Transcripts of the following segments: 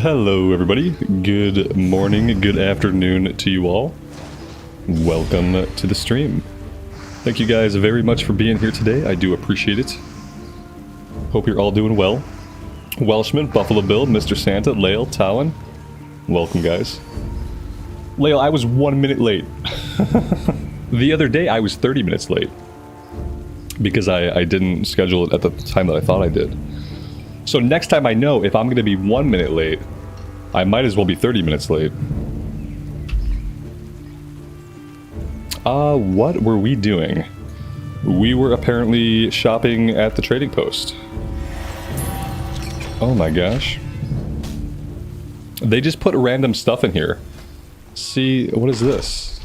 Hello everybody, good morning, good afternoon to you all. Welcome to the stream. Thank you guys very much for being here today, I do appreciate it. Hope you're all doing well. Welshman, Buffalo Bill, Mr. Santa, Lael, Talon, welcome guys. Lael, I was 1 minute late. The other day I was 30 minutes late. Because I didn't schedule it at the time that I thought I did. So next time I know if I'm going to be 1 minute late, I might as well be 30 minutes late. What were we doing? We were apparently shopping at the trading post. Oh my gosh. They just put random stuff in here. See, what is this?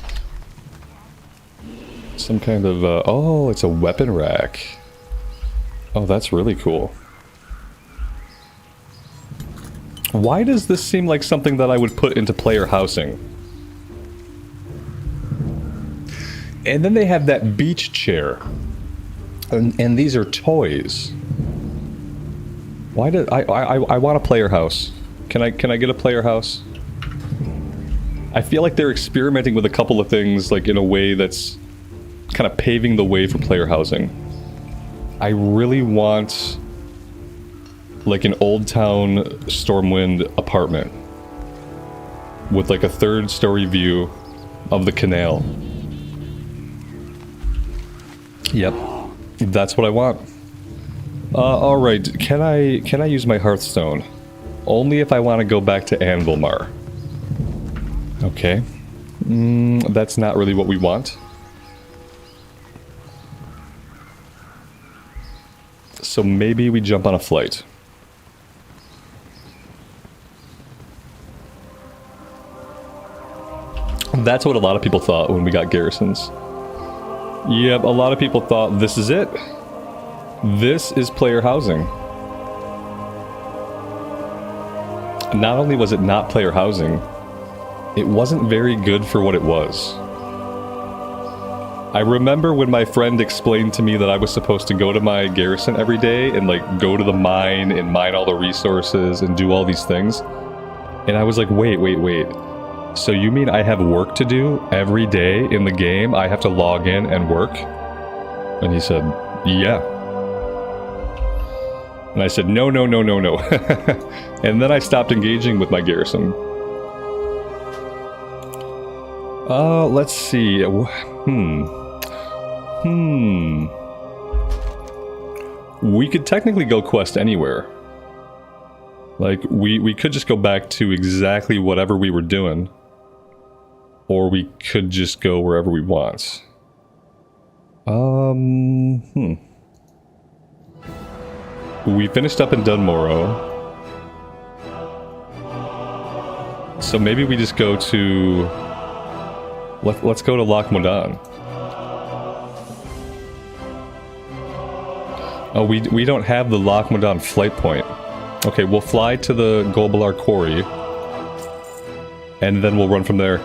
Some kind of, oh, it's a weapon rack. Oh, that's really cool. Why does this seem like something that I would put into player housing? And then they have that beach chair. And these are toys. Why did I want a player house. Can I get a player house? I feel like they're experimenting with a couple of things like in a way that's kind of paving the way for player housing. I really want like an Old Town Stormwind apartment with like a 3rd story view of the canal. Yep, that's what I want. Alright, can I use my Hearthstone? Only if I want to go back to Anvilmar. Okay. That's not really what we want. So maybe we jump on a flight. That's what a lot of people thought when we got garrisons. Yep, a lot of people thought this is it. This is player housing. Not only was it not player housing, it wasn't very good for what it was. I remember when my friend explained to me that I was supposed to go to my garrison every day and like go to the mine and mine all the resources and do all these things. And I was like, wait. So you mean I have work to do every day in the game? I have to log in and work? And he said, yeah. And I said, no. And then I stopped engaging with my garrison. Let's see. We could technically go quest anywhere. Like, we could just go back to exactly whatever we were doing. Or we could just go wherever we want. We finished up in Dunmorrow. So maybe we just go to... Let's go to Loch Modan. Oh, we don't have the Loch Modan flight point. Okay, we'll fly to the Golbalar Quarry. And then we'll run from there.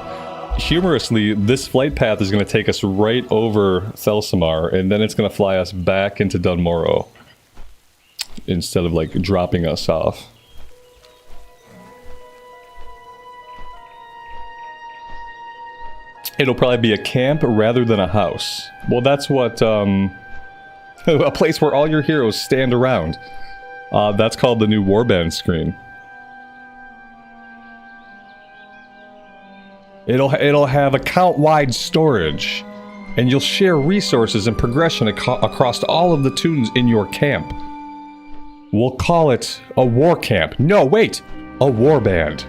Humorously, this flight path is going to take us right over Thelsamar, and then it's going to fly us back into Dunmorrow. Instead of, like, dropping us off. It'll probably be a camp rather than a house. Well, that's what, a place where all your heroes stand around. That's called the new Warband screen. It'll have account-wide storage, and you'll share resources and progression across all of the tunes in your camp. We'll call it a war camp. No, wait! A warband.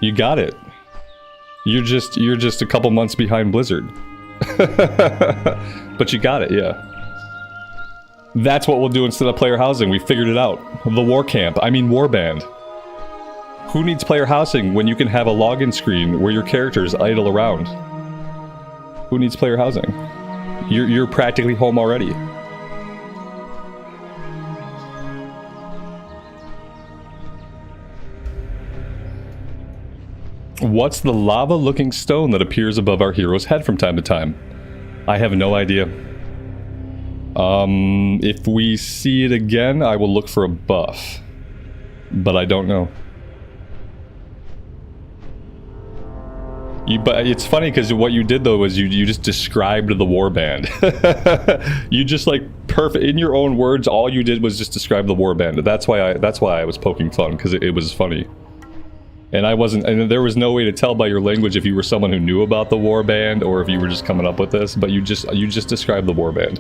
You got it. You're just a couple months behind Blizzard. But you got it, yeah. That's what we'll do instead of player housing. We figured it out. The war camp. I mean warband. Who needs player housing when you can have a login screen where your characters idle around? Who needs player housing? You're practically home already. What's the lava-looking stone that appears above our hero's head from time to time? I have no idea. If we see it again, I will look for a buff. but I don't know. But it's funny because what you did though was you just described the warband. You just like perfect in your own words. All you did was just describe the warband. That's why I was poking fun, because it was funny. And I wasn't, and there was no way to tell by your language if you were someone who knew about the warband or if you were just coming up with this. But you just described the warband,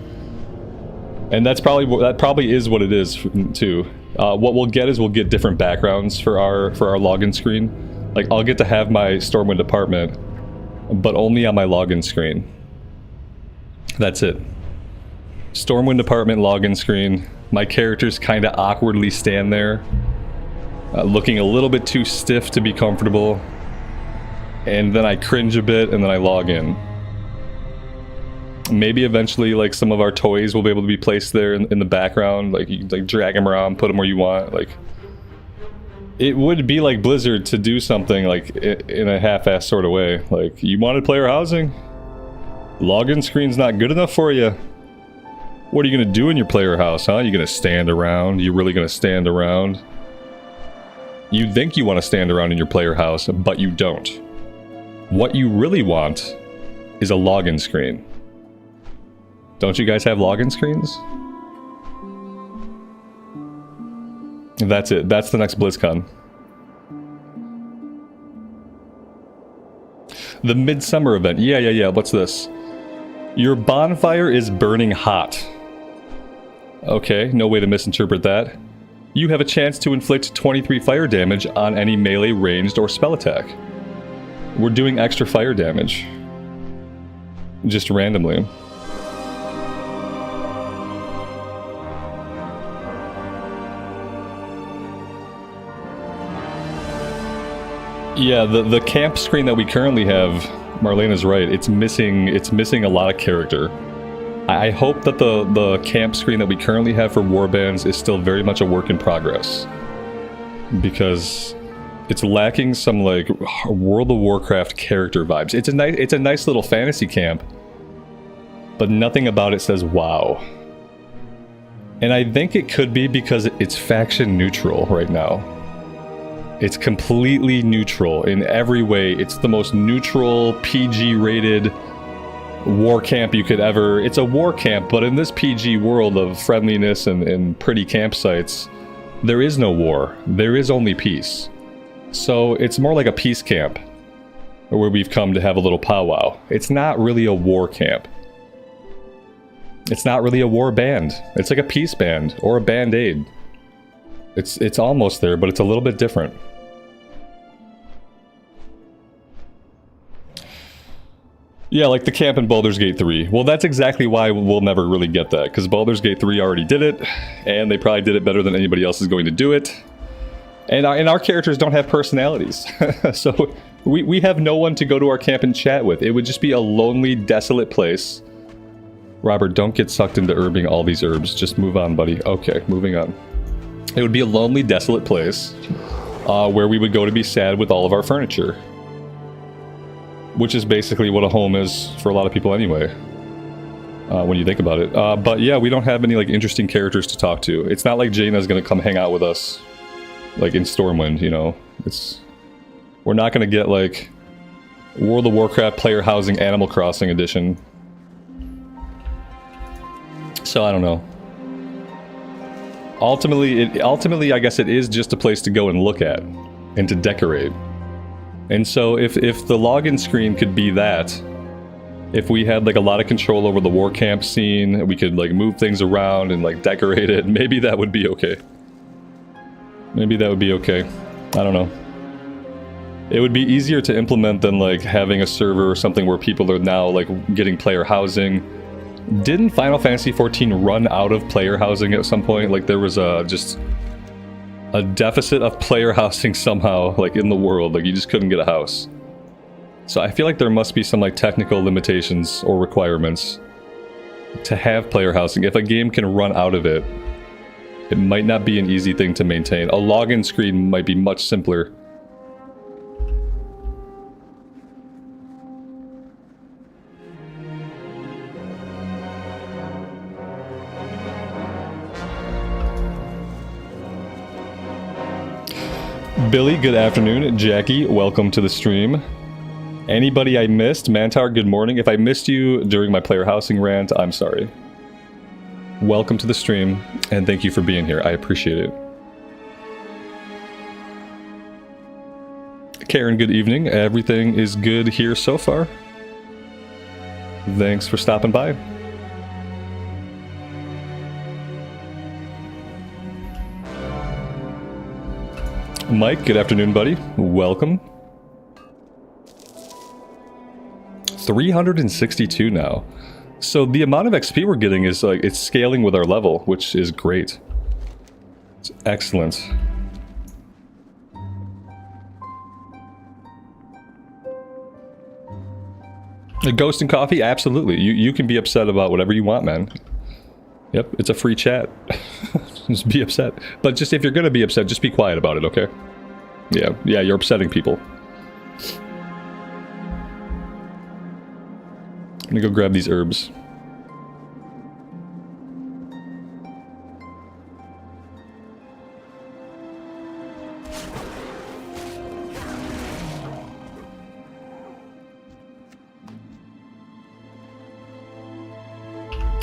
and that probably is what it is too. What we'll get is we'll get different backgrounds for our login screen. Like, I'll get to have my Stormwind department, but only on my login screen. That's it. Stormwind department login screen. My characters kind of awkwardly stand there, looking a little bit too stiff to be comfortable. And then I cringe a bit, and then I log in. Maybe eventually, like, some of our toys will be able to be placed there in the background. Like, you can, like, drag them around, put them where you want. Like, it would be like Blizzard to do something like in a half-assed sort of way. Like, you wanted player housing? Login screen's not good enough for you. What are you gonna do in your player house, huh? You gonna stand around? You really gonna stand around? You think you want to stand around in your player house, but you don't. What you really want is a login screen. Don't you guys have login screens? That's it. That's the next BlizzCon. The Midsummer event. Yeah. What's this? Your bonfire is burning hot. Okay, no way to misinterpret that. You have a chance to inflict 23 fire damage on any melee, ranged, or spell attack. We're doing extra fire damage. Just randomly. Yeah, the camp screen that we currently have, Marlena's right, it's missing a lot of character. I hope that the camp screen that we currently have for warbands is still very much a work in progress. Because it's lacking some, like, World of Warcraft character vibes. It's a nice little fantasy camp, but nothing about it says wow. And I think it could be because it's faction neutral right now. It's completely neutral in every way. It's the most neutral, PG-rated war camp you could ever... It's a war camp, but in this PG world of friendliness and pretty campsites, there is no war. There is only peace. So it's more like a peace camp, where we've come to have a little powwow. It's not really a war camp. It's not really a war band. It's like a peace band, or a band-aid. It's almost there, but it's a little bit different. Yeah, like the camp in Baldur's Gate 3. Well, that's exactly why we'll never really get that, because Baldur's Gate 3 already did it, and they probably did it better than anybody else is going to do it. And our characters don't have personalities. So we have no one to go to our camp and chat with. It would just be a lonely, desolate place. Robert, don't get sucked into herbing all these herbs. Just move on, buddy. Okay, moving on. It would be a lonely, desolate place where we would go to be sad with all of our furniture. Which is basically what a home is for a lot of people anyway, when you think about it. But yeah, we don't have any, like, interesting characters to talk to. It's not like Jaina's gonna come hang out with us, like, in Stormwind, you know? We're not gonna get, like, World of Warcraft player housing Animal Crossing edition. So, I don't know. Ultimately, I guess it is just a place to go and look at, and to decorate. And so if the login screen could be that, if we had, like, a lot of control over the war camp scene, we could, like, move things around and, like, decorate it, maybe that would be okay. Maybe that would be okay. I don't know. It would be easier to implement than, like, having a server or something where people are now, like, getting player housing. Didn't Final Fantasy XIV run out of player housing at some point? Like, there was just a deficit of player housing somehow, like, in the world. Like, you just couldn't get a house. So I feel like there must be some, like, technical limitations or requirements to have player housing. If a game can run out of it, it might not be an easy thing to maintain. A login screen might be much simpler. Billy, good afternoon. Jackie, welcome to the stream. Anybody I missed? Mantar, good morning. If I missed you during my player housing rant, I'm sorry. Welcome to the stream, and thank you for being here. I appreciate it. Karen, good evening. Everything is good here so far. Thanks for stopping by. Mike, good afternoon, buddy. Welcome. 362 now. So the amount of XP we're getting is like, it's scaling with our level, which is great. It's excellent. A ghost and coffee? Absolutely. You can be upset about whatever you want, man. Yep, it's a free chat. Just be upset. But just if you're gonna be upset, just be quiet about it, okay? Yeah, you're upsetting people. I'm gonna go grab these herbs.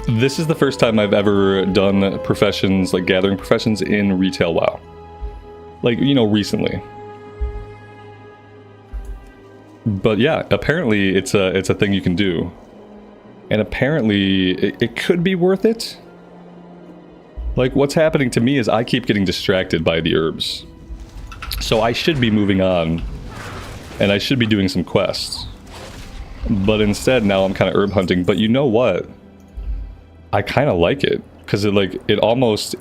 This is the first time I've ever done professions, like gathering professions in retail WoW. Like, you know, recently. But yeah, apparently it's a thing you can do. And apparently it could be worth it. Like, what's happening to me is I keep getting distracted by the herbs. So I should be moving on. And I should be doing some quests. But instead, now I'm kind of herb hunting. But you know what? I kind of like it. Because it almost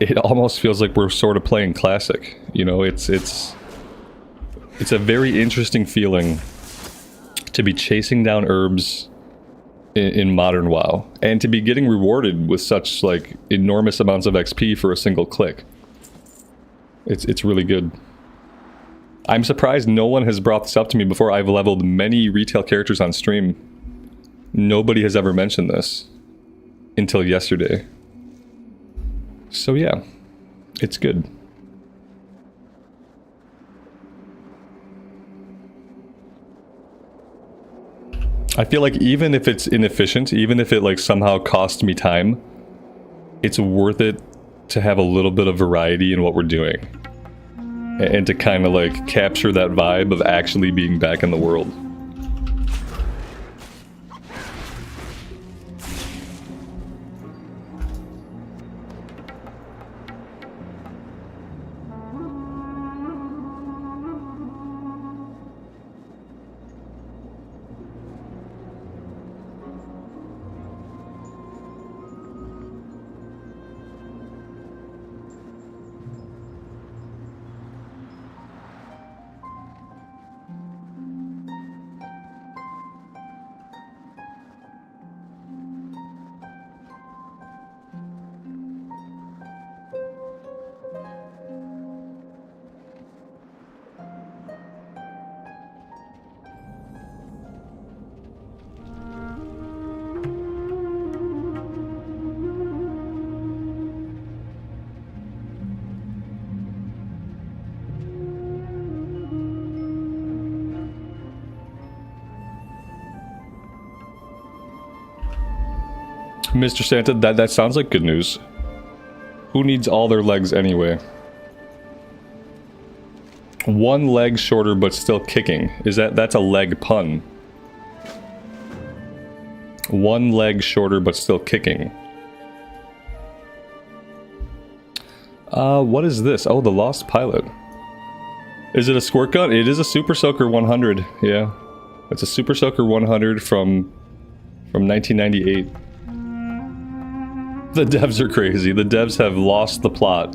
feels like we're sort of playing classic. You know, it's a very interesting feeling to be chasing down herbs in modern WoW, and to be getting rewarded with such like enormous amounts of XP for a single click. It's really good. I'm surprised no one has brought this up to me before. I've leveled many retail characters on stream. Nobody has ever mentioned this until yesterday. So yeah, it's good. I feel like even if it's inefficient, even if it like somehow costs me time, it's worth it to have a little bit of variety in what we're doing. And to kind of like capture that vibe of actually being back in the world. Mr. Santa, that sounds like good news. Who needs all their legs anyway? One leg shorter but still kicking. That's a leg pun. One leg shorter but still kicking. What is this? Oh, the Lost Pilot. Is it a squirt gun? It is a Super Soaker 100, yeah. It's a Super Soaker 100 from 1998. The devs are crazy. The devs have lost the plot.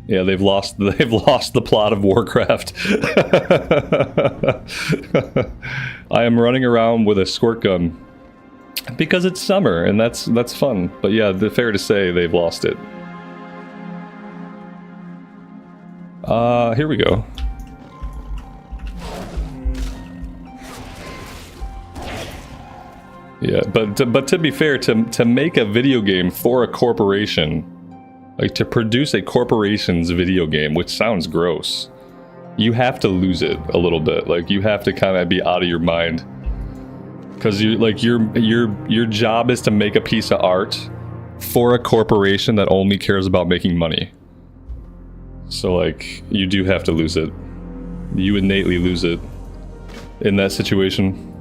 Yeah, they've lost the plot of Warcraft. I am running around with a squirt gun because it's summer and that's fun. But yeah, fair to say they've lost it. Here we go. Yeah, but to be fair, to make a video game for a corporation, like to produce a corporation's video game, which sounds gross, you have to lose it a little bit. Like, you have to kind of be out of your mind. Because you like your job is to make a piece of art for a corporation that only cares about making money. So like, you do have to lose it. You innately lose it in that situation.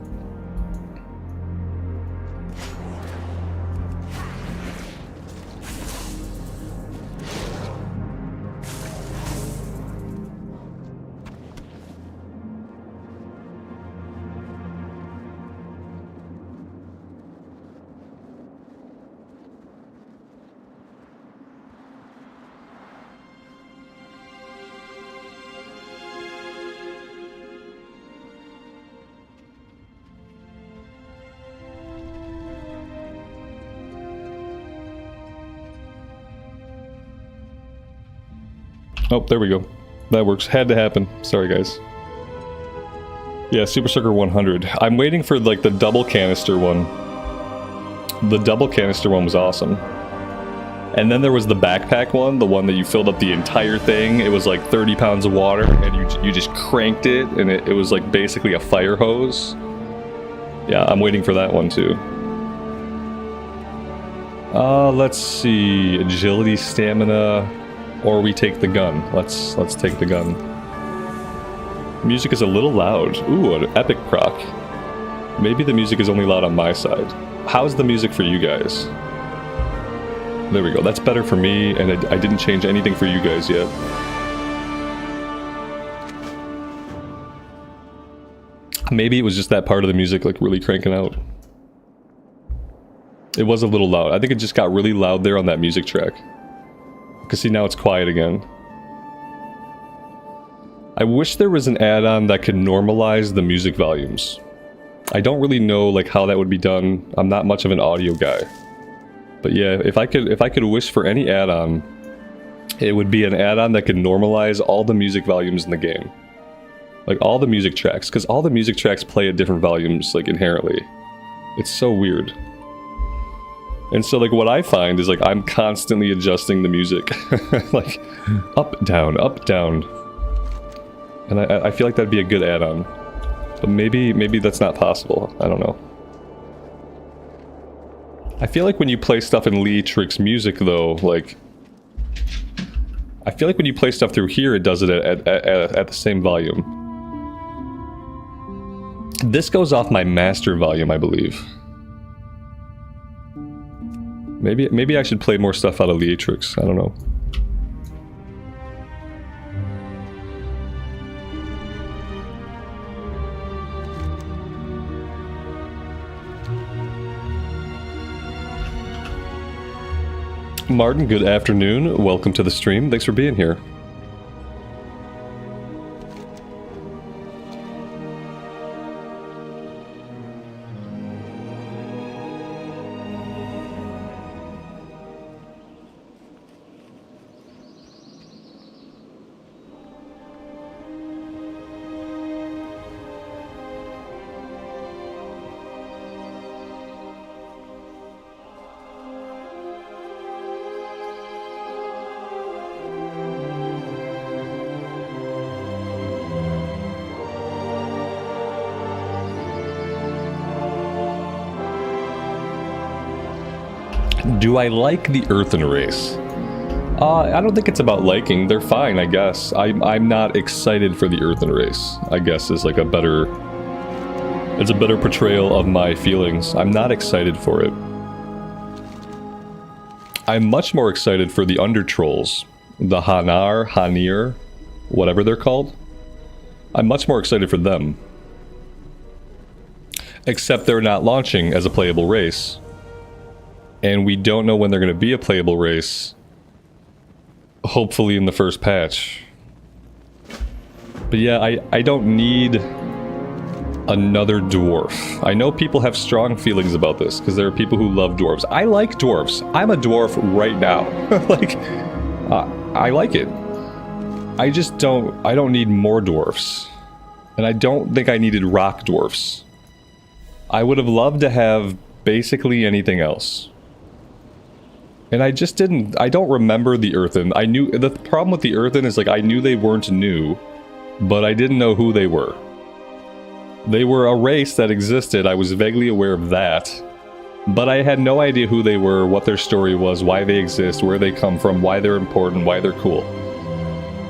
Oh, there we go. That works. Had to happen. Sorry, guys. Yeah, Super Sucker 100. I'm waiting for, like, the double canister one. The double canister one was awesome. And then there was the backpack one, the one that you filled up the entire thing. It was like 30 pounds of water, and you just cranked it, and it was like basically a fire hose. Yeah, I'm waiting for that one, too. Let's see. Agility, stamina... Or we take the gun. Let's take the gun. Music is a little loud. Ooh, an epic proc. Maybe the music is only loud on my side. How's the music for you guys? There we go. That's better for me, and I didn't change anything for you guys yet. Maybe it was just that part of the music, like, really cranking out. It was a little loud. I think it just got really loud there on that music track. Because see, now it's quiet again. I wish there was an add-on that could normalize the music volumes. I don't really know like how that would be done. I'm not much of an audio guy. But yeah, if I could wish for any add-on, it would be an add-on that could normalize all the music volumes in the game. Like all the music tracks, because all the music tracks play at different volumes, like inherently. It's so weird. And so, like, what I find is, like, I'm constantly adjusting the music. Like, up, down, up, down. And I feel like that'd be a good add-on. But maybe that's not possible. I don't know. I feel like when you play stuff in Leatrix music, though, like... I feel like when you play stuff through here, it does it at the same volume. This goes off my master volume, I believe. Maybe I should play more stuff out of Leatrix. I don't know. Martin, good afternoon. Welcome to the stream. Thanks for being here. Do I like the Earthen race? I don't think it's about liking. They're fine, I guess. I'm not excited for the Earthen race, I guess is like a better... It's a better portrayal of my feelings. I'm not excited for it. I'm much more excited for the Under Trolls. The Hanir, whatever they're called. I'm much more excited for them. Except they're not launching as a playable race. And we don't know when they're going to be a playable race. Hopefully in the first patch. But yeah, I don't need another dwarf. I know people have strong feelings about this, because there are people who love dwarves. I like dwarves. I'm a dwarf right now. Like, I like it. I just don't... I don't need more dwarfs. And I don't think I needed rock dwarfs. I would have loved to have basically anything else. And I just didn't... I don't remember the Earthen. I knew... The problem with the Earthen is, like, I knew they weren't new. but I didn't know who they were. They were a race that existed, I was vaguely aware of that, but I had no idea who they were, what their story was, why they exist, where they come from, why they're important, why they're cool.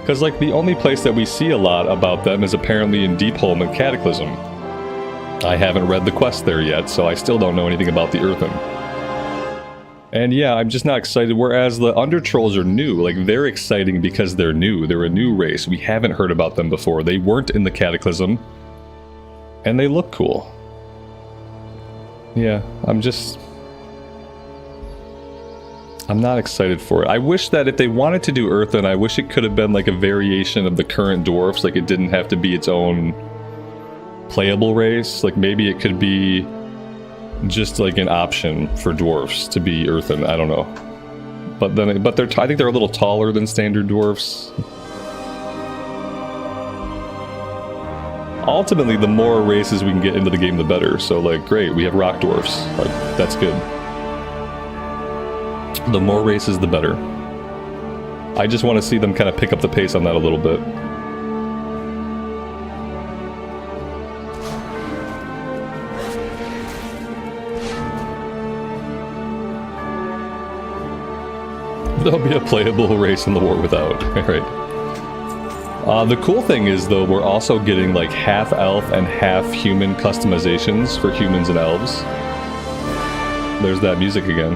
Because, like, the only place that we see a lot about them is apparently in Deepholm and Cataclysm. I haven't read the quest there yet, so I still don't know anything about the Earthen. And yeah, I'm just not excited, whereas the Undertrolls are new. Like, they're exciting because they're new. They're a new race. We haven't heard about them before. They weren't in the Cataclysm. And they look cool. Yeah, I'm not excited for it. I wish that if they wanted to do Earthen, I wish it could have been like a variation of the current dwarfs. Like, it didn't have to be its own playable race. Like, maybe it could be just like an option for dwarfs to be Earthen. I don't know. But I think they're a little taller than standard dwarfs. Ultimately, the more races we can get into the game, the better. So, like, great, we have rock dwarfs. Like, that's good. The more races, the better. I just want to see them kind of pick up the pace on that a little bit. There'll be a playable race in the War Without. Alright. The cool thing is, though, we're also getting, like, half-elf and half-human customizations for humans and elves. There's that music again.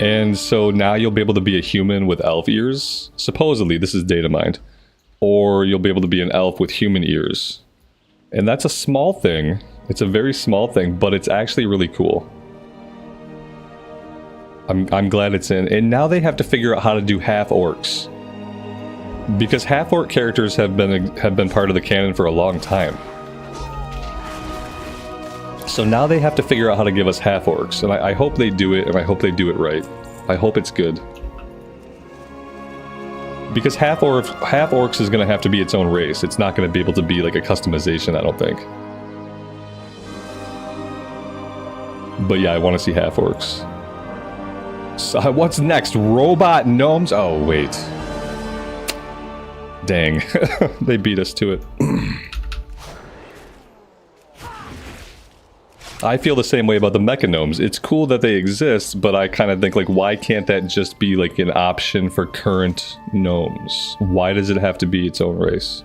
And so now you'll be able to be a human with elf ears. Supposedly, this is data mined. Or you'll be able to be an elf with human ears. And that's a small thing. It's a very small thing, but it's actually really cool. I'm glad it's in. And now they have to figure out how to do half-orcs. Because half-orc characters have been part of the canon for a long time. So now they have to figure out how to give us half-orcs. And I hope they do it, and I hope they do it right. I hope it's good. Because half-orcs is going to have to be its own race. It's not going to be able to be like a customization, I don't think. But yeah, I want to see half-orcs. So, what's next? Robot gnomes? Oh, wait. Dang. They beat us to it. I feel the same way about the mecha gnomes. It's cool that they exist, but I kind of think, like, why can't that just be, like, an option for current gnomes? Why does it have to be its own race?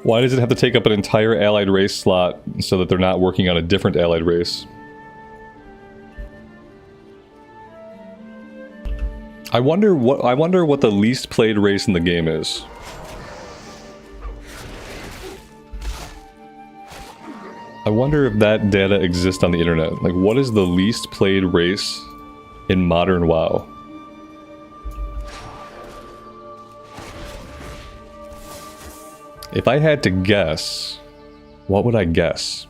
Why does it have to take up an entire allied race slot so that they're not working on a different allied race? I wonder what the least played race in the game is. I wonder if that data exists on the internet. Like, what is the least played race in modern WoW? If I had to guess, what would I guess?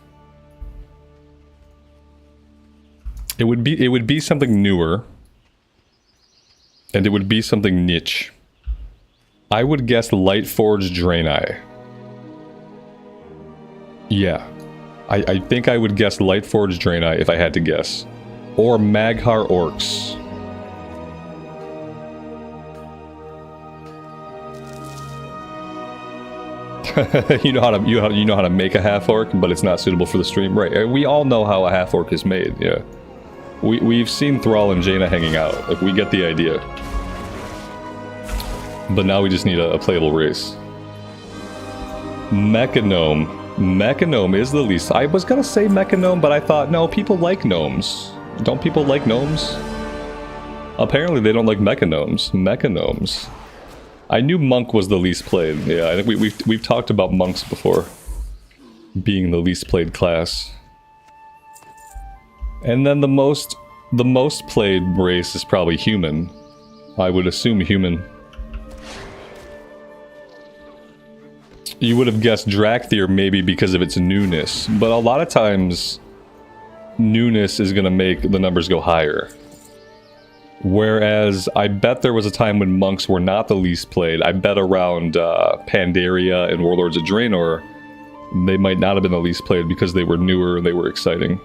It would be something newer. And it would be something niche. I would guess Lightforged Draenei. Yeah. I think I would guess Lightforged Draenei if I had to guess. Or Mag'har Orcs. you know how to make a half-orc, but it's not suitable for the stream. Right. We all know how a half-orc is made, yeah. We've seen Thrall and Jaina hanging out. Like, we get the idea. But now we just need a playable race. Mecha-gnome. Mecha-gnome is the least. I was gonna say Mecha-gnome, but I thought, no, people like gnomes. Don't people like gnomes? Apparently they don't like Mecha-gnomes. Mecha-gnomes. I knew Monk was the least played. Yeah, I think we've talked about monks before. Being the least played class. And then the most played race is probably human. I would assume human. You would have guessed Drakthir maybe because of its newness, but a lot of times newness is going to make the numbers go higher. Whereas I bet there was a time when monks were not the least played. I bet around Pandaria and Warlords of Draenor, they might not have been the least played because they were newer and they were exciting.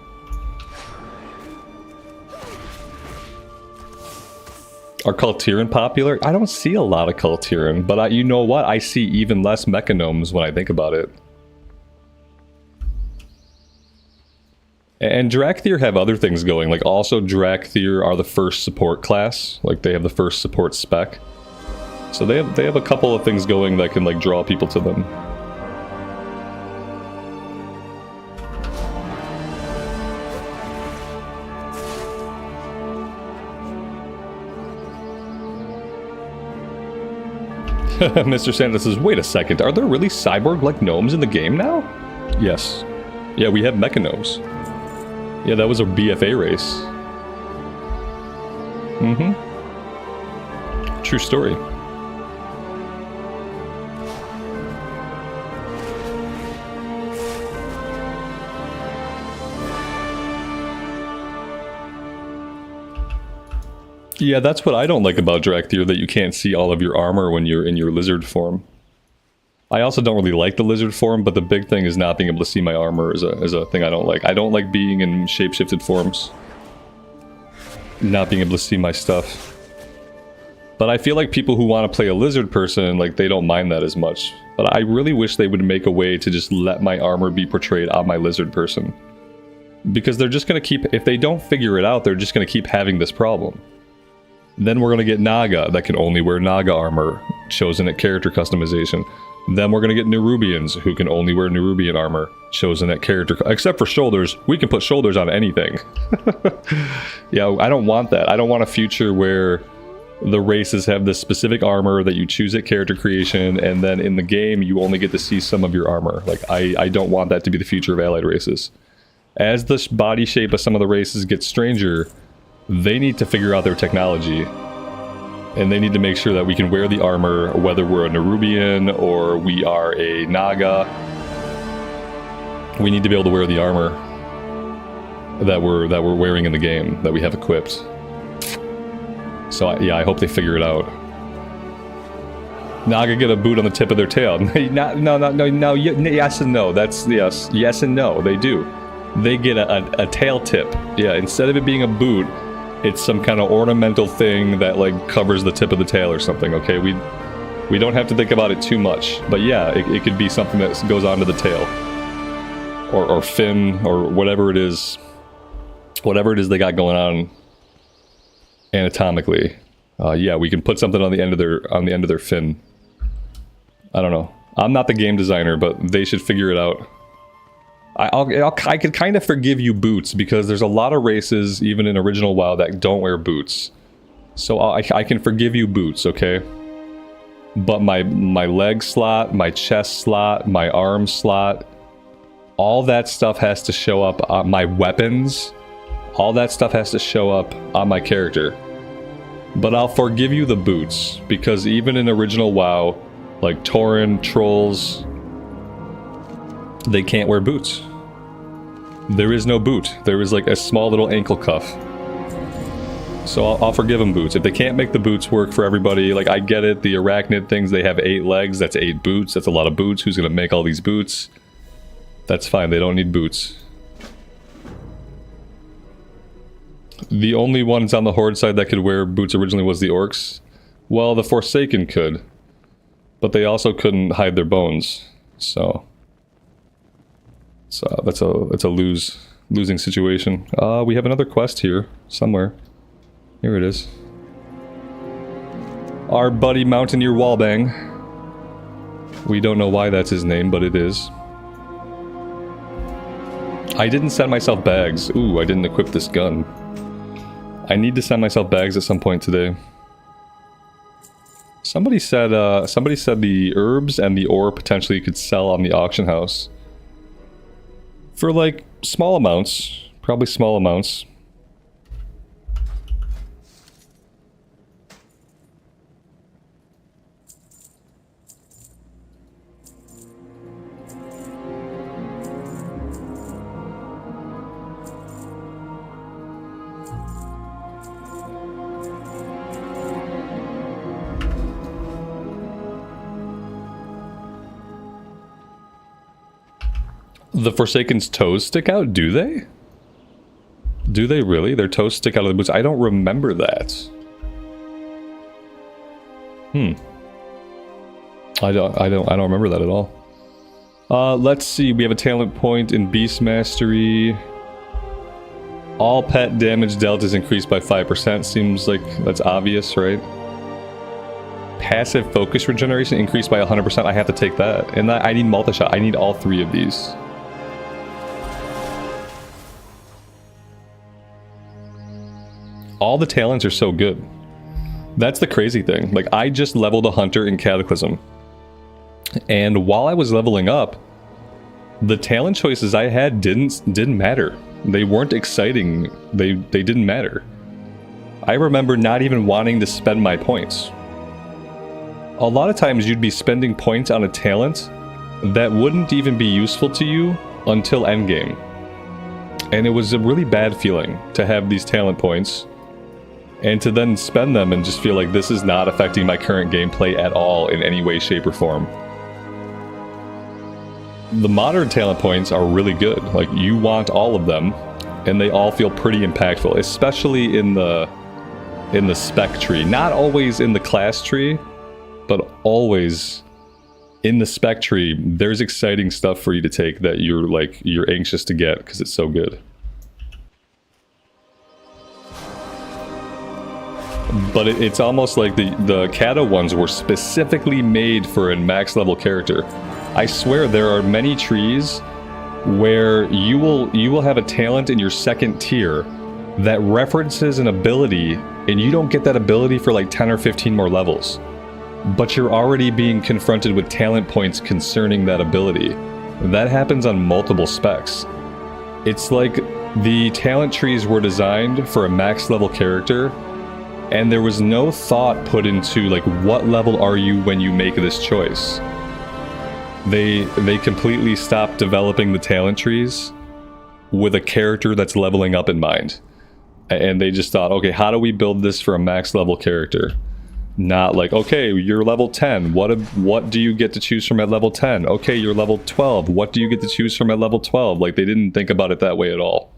Are Kultiran popular? I don't see a lot of Kultiran, but you know what? I see even less Mechanomes when I think about it. And Drakthir have other things going, like also Drakthir are the first support class, like they have the first support spec. So they have a couple of things going that can like draw people to them. Mr. Santa says, wait a second, are there really cyborg-like gnomes in the game now? Yes. Yeah, we have Mechanomes. Yeah, that was a BFA race. Mm-hmm. True story. Yeah, that's what I don't like about Drakthir, that you can't see all of your armor when you're in your lizard form. I also don't really like the lizard form, but the big thing is not being able to see my armor is a thing I don't like. I don't like being in shapeshifted forms. Not being able to see my stuff. But I feel like people who want to play a lizard person, like, they don't mind that as much. But I really wish they would make a way to just let my armor be portrayed on my lizard person. Because they're just going to keep, if they don't figure it out, they're just going to keep having this problem. Then we're going to get Naga that can only wear Naga armor, chosen at character customization. Then we're going to get Nerubians who can only wear Nerubian armor, chosen at character, except for shoulders. We can put shoulders on anything. Yeah, I don't want that. I don't want a future where the races have this specific armor that you choose at character creation, and then in the game you only get to see some of your armor. Like, I don't want that to be the future of allied races. As the body shape of some of the races gets stranger, they need to figure out their technology, and they need to make sure that we can wear the armor whether we're a Nerubian or we are a Naga. We need to be able to wear the armor that we're wearing in the game, that we have equipped. So yeah, I hope they figure it out. Naga get a boot on the tip of their tail. No, yes and no. That's yes and no. They do. They get a tail tip. Yeah, instead of it being a boot, it's some kind of ornamental thing that like covers the tip of the tail or something, okay? We don't have to think about it too much. But yeah, it could be something that goes onto the tail. Or fin, or whatever it is. Whatever it is they got going on anatomically. Yeah, we can put something on the end of their fin. I don't know. I'm not the game designer, but they should figure it out. I could kind of forgive you boots, because there's a lot of races, even in original WoW, that don't wear boots. So I can forgive you boots, okay? But my leg slot, my chest slot, my arm slot, all that stuff has to show up on my weapons. All that stuff has to show up on my character. But I'll forgive you the boots, because even in original WoW, like Tauren, Trolls, they can't wear boots. There is no boot. There is like a small little ankle cuff. So I'll forgive them boots. If they can't make the boots work for everybody, like, I get it, the arachnid things, they have 8 legs, that's 8 boots, that's a lot of boots. Who's gonna make all these boots? That's fine, they don't need boots. The only ones on the Horde side that could wear boots originally was the Orcs. Well, the Forsaken could. But they also couldn't hide their bones. So that's a losing situation. We have another quest here somewhere. Here it is. Our buddy Mountaineer Wallbang. We don't know why that's his name, but it is. I didn't send myself bags. Ooh, I didn't equip this gun. I need to send myself bags at some point today. Somebody said the herbs and the ore potentially could sell on the auction house. For like small amounts, probably small amounts. The Forsaken's toes stick out? Do they? Do they really? Their toes stick out of the boots? I don't remember that. I don't remember that at all. Let's see. We have a talent point in Beast Mastery. All pet damage dealt is increased by 5%. Seems like that's obvious, right? Passive focus regeneration increased by 100%. I have to take that. And I need multi-shot. I need all 3 of these. All the talents are so good. That's the crazy thing. Like, I just leveled a hunter in Cataclysm. And while I was leveling up, the talent choices I had didn't matter. They weren't exciting. They didn't matter. I remember not even wanting to spend my points. A lot of times you'd be spending points on a talent that wouldn't even be useful to you until endgame. And it was a really bad feeling to have these talent points and to then spend them and just feel like this is not affecting my current gameplay at all in any way, shape, or form. The modern talent points are really good. Like, you want all of them, and they all feel pretty impactful, especially in the spec tree. Not always in the class tree, but always in the spec tree. There's exciting stuff for you to take that you're anxious to get because it's so good. But it's almost like the Kata ones were specifically made for a max level character. I swear there are many trees where you will have a talent in your second tier that references an ability, and you don't get that ability for like 10 or 15 more levels. But you're already being confronted with talent points concerning that ability. That happens on multiple specs. It's like the talent trees were designed for a max level character, and there was no thought put into like what level are you when you make this choice. They completely stopped developing the talent trees with a character that's leveling up in mind. And they just thought, okay, how do we build this for a max level character? Not like, okay, you're level 10. What do you get to choose from at level 10? Okay, you're level 12. What do you get to choose from at level 12? Like, they didn't think about it that way at all.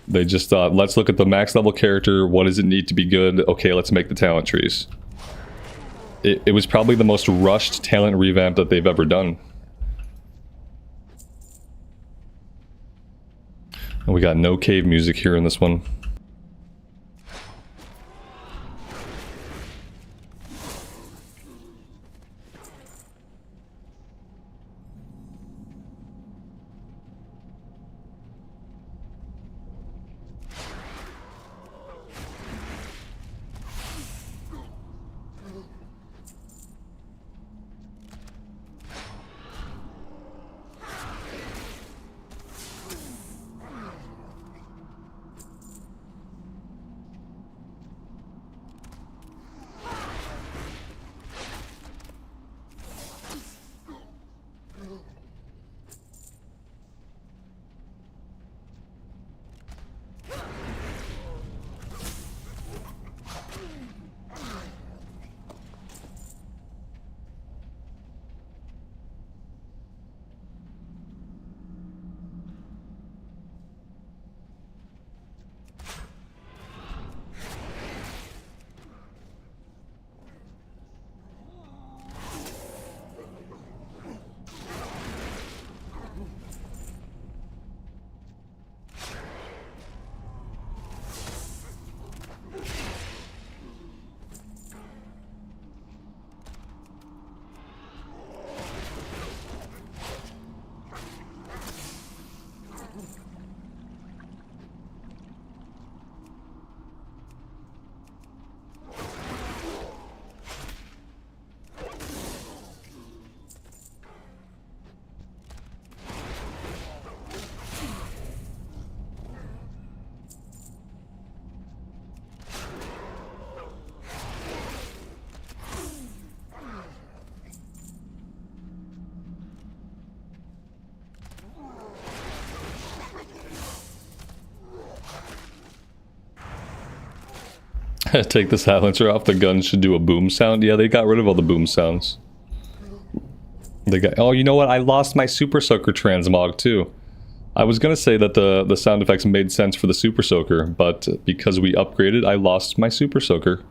They just thought, let's look at the max level character. What does it need to be good? Okay, let's make the talent trees. It was probably the most rushed talent revamp that they've ever done. And we got no cave music here in this one. Take the silencer off, the gun should do a boom sound. Yeah, they got rid of all the boom sounds. They got, oh, you know what? I lost my Super Soaker transmog too. I was gonna say that the sound effects made sense for the Super Soaker, but because we upgraded, I lost my Super Soaker.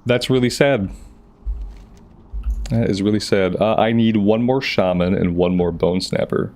That's really sad. That is really sad. I need one more shaman and one more bone snapper.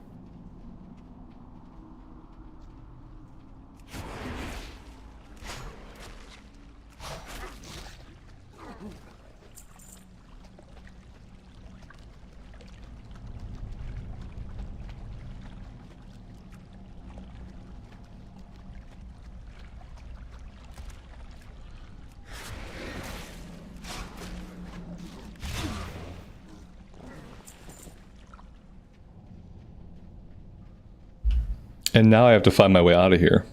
And now I have to find my way out of here.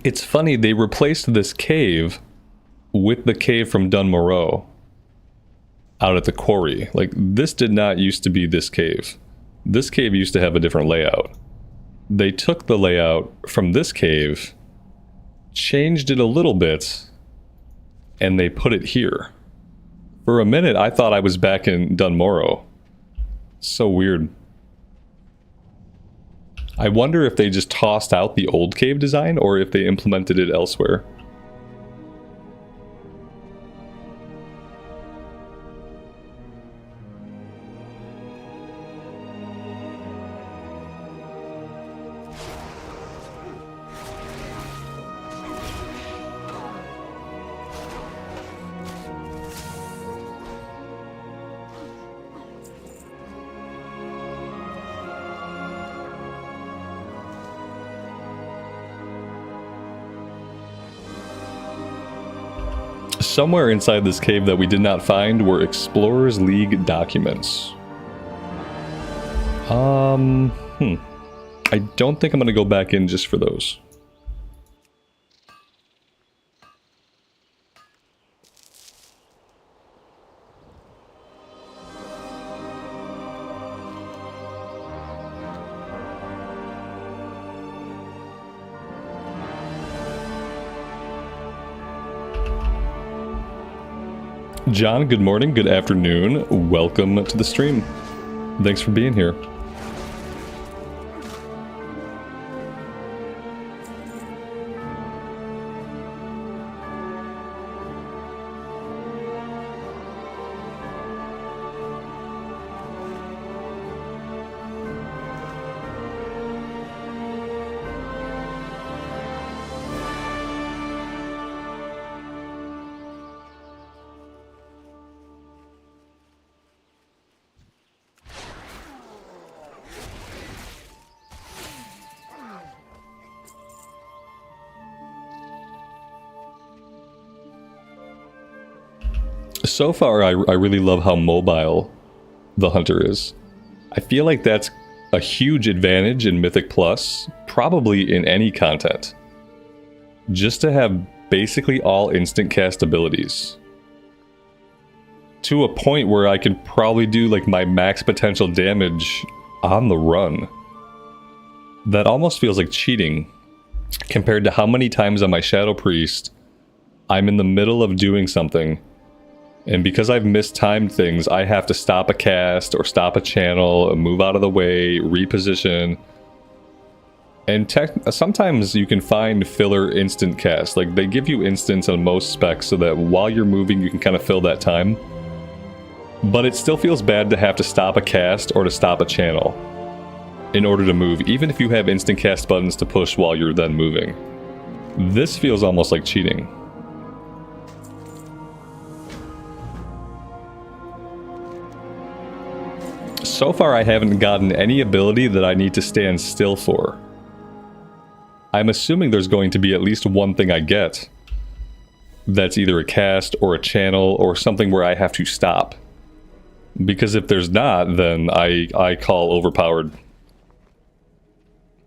It's funny, they replaced this cave with the cave from Dunmoreau out at the quarry. Like, this did not used to be this cave. This cave used to have a different layout. They took the layout from this cave, changed it a little bit, and they put it here. For a minute, I thought I was back in Dunmoreau. So weird. I wonder if they just tossed out the old cave design or if they implemented it elsewhere. Somewhere inside this cave that we did not find were Explorers League documents. I don't think I'm gonna go back in just for those. John, good morning, good afternoon, welcome to the stream. Thanks for being here. So far, I really love how mobile the hunter is. I feel like that's a huge advantage in Mythic Plus, probably in any content. Just to have basically all instant cast abilities. To a point where I can probably do like my max potential damage on the run. That almost feels like cheating compared to how many times on my Shadow Priest I'm in the middle of doing something, and because I've mistimed things, I have to stop a cast or stop a channel, move out of the way, reposition. And sometimes you can find filler instant casts. Like, they give you instants on most specs so that while you're moving, you can kind of fill that time. But it still feels bad to have to stop a cast or to stop a channel in order to move, even if you have instant cast buttons to push while you're then moving. This feels almost like cheating. So far, I haven't gotten any ability that I need to stand still for. I'm assuming there's going to be at least one thing I get that's either a cast or a channel or something where I have to stop. Because if there's not, then I call overpowered.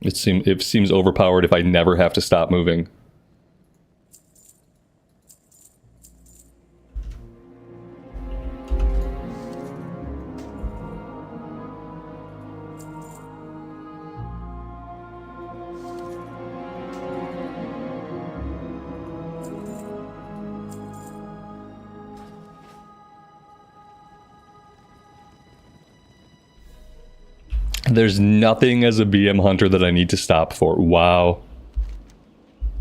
It seems overpowered if I never have to stop moving. There's nothing as a BM hunter that I need to stop for. Wow.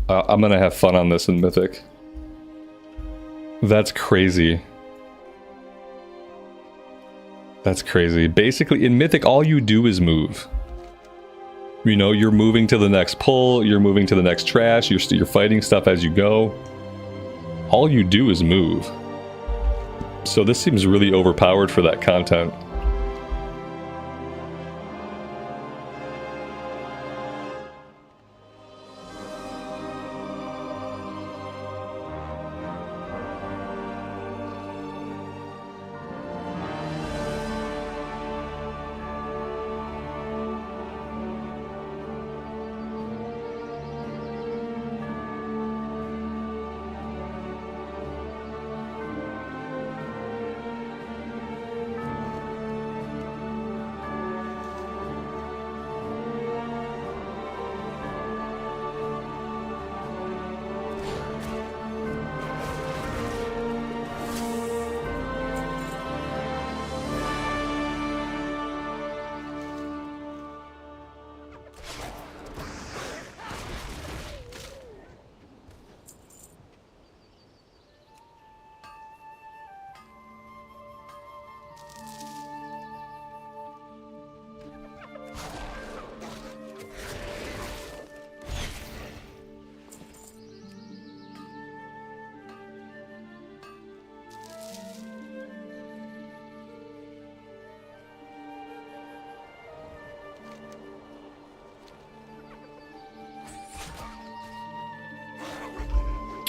I'm gonna have fun on this in Mythic. That's crazy. That's crazy. Basically, in Mythic, all you do is move. You know, you're moving to the next pull, you're moving to the next trash, you're fighting stuff as you go. All you do is move. So this seems really overpowered for that content.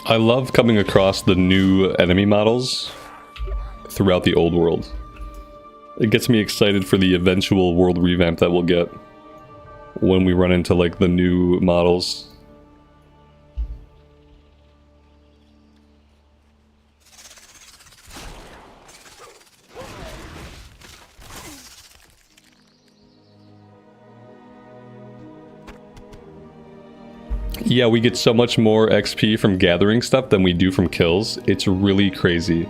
I love coming across the new enemy models throughout the old world. It gets me excited for the eventual world revamp that we'll get when we run into like the new models. Yeah, we get so much more XP from gathering stuff than we do from kills. It's really crazy.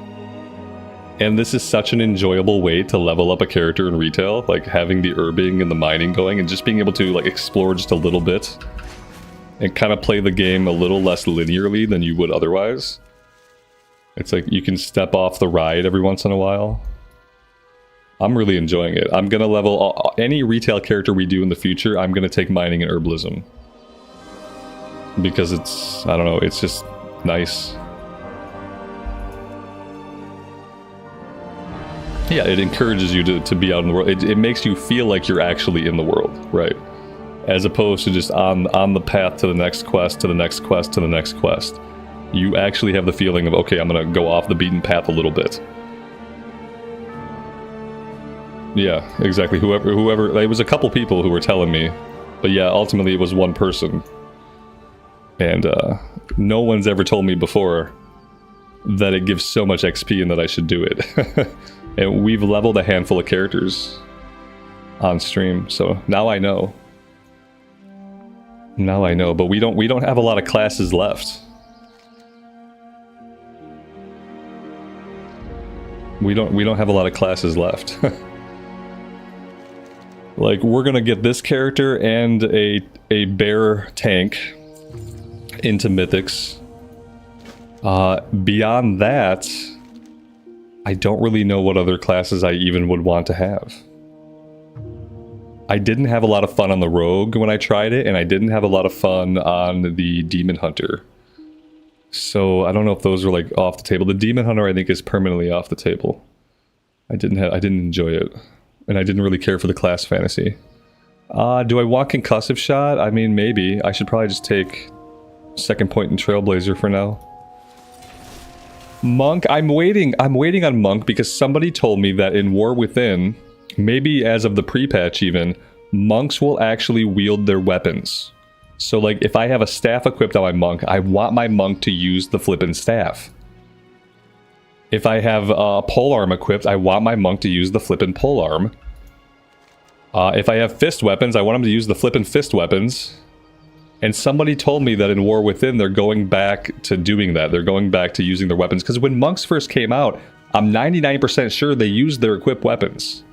And this is such an enjoyable way to level up a character in retail, like having the herbing and the mining going and just being able to like explore just a little bit and kind of play the game a little less linearly than you would otherwise. It's like you can step off the ride every once in a while. I'm really enjoying it. I'm going to level any retail character we do in the future. I'm going to take mining and herbalism. Because it's, I don't know, it's just nice. Yeah, it encourages you to be out in the world. It makes you feel like you're actually in the world, right? As opposed to just on the path to the next quest, to the next quest, to the next quest. You actually have the feeling of, okay, I'm gonna go off the beaten path a little bit. Yeah, exactly. Whoever, it was a couple people who were telling me, but yeah, ultimately it was one person. And no one's ever told me before that it gives so much XP and that I should do it. And we've leveled a handful of characters on stream, so now I know. Now I know, but we don't have a lot of classes left. We don't have a lot of classes left. Like, we're gonna get this character and a bear tank into mythics. Beyond that, I don't really know what other classes I even would want to have. I didn't have a lot of fun on the rogue when I tried it, and I didn't have a lot of fun on the demon hunter. So I don't know if those are like off the table. The demon hunter I think is permanently off the table. I didn't enjoy it, and I didn't really care for the class fantasy. Do I want concussive shot? I mean, maybe. I should probably just take second point in Trailblazer for now. Monk, I'm waiting on Monk because somebody told me that in War Within, maybe as of the pre-patch even, monks will actually wield their weapons. So like if I have a staff equipped on my monk, I want my monk to use the flippin' staff. If I have a polearm equipped, I want my monk to use the flippin' polearm. If I have fist weapons, I want him to use the flippin' fist weapons. And somebody told me that in War Within, they're going back to doing that. They're going back to using their weapons. Because when monks first came out, I'm 99% sure they used their equipped weapons.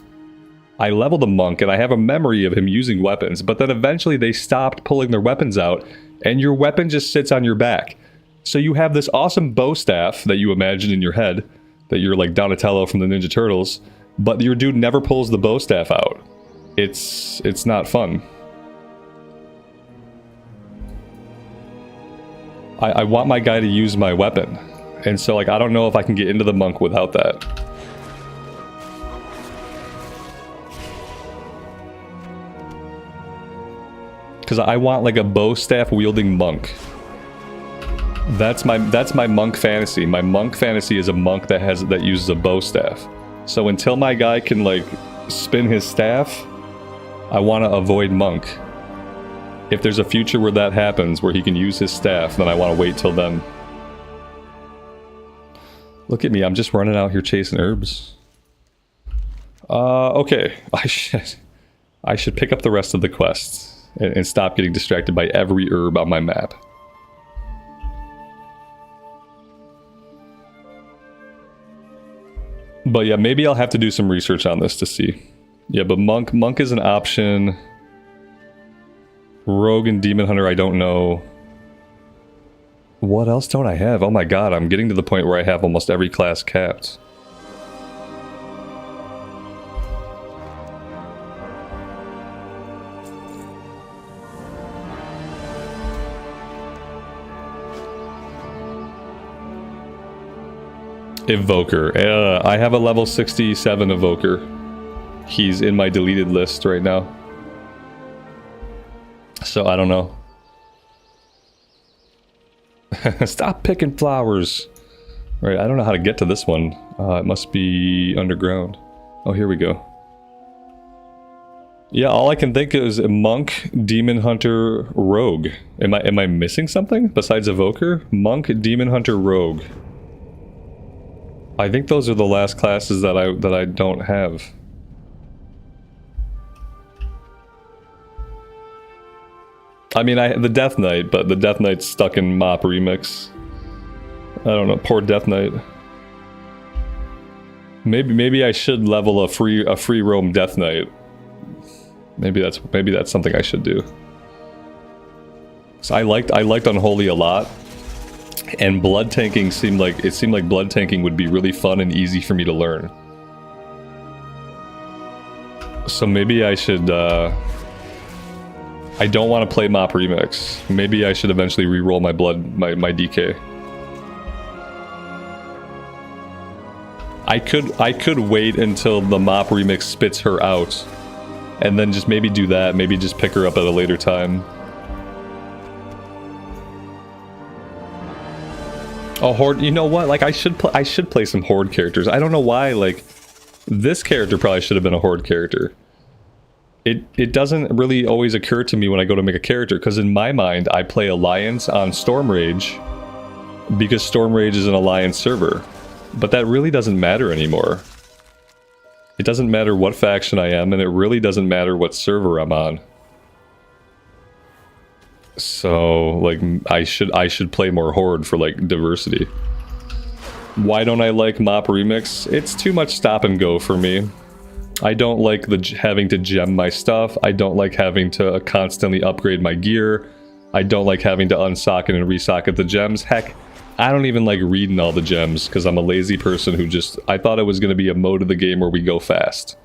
I leveled a monk and I have a memory of him using weapons, but then eventually they stopped pulling their weapons out and your weapon just sits on your back. So you have this awesome bow staff that you imagine in your head, that you're like Donatello from the Ninja Turtles, but your dude never pulls the bow staff out. It's not fun. I want my guy to use my weapon. And so like I don't know if I can get into the monk without that. Because I want like a bow staff wielding monk. That's my monk fantasy. My monk fantasy is a monk that uses a bow staff. So until my guy can like spin his staff, I want to avoid monk. If there's a future where that happens, where he can use his staff, then I want to wait till then. Look at me, I'm just running out here chasing herbs. Okay, I should pick up the rest of the quests and stop getting distracted by every herb on my map. But yeah, maybe I'll have to do some research on this to see. Yeah, but monk is an option. Rogue and Demon Hunter, I don't know. What else don't I have? Oh my god, I'm getting to the point where I have almost every class capped. Evoker. I have a level 67 Evoker. He's in my deleted list right now. So I don't know. Stop picking flowers. Right, I don't know how to get to this one. It must be underground. Oh, here we go. Yeah, all I can think is a monk, demon hunter, rogue. Am I missing something besides evoker? Monk, demon hunter, rogue. I think those are the last classes that I don't have. I mean, the Death Knight, but the Death Knight's stuck in Mop Remix. I don't know, poor Death Knight. Maybe I should level a free roam Death Knight. Maybe that's something I should do. So I liked Unholy a lot, and blood tanking seemed like blood tanking would be really fun and easy for me to learn. So maybe I should. I don't want to play Mop Remix. Maybe I should eventually re-roll my DK. I could wait until the Mop Remix spits her out, and then just maybe do that. Maybe just pick her up at a later time. Oh, Horde. You know what? Like I should play some Horde characters. I don't know why. Like this character probably should have been a Horde character. It doesn't really always occur to me when I go to make a character, because in my mind I play Alliance on Stormrage because Stormrage is an Alliance server. But that really doesn't matter anymore. It doesn't matter what faction I am, and it really doesn't matter what server I'm on. So, like, I should play more Horde for, like, diversity. Why don't I like Mop Remix? It's too much stop and go for me. I don't like having to gem my stuff. I don't like having to constantly upgrade my gear. I don't like having to unsocket and resocket the gems. Heck, I don't even like reading all the gems because I'm a lazy person who just... I thought it was going to be a mode of the game where we go fast.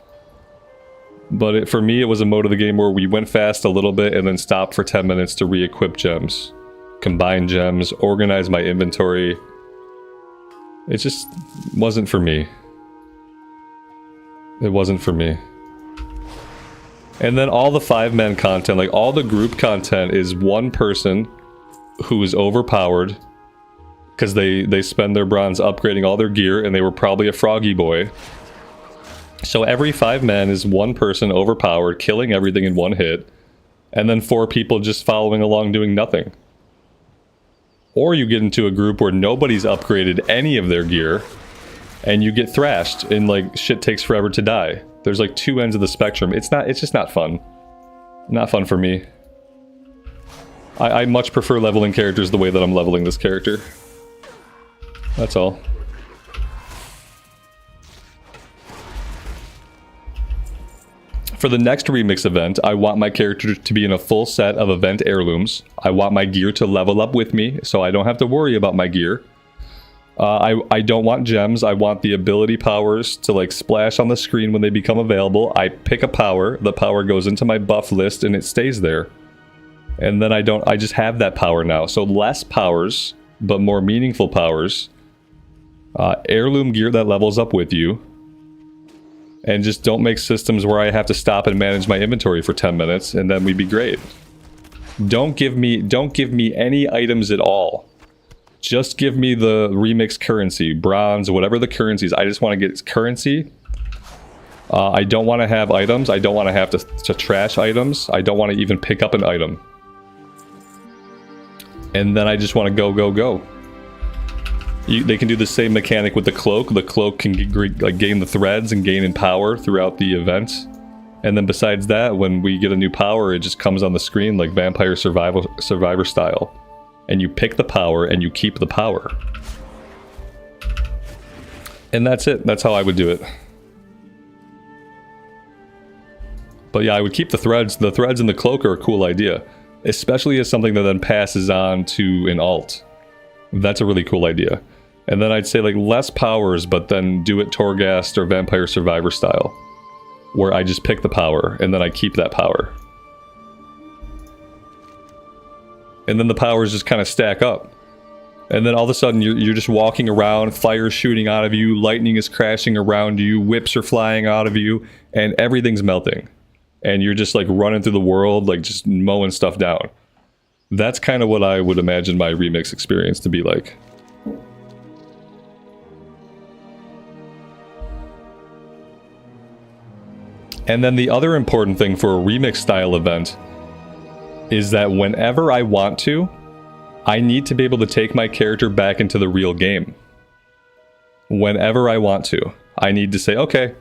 But for me, it was a mode of the game where we went fast a little bit and then stopped for 10 minutes to re-equip gems. Combine gems, organize my inventory. It just wasn't for me. It wasn't for me. And then all the 5-man content, like all the group content, is one person who is overpowered because they spend their bronze upgrading all their gear, and they were probably a froggy boy. So every 5-man is one person overpowered, killing everything in one hit, and then 4 people just following along doing nothing. Or you get into a group where nobody's upgraded any of their gear, and you get thrashed, and like shit takes forever to die. There's like 2 ends of the spectrum. It's just not fun. Not fun for me. I much prefer leveling characters the way that I'm leveling this character. That's all. For the next remix event, I want my character to be in a full set of event heirlooms. I want my gear to level up with me, so I don't have to worry about my gear. I don't want gems. I want the ability powers to like splash on the screen when they become available. I pick a power, the power goes into my buff list and it stays there. And then I just have that power now. So less powers, but more meaningful powers. Heirloom gear that levels up with you. And just don't make systems where I have to stop and manage my inventory for 10 minutes and then we'd be great. Don't give me any items at all. Just give me the remix currency, bronze, whatever the currencies. I just want to get currency. I don't want to have items. I don't want to have to trash items. I don't want to even pick up an item. And then I just want to go, go, go. They can do the same mechanic with the cloak. The cloak can gain the threads and gain in power throughout the event. And then besides that, when we get a new power, it just comes on the screen like Vampire Survivor style. And you pick the power and you keep the power. And that's it. That's how I would do it. But yeah, I would keep the threads. The threads in the cloak are a cool idea. Especially as something that then passes on to an alt. That's a really cool idea. And then I'd say like less powers, but then do it Torghast or Vampire Survivor style. Where I just pick the power and then I keep that power. And then the powers just kind of stack up. And then all of a sudden you're just walking around, fire's shooting out of you, lightning is crashing around you, whips are flying out of you, and everything's melting. And you're just like running through the world, like just mowing stuff down. That's kind of what I would imagine my remix experience to be like. And then the other important thing for a remix style event is that whenever I want to, I need to be able to take my character back into the real game. Whenever I want to. I need to say, okay,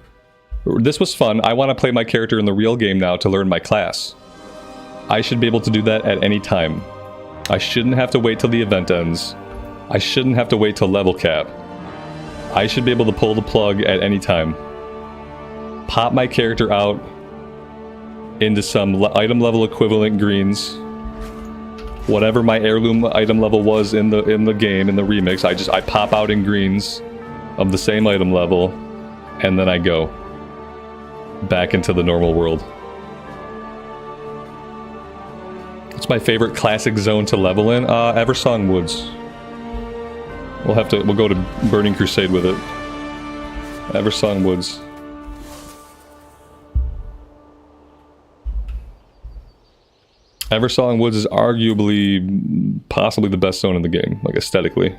this was fun. I want to play my character in the real game now to learn my class. I should be able to do that at any time. I shouldn't have to wait till the event ends. I shouldn't have to wait till level cap. I should be able to pull the plug at any time. Pop my character out into some item level equivalent greens. Whatever my heirloom item level was in the game, in the remix, I pop out in greens of the same item level, and then I go back into the normal world. What's my favorite classic zone to level in? Eversong Woods. We'll go to Burning Crusade with it. Eversong Woods. Eversong Woods is arguably, possibly the best zone in the game, like aesthetically.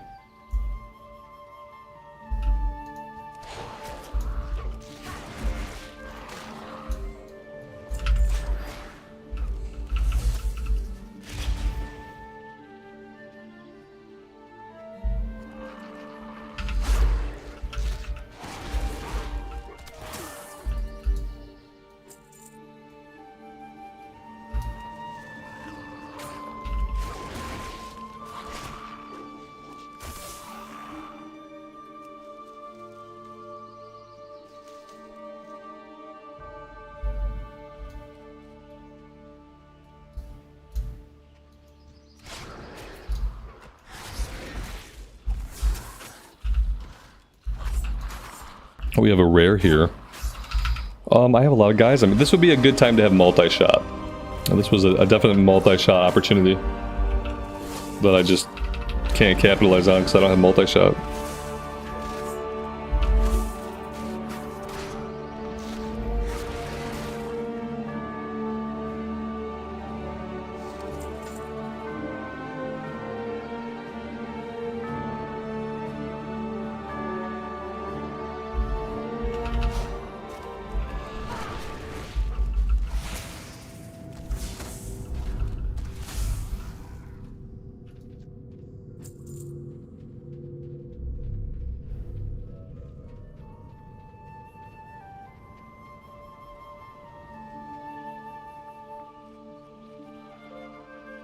We have a rare here. I have a lot of guys. I mean, this would be a good time to have multi-shot. This was a definite multi-shot opportunity that I just can't capitalize on because I don't have multi-shot.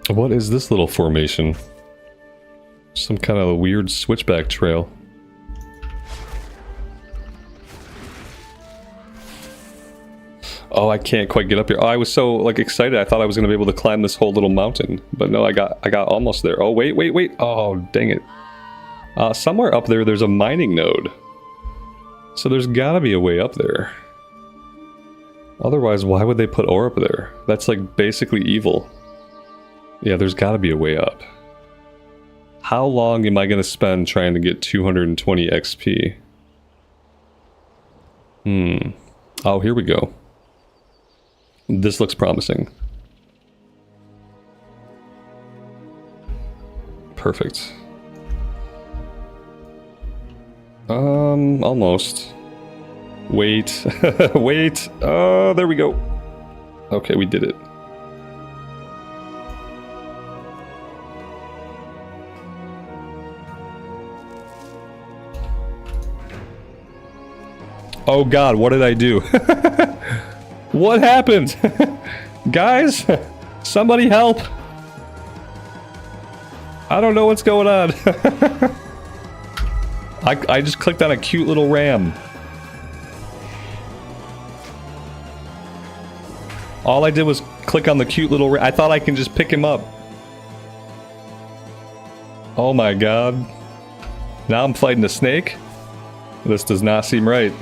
What is this little formation? Some kind of a weird switchback trail. Oh, I can't quite get up here. Oh, I was so like excited. I thought I was gonna be able to climb this whole little mountain, but no, I got almost there. Oh, wait. Oh, dang it. Somewhere up there, there's a mining node. So there's gotta be a way up there. Otherwise, why would they put ore up there? That's like basically evil. Yeah, there's gotta be a way up. How long am I gonna spend trying to get 220 XP? Oh, here we go. This looks promising. Perfect. Almost. Wait. Wait. Oh, there we go. Okay, we did it. Oh god, what did I do? What happened? Guys, somebody help. I don't know what's going on. I just clicked on a cute little ram. All I did was click on the cute little ram. I thought I can just pick him up. Oh my god. Now I'm fighting a snake? This does not seem right.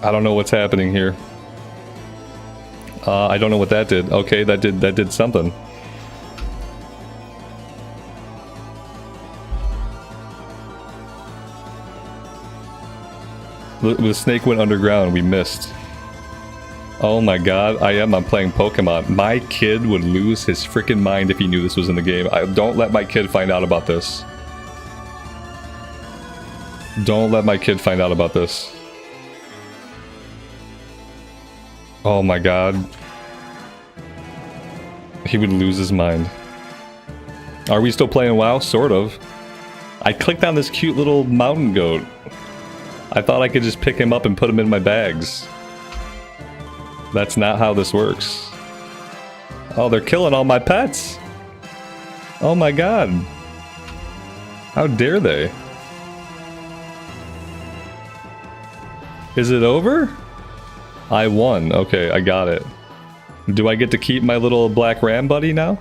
I don't know what's happening here. I don't know what that did. Okay, that did something. The snake went underground. We missed. Oh my god, I'm playing Pokemon. My kid would lose his freaking mind if he knew this was in the game. Don't let my kid find out about this. Don't let my kid find out about this. Oh my god. He would lose his mind. Are we still playing WoW? Sort of. I clicked on this cute little mountain goat. I thought I could just pick him up and put him in my bags. That's not how this works. Oh, they're killing all my pets! Oh my god. How dare they? Is it over? I won. Okay, I got it. Do I get to keep my little black ram buddy now?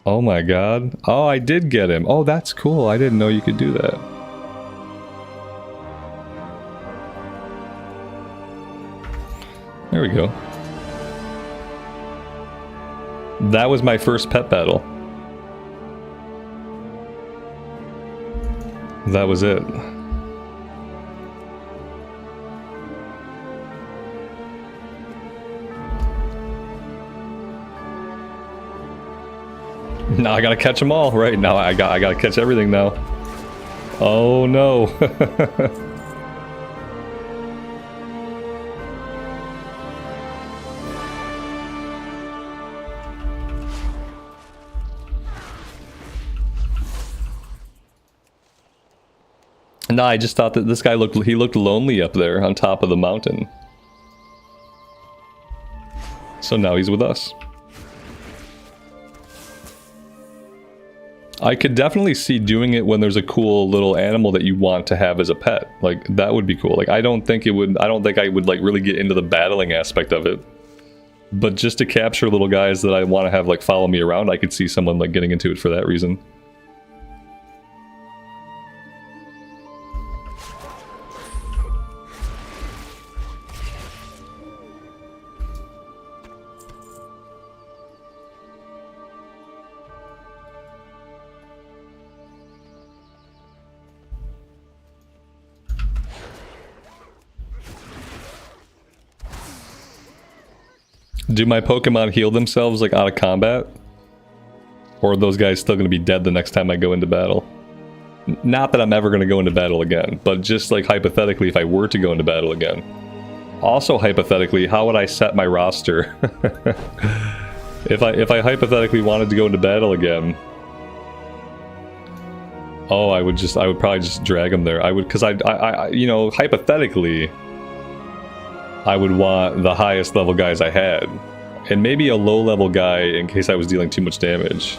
Oh my god. Oh, I did get him. Oh, that's cool. I didn't know you could do that. There we go. That was my first pet battle. That was it. Now I gotta catch them all. Right, now I gotta catch everything now. Oh no. No, I just thought that this guy looked lonely up there on top of the mountain. So now he's with us. I could definitely see doing it when there's a cool little animal that you want to have as a pet. Like, that would be cool. Like, I don't think I would like really get into the battling aspect of it. But just to capture little guys that I want to have like follow me around, I could see someone like getting into it for that reason. Do my Pokemon heal themselves like out of combat? Or are those guys still going to be dead the next time I go into battle? Not that I'm ever going to go into battle again, but just like hypothetically if I were to go into battle again. Also hypothetically, how would I set my roster? If I hypothetically wanted to go into battle again. Oh, I would probably just drag them there. I would, because you know, hypothetically, I would want the highest level guys I had. And maybe a low level guy in case I was dealing too much damage.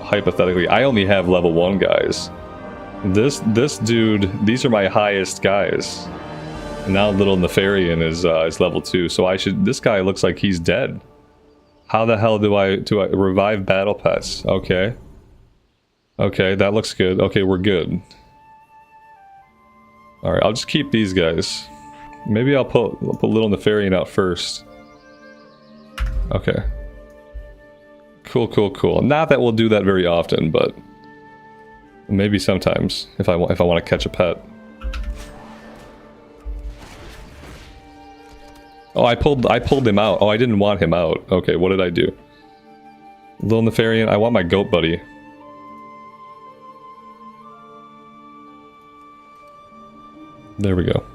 Hypothetically, I only have level 1 guys. This dude, these are my highest guys. And now little Nefarian is level 2, so I should... This guy looks like he's dead. How the hell do I revive battle pets? Okay. Okay, that looks good. Okay, we're good. Alright, I'll just keep these guys. Maybe I'll put little Nefarian out first. Okay. Cool, cool, cool. Not that we'll do that very often, but maybe sometimes if I want to catch a pet. Oh, I pulled him out. Oh, I didn't want him out. Okay, what did I do? Little Nefarian, I want my goat buddy. There we go.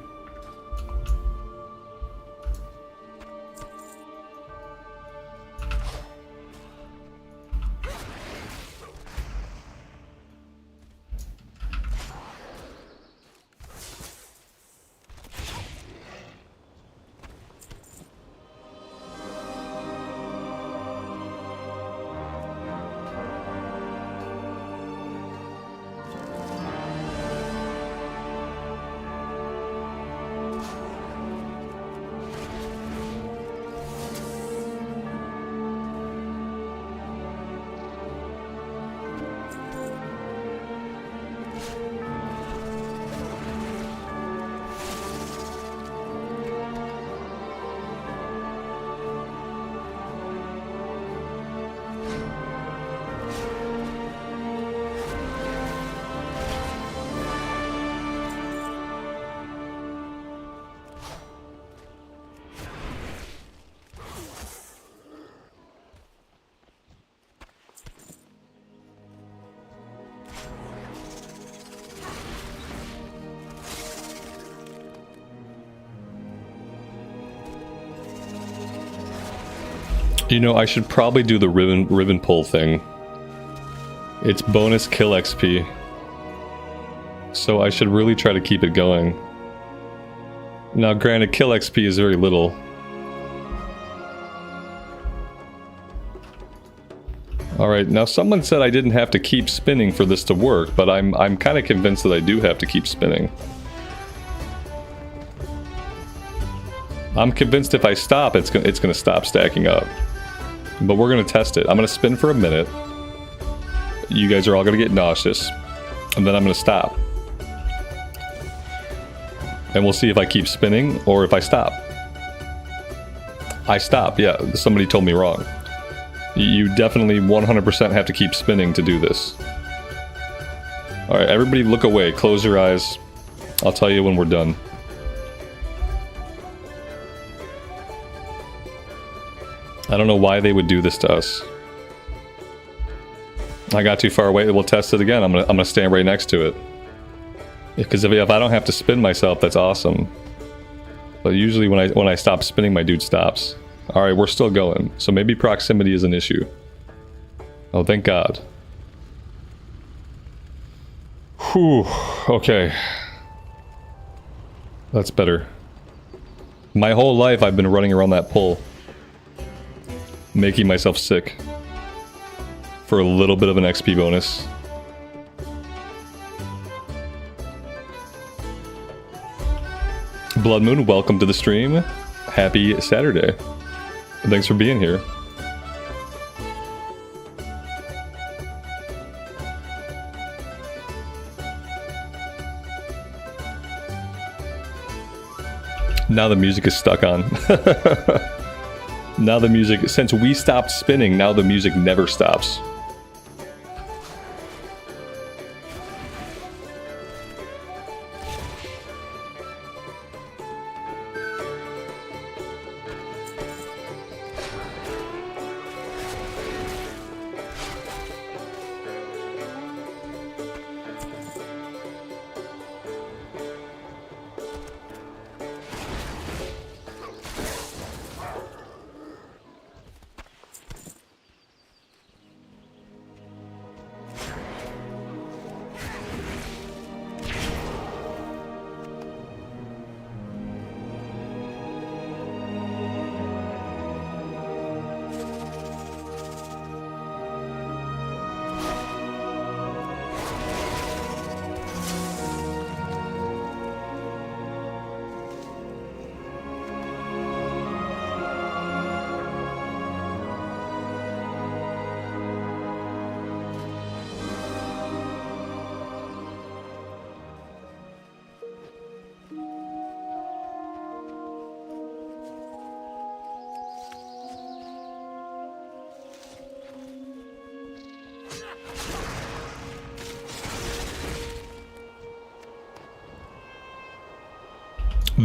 You know, I should probably do the ribbon pull thing. It's bonus kill XP. So I should really try to keep it going. Now granted, kill XP is very little. Alright, now someone said I didn't have to keep spinning for this to work, but I'm kind of convinced that I do have to keep spinning. I'm convinced if I stop, it's gonna stop stacking up. But we're gonna test it. I'm gonna spin for a minute. You guys are all gonna get nauseous. And then I'm gonna stop. And we'll see if I keep spinning or if I stop. I stop, yeah. Somebody told me wrong. You definitely 100% have to keep spinning to do this. Alright, everybody look away. Close your eyes. I'll tell you when we're done. I don't know why they would do this to us. I got too far away. We'll test it again. I'm gonna stand right next to it. Because if I don't have to spin myself, that's awesome. But usually when I stop spinning, my dude stops. Alright, we're still going. So maybe proximity is an issue. Oh, thank God. Whew. Okay. That's better. My whole life I've been running around that pole. Making myself sick. For a little bit of an XP bonus. Blood Moon, welcome to the stream. Happy Saturday. Thanks for being here. Now the music is stuck on. Now the music, since we stopped spinning, now the music never stops.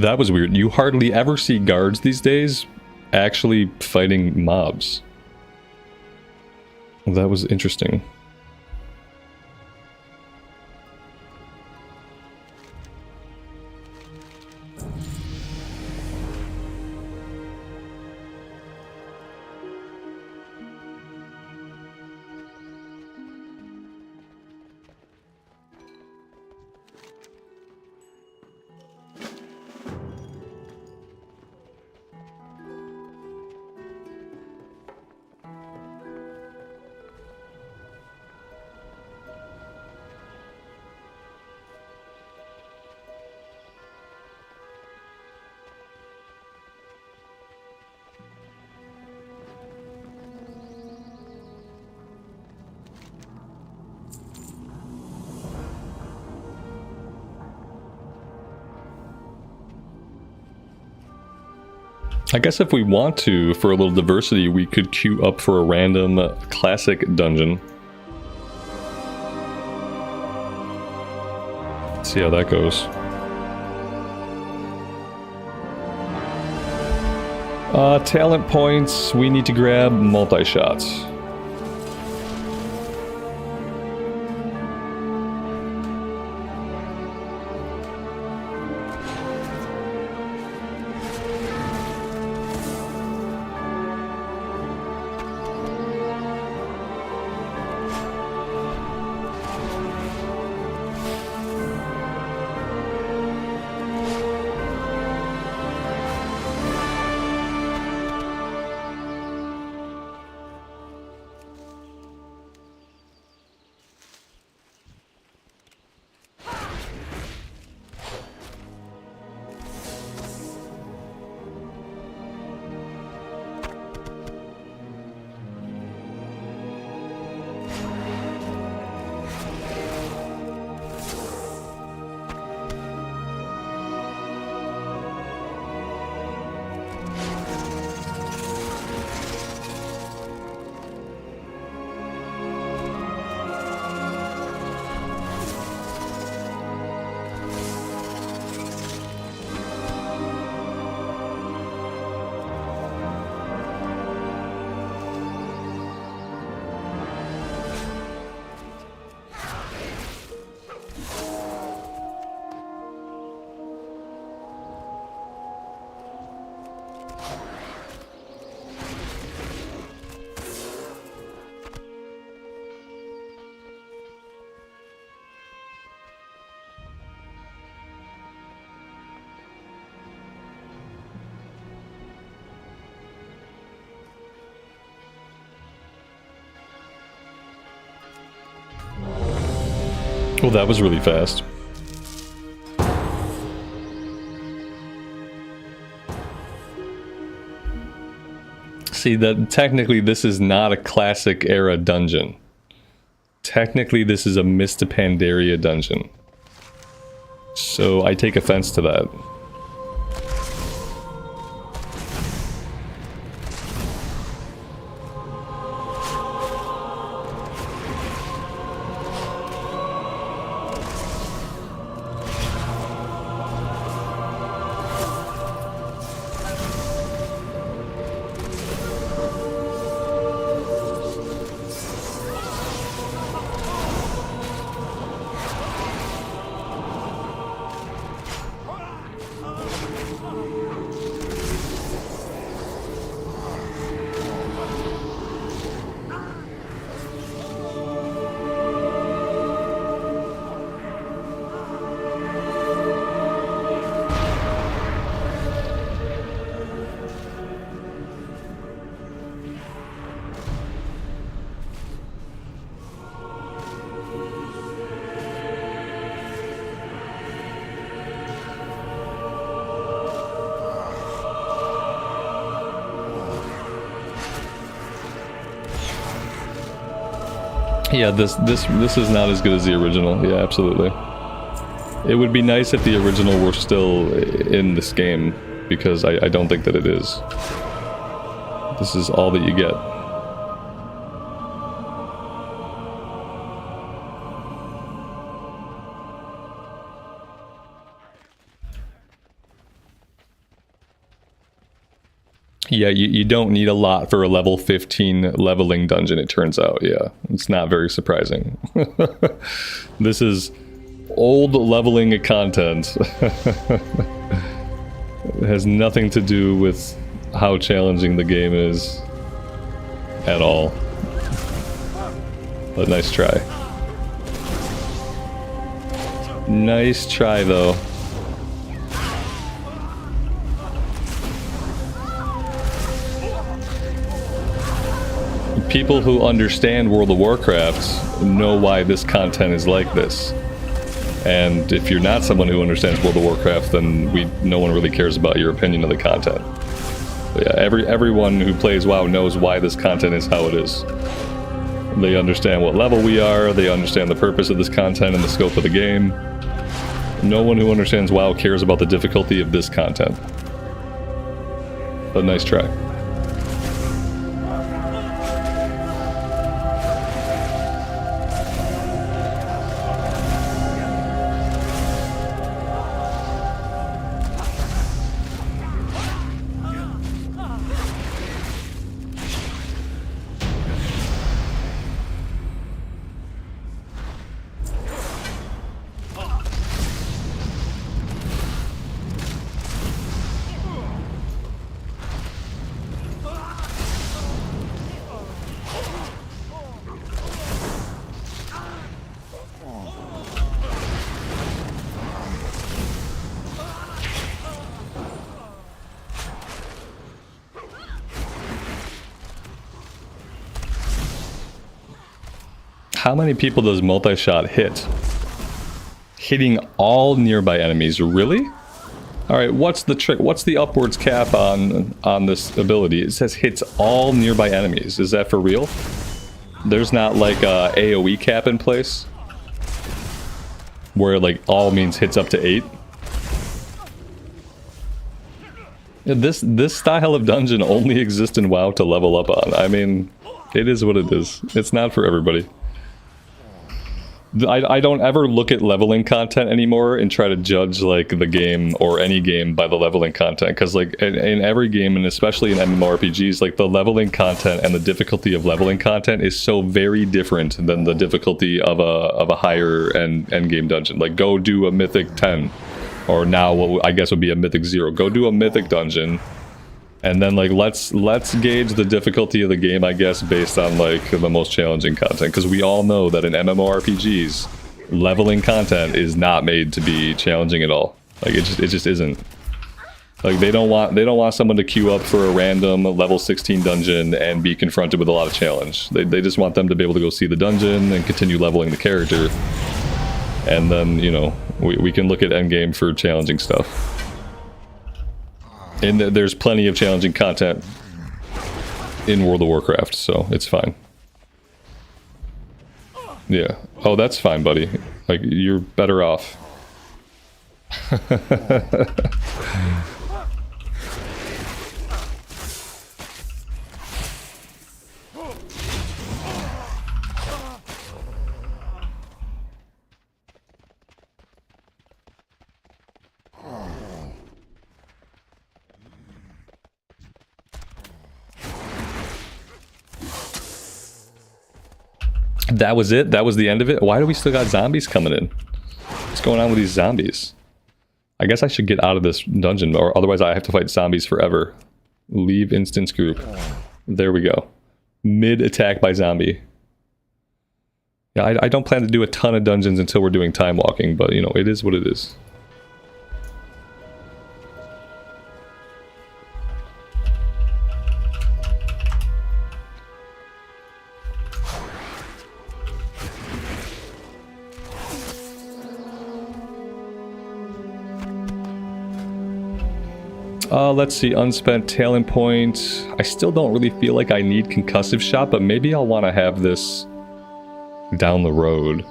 That was weird. You hardly ever see guards these days actually fighting mobs. That was interesting. I guess if we want to, for a little diversity, we could queue up for a random classic dungeon. See how that goes. Talent points, we need to grab multi-shots. Well, that was really fast. See, that technically this is not a classic era dungeon. Technically this is a Mist to Pandaria dungeon. So I take offense to that. Yeah, this is not as good as the original. Yeah, absolutely. It would be nice if the original were still in this game, because I don't think that it is. This is all that you get. Yeah, you don't need a lot for a level 15 leveling dungeon, it turns out. Yeah, it's not very surprising. This is old leveling content. It has nothing to do with how challenging the game is at all. But nice try. Nice try, though. People who understand World of Warcraft know why this content is like this. And if you're not someone who understands World of Warcraft, then no one really cares about your opinion of the content. But yeah, everyone who plays WoW knows why this content is how it is. They understand what level we are, they understand the purpose of this content and the scope of the game. No one who understands WoW cares about the difficulty of this content. But nice try. How many people does multi-shot hit? Hitting all nearby enemies, really? Alright, what's the trick? What's the upwards cap on this ability? It says hits all nearby enemies. Is that for real? There's not like a AoE cap in place? Where like all means hits up to 8? This style of dungeon only exists in WoW to level up on. I mean, it is what it is. It's not for everybody. I don't ever look at leveling content anymore and try to judge like the game or any game by the leveling content, because like in every game, and especially in MMORPGs, like the leveling content and the difficulty of leveling content is so very different than the difficulty of a higher end game dungeon. Like go do a Mythic 10, or now what I guess would be a Mythic 0. Go do a Mythic dungeon. And then like let's gauge the difficulty of the game, I guess, based on like the most challenging content, because we all know that in MMORPGs, leveling content is not made to be challenging at all. Like it just isn't. Like they don't want someone to queue up for a random level 16 dungeon and be confronted with a lot of challenge. They just want them to be able to go see the dungeon and continue leveling the character. And then, you know, we can look at endgame for challenging stuff. And there's plenty of challenging content in World of Warcraft, so it's fine. Yeah. Oh, that's fine, buddy. Like, you're better off. That was it? That was the end of it? Why do we still got zombies coming in? What's going on with these zombies? I guess I should get out of this dungeon, or otherwise I have to fight zombies forever. Leave instance group. There we go. Mid-attack by zombie. Yeah, I don't plan to do a ton of dungeons until we're doing time walking, but, you know, it is what it is. Let's see, unspent talent point. I still don't really feel like I need concussive shot, but maybe I'll want to have this down the road.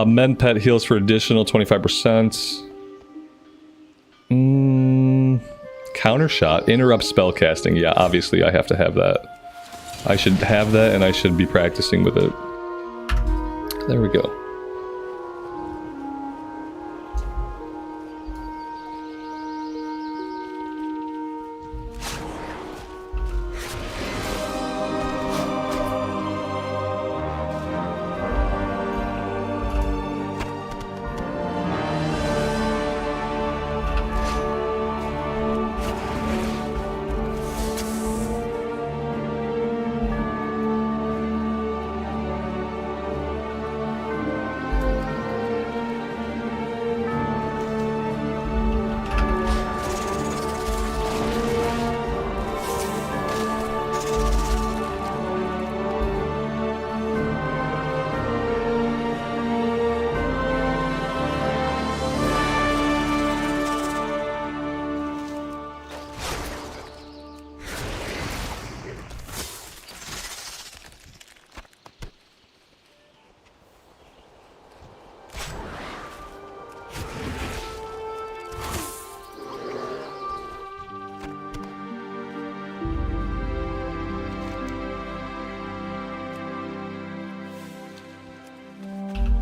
Men pet heals for additional 25%. Counter shot, interrupt spell casting. Yeah, obviously I have to have that. I should have that, and I should be practicing with it. There we go.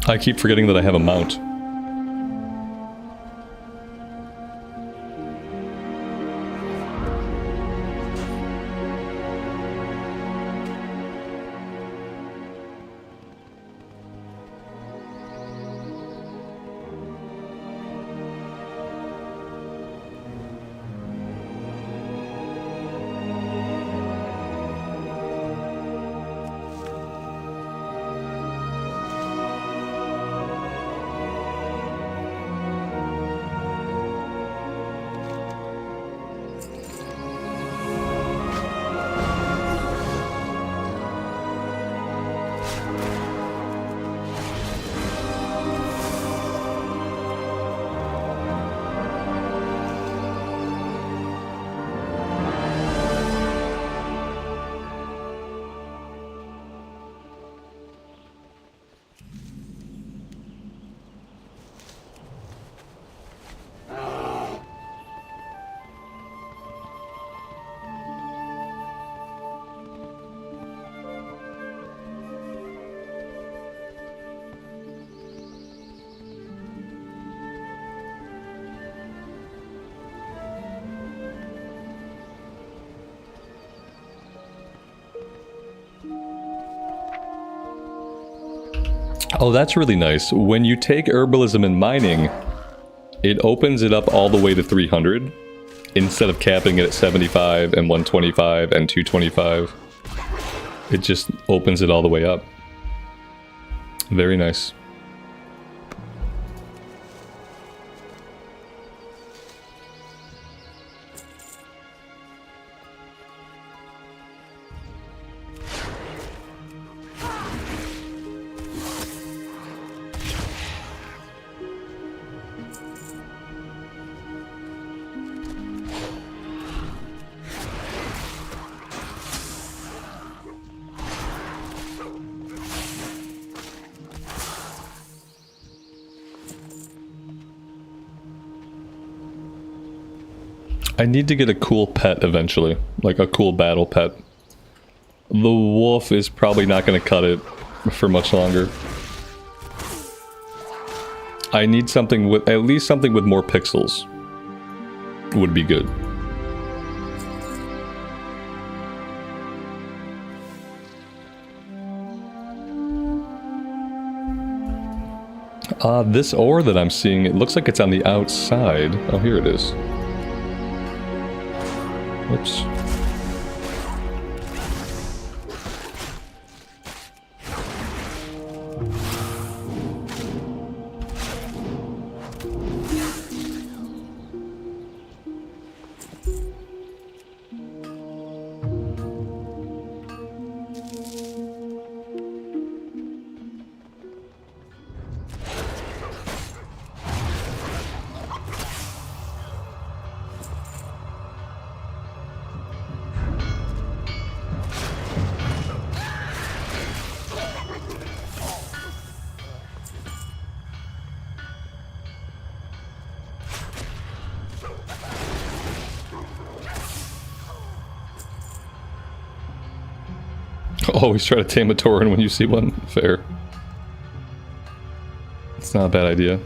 I keep forgetting that I have a mount. Oh, that's really nice. When you take herbalism and mining, it opens it up all the way to 300 instead of capping it at 75 and 125 and 225. It just opens it all the way up. Very nice. I need to get a cool pet eventually, like a cool battle pet. The wolf is probably not going to cut it for much longer. I need something with, at least something with more pixels would be good. This ore that I'm seeing, it looks like it's on the outside. Oh, here it is. Whoops. Always try to tame a tauren when you see one. Fair. It's not a bad idea.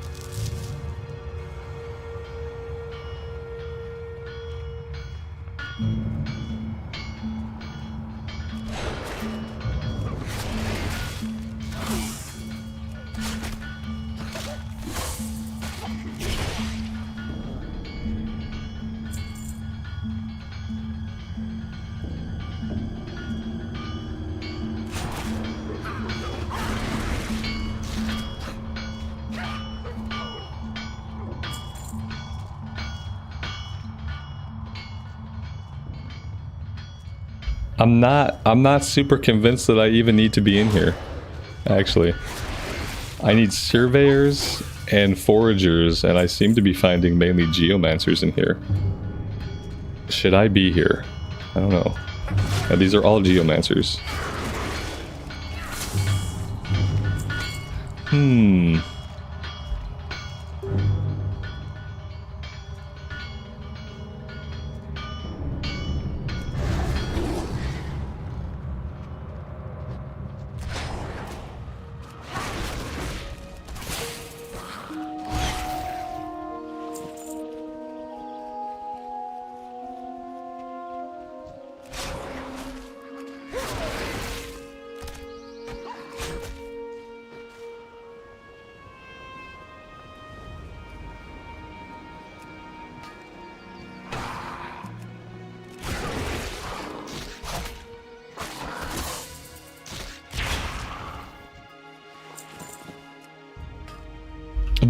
I'm not super convinced that I even need to be in here, actually. I need surveyors and foragers, and I seem to be finding mainly geomancers in here. Should I be here? I don't know. Yeah, these are all geomancers.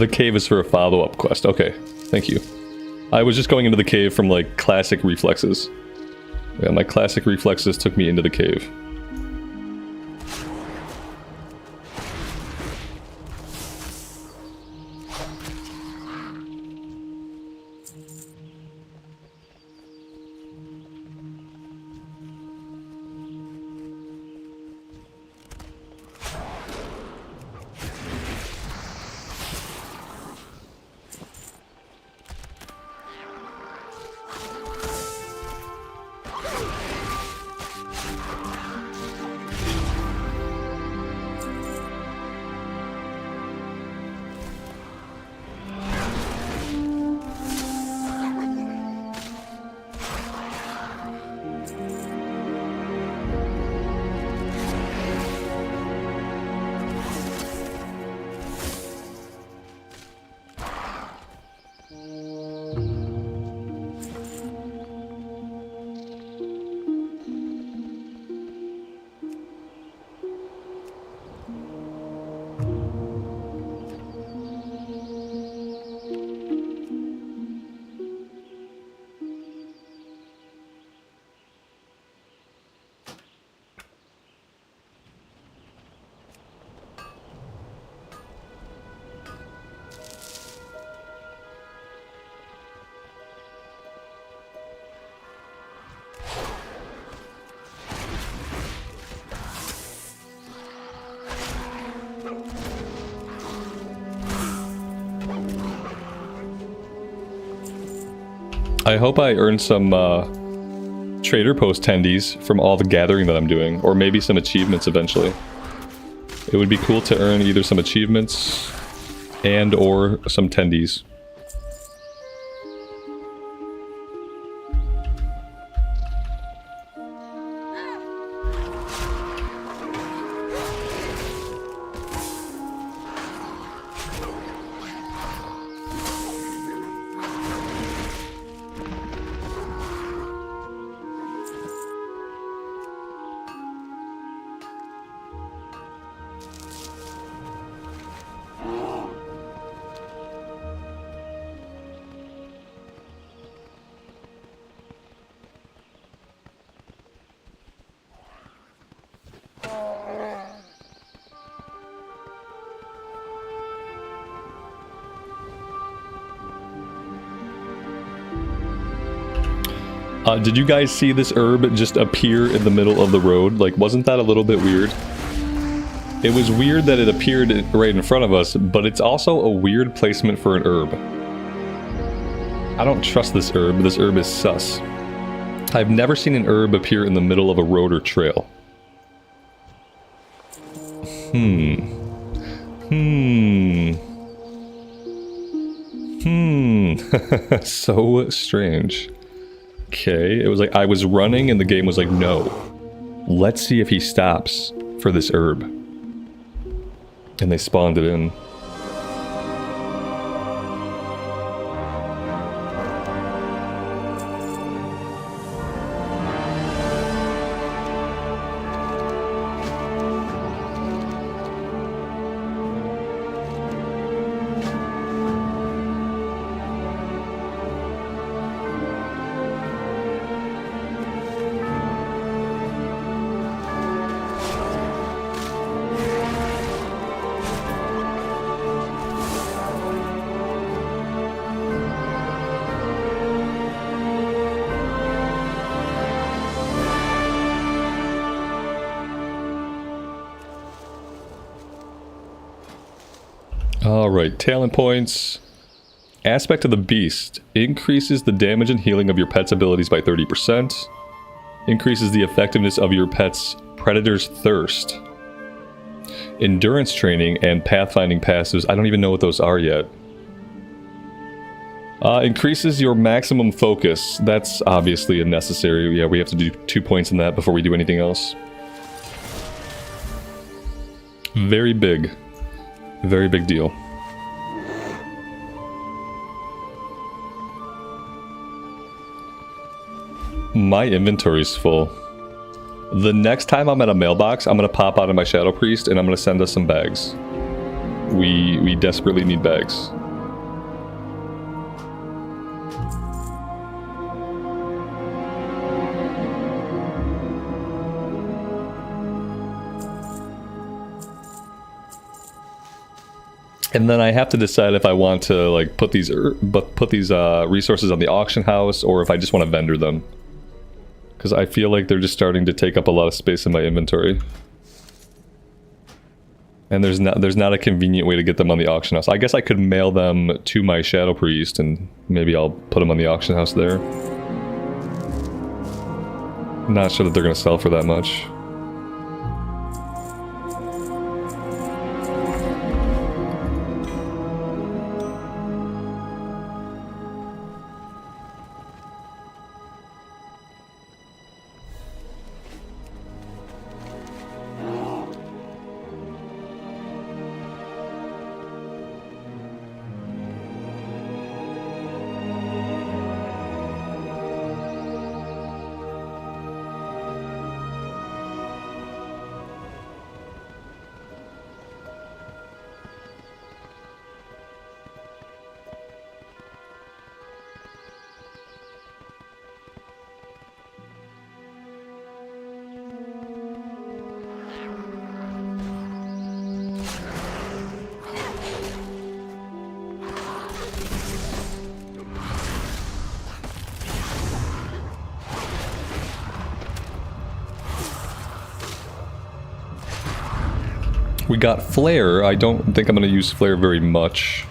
The cave is for a follow-up quest. Okay, thank you. I was just going into the cave from, like, classic reflexes. Yeah, my classic reflexes took me into the cave. I hope I earn some trader post tendies from all the gathering that I'm doing, or maybe some achievements eventually. It would be cool to earn either some achievements and or some tendies. Did you guys see this herb just appear in the middle of the road? Like, wasn't that a little bit weird? It was weird that it appeared right in front of us, but it's also a weird placement for an herb. I don't trust this herb. This herb is sus. I've never seen an herb appear in the middle of a road or trail. So strange. Okay, it was like I was running and the game was like, no. Let's see if he stops for this herb. And they spawned it in. Alright, talent points. Aspect of the Beast. Increases the damage and healing of your pet's abilities by 30%. Increases the effectiveness of your pet's Predator's Thirst. Endurance training and pathfinding passives. I don't even know what those are yet. Increases your maximum focus. That's obviously unnecessary. Yeah, we have to do 2 points in that before we do anything else. Very big. Very big deal. My inventory's full. The next time I'm at a mailbox, I'm gonna pop out of my Shadow Priest and I'm gonna send us some bags. We desperately need bags. And then I have to decide if I want to like put these resources on the auction house, or if I just want to vendor them. Because I feel like they're just starting to take up a lot of space in my inventory. And there's not a convenient way to get them on the auction house. I guess I could mail them to my Shadow Priest, and maybe I'll put them on the auction house there. Not sure that they're going to sell for that much. We got Flare. I don't think I'm going to use Flare very much.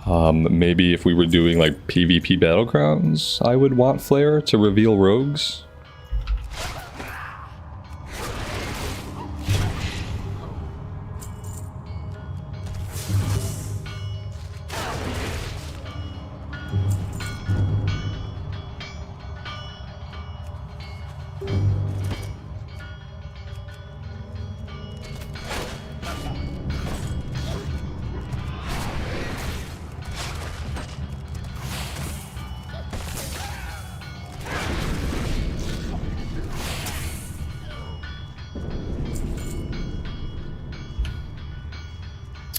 Maybe if we were doing like PvP Battlegrounds, I would want Flare to reveal rogues.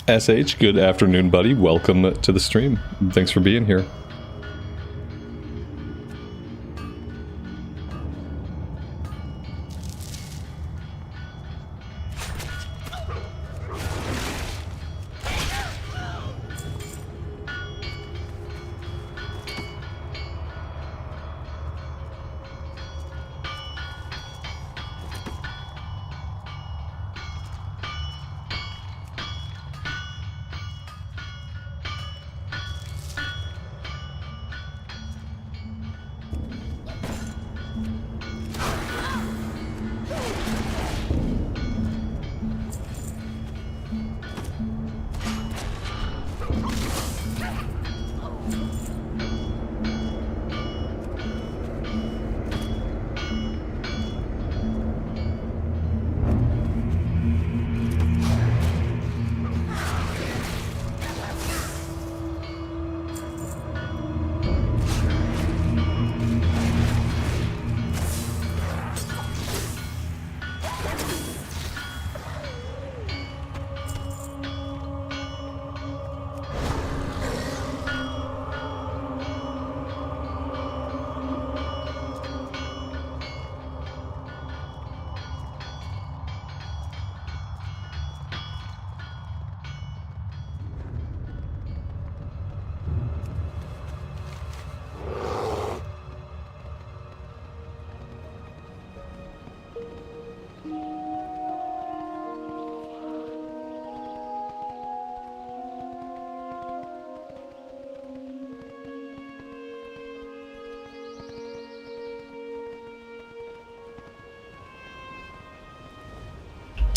SH, good afternoon, buddy. Welcome to the stream. Thanks for being here.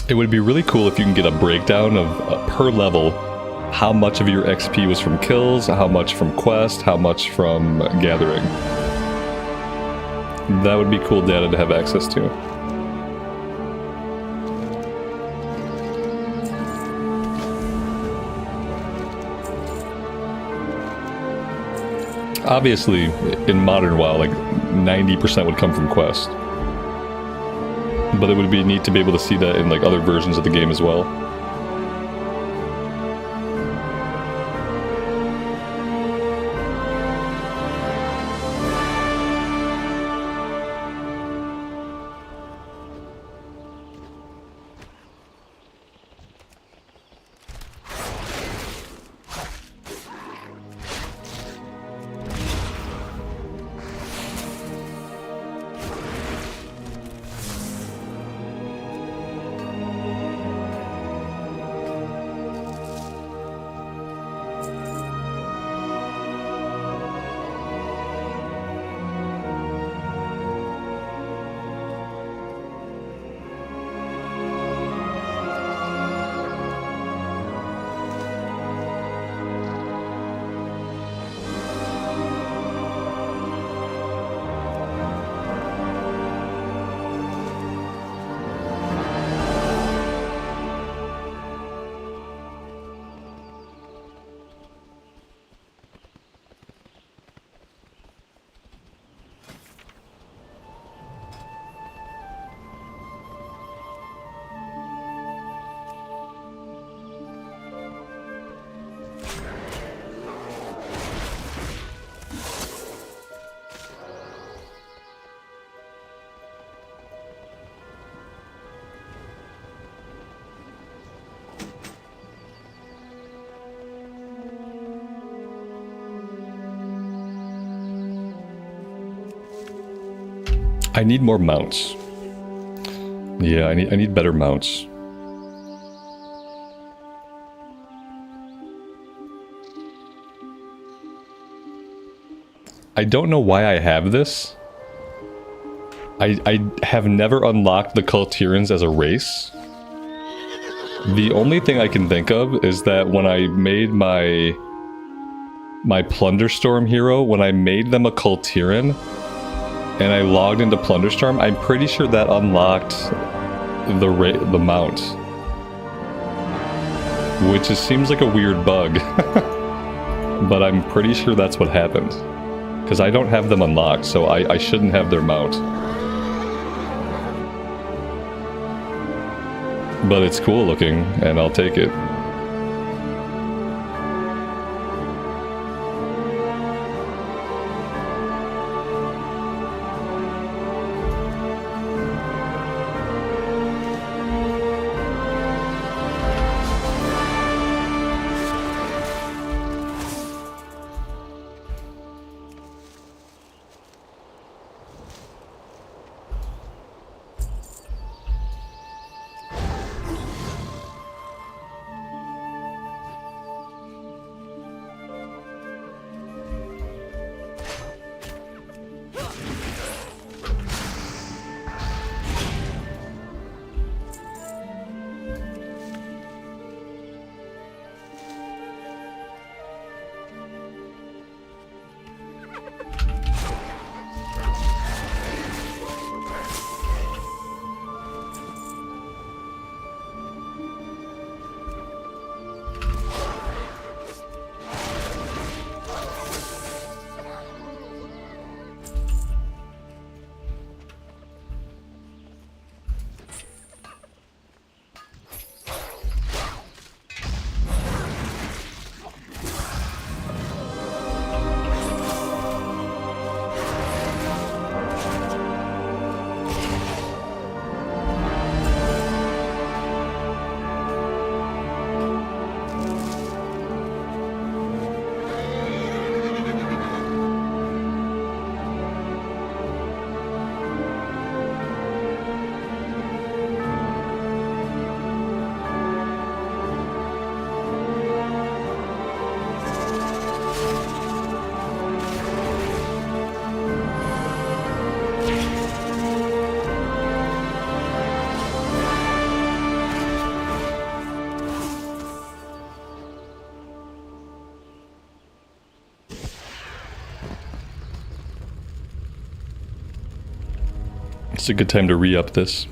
It would be really cool if you can get a breakdown of, per level, how much of your XP was from kills, how much from quest, how much from gathering. That would be cool data to have access to. Obviously, in modern WoW, like 90% would come from quest. But it would be neat to be able to see that in like other versions of the game as well. I need more mounts. Yeah, I need better mounts. I don't know why I have this. I have never unlocked the Kultirans as a race. The only thing I can think of is that when I made my Plunderstorm hero, when I made them a Kultiran, and I logged into Plunderstorm, I'm pretty sure that unlocked the mount. Which seems like a weird bug. But I'm pretty sure that's what happened. Because I don't have them unlocked, so I shouldn't have their mount. But it's cool looking, and I'll take it. It's a good time to re-up this.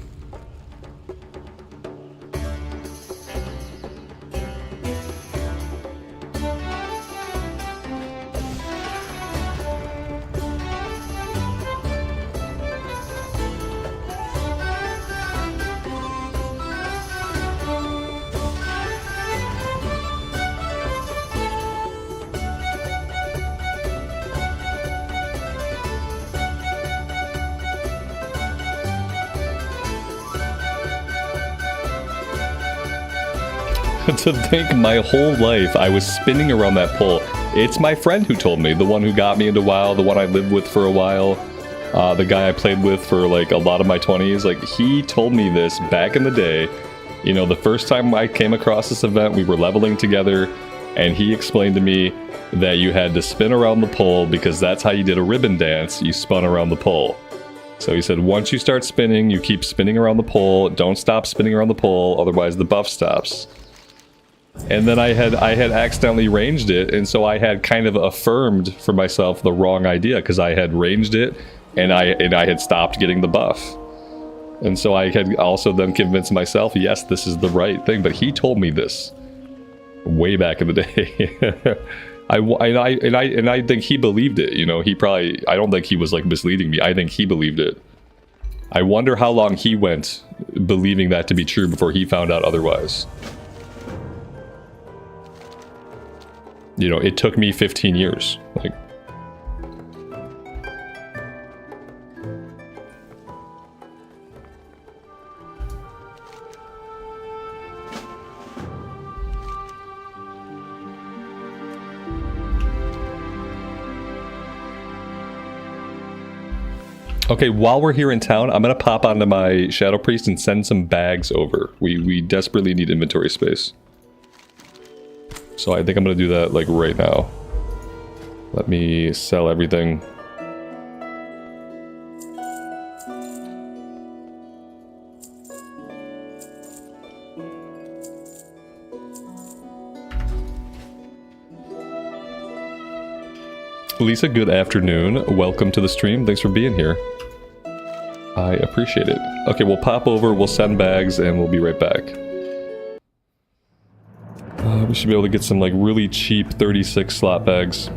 To think my whole life I was spinning around that pole. It's my friend who told me, the one who got me into WoW, the one I lived with for a while, the guy I played with for like a lot of my 20s. Like, he told me this back in the day. You know, the first time I came across this event, we were leveling together, and he explained to me that you had to spin around the pole because that's how you did a ribbon dance. You spun around the pole. So he said, once you start spinning, you keep spinning around the pole. Don't stop spinning around the pole, otherwise the buff stops. And then I had accidentally ranged it, and so I had kind of affirmed for myself the wrong idea because I had ranged it, and I had stopped getting the buff. And so I had also then convinced myself, yes, this is the right thing. But he told me this way back in the day. I think he believed it. You know, he probably, I don't think he was like misleading me. I think he believed it. I wonder how long he went believing that to be true before he found out otherwise. You know, it took me 15 years. Like, Okay, while we're here in town, I'm gonna pop onto my Shadow Priest and send some bags over. We desperately need inventory space. So I think I'm gonna do that, like, right now. Let me sell everything. Lisa, good afternoon. Welcome to the stream. Thanks for being here. I appreciate it. Okay, we'll pop over, we'll send bags, and we'll be right back. We should be able to get some, like, really cheap 36 slot bags.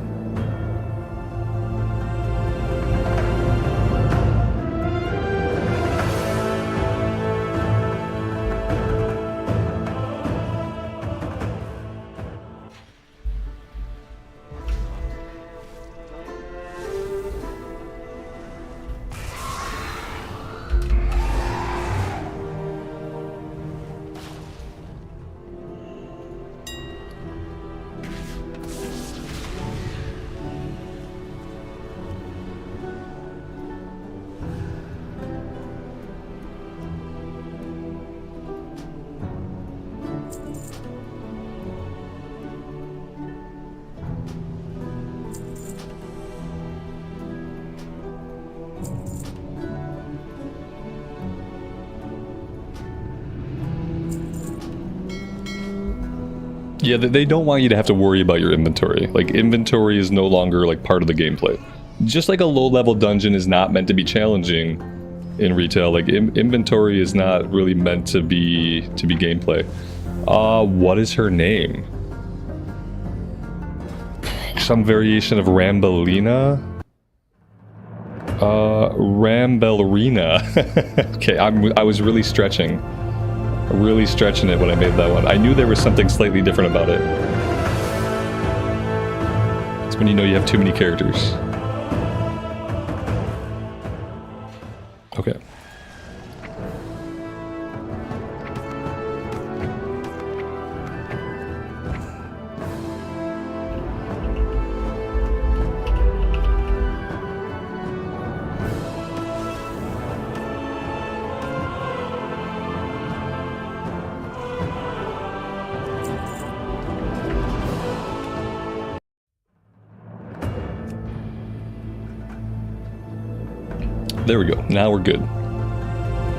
Yeah, they don't want you to have to worry about your inventory. Like, inventory is no longer, like, part of the gameplay. Just like a low-level dungeon is not meant to be challenging in retail, like, inventory is not really meant to be gameplay. What is her name? Some variation of Rambelina? Rambellerina. Okay, I was really stretching. Really stretching it when I made that one. I knew there was something slightly different about it. It's when you know you have too many characters. Okay. There we go. Now we're good.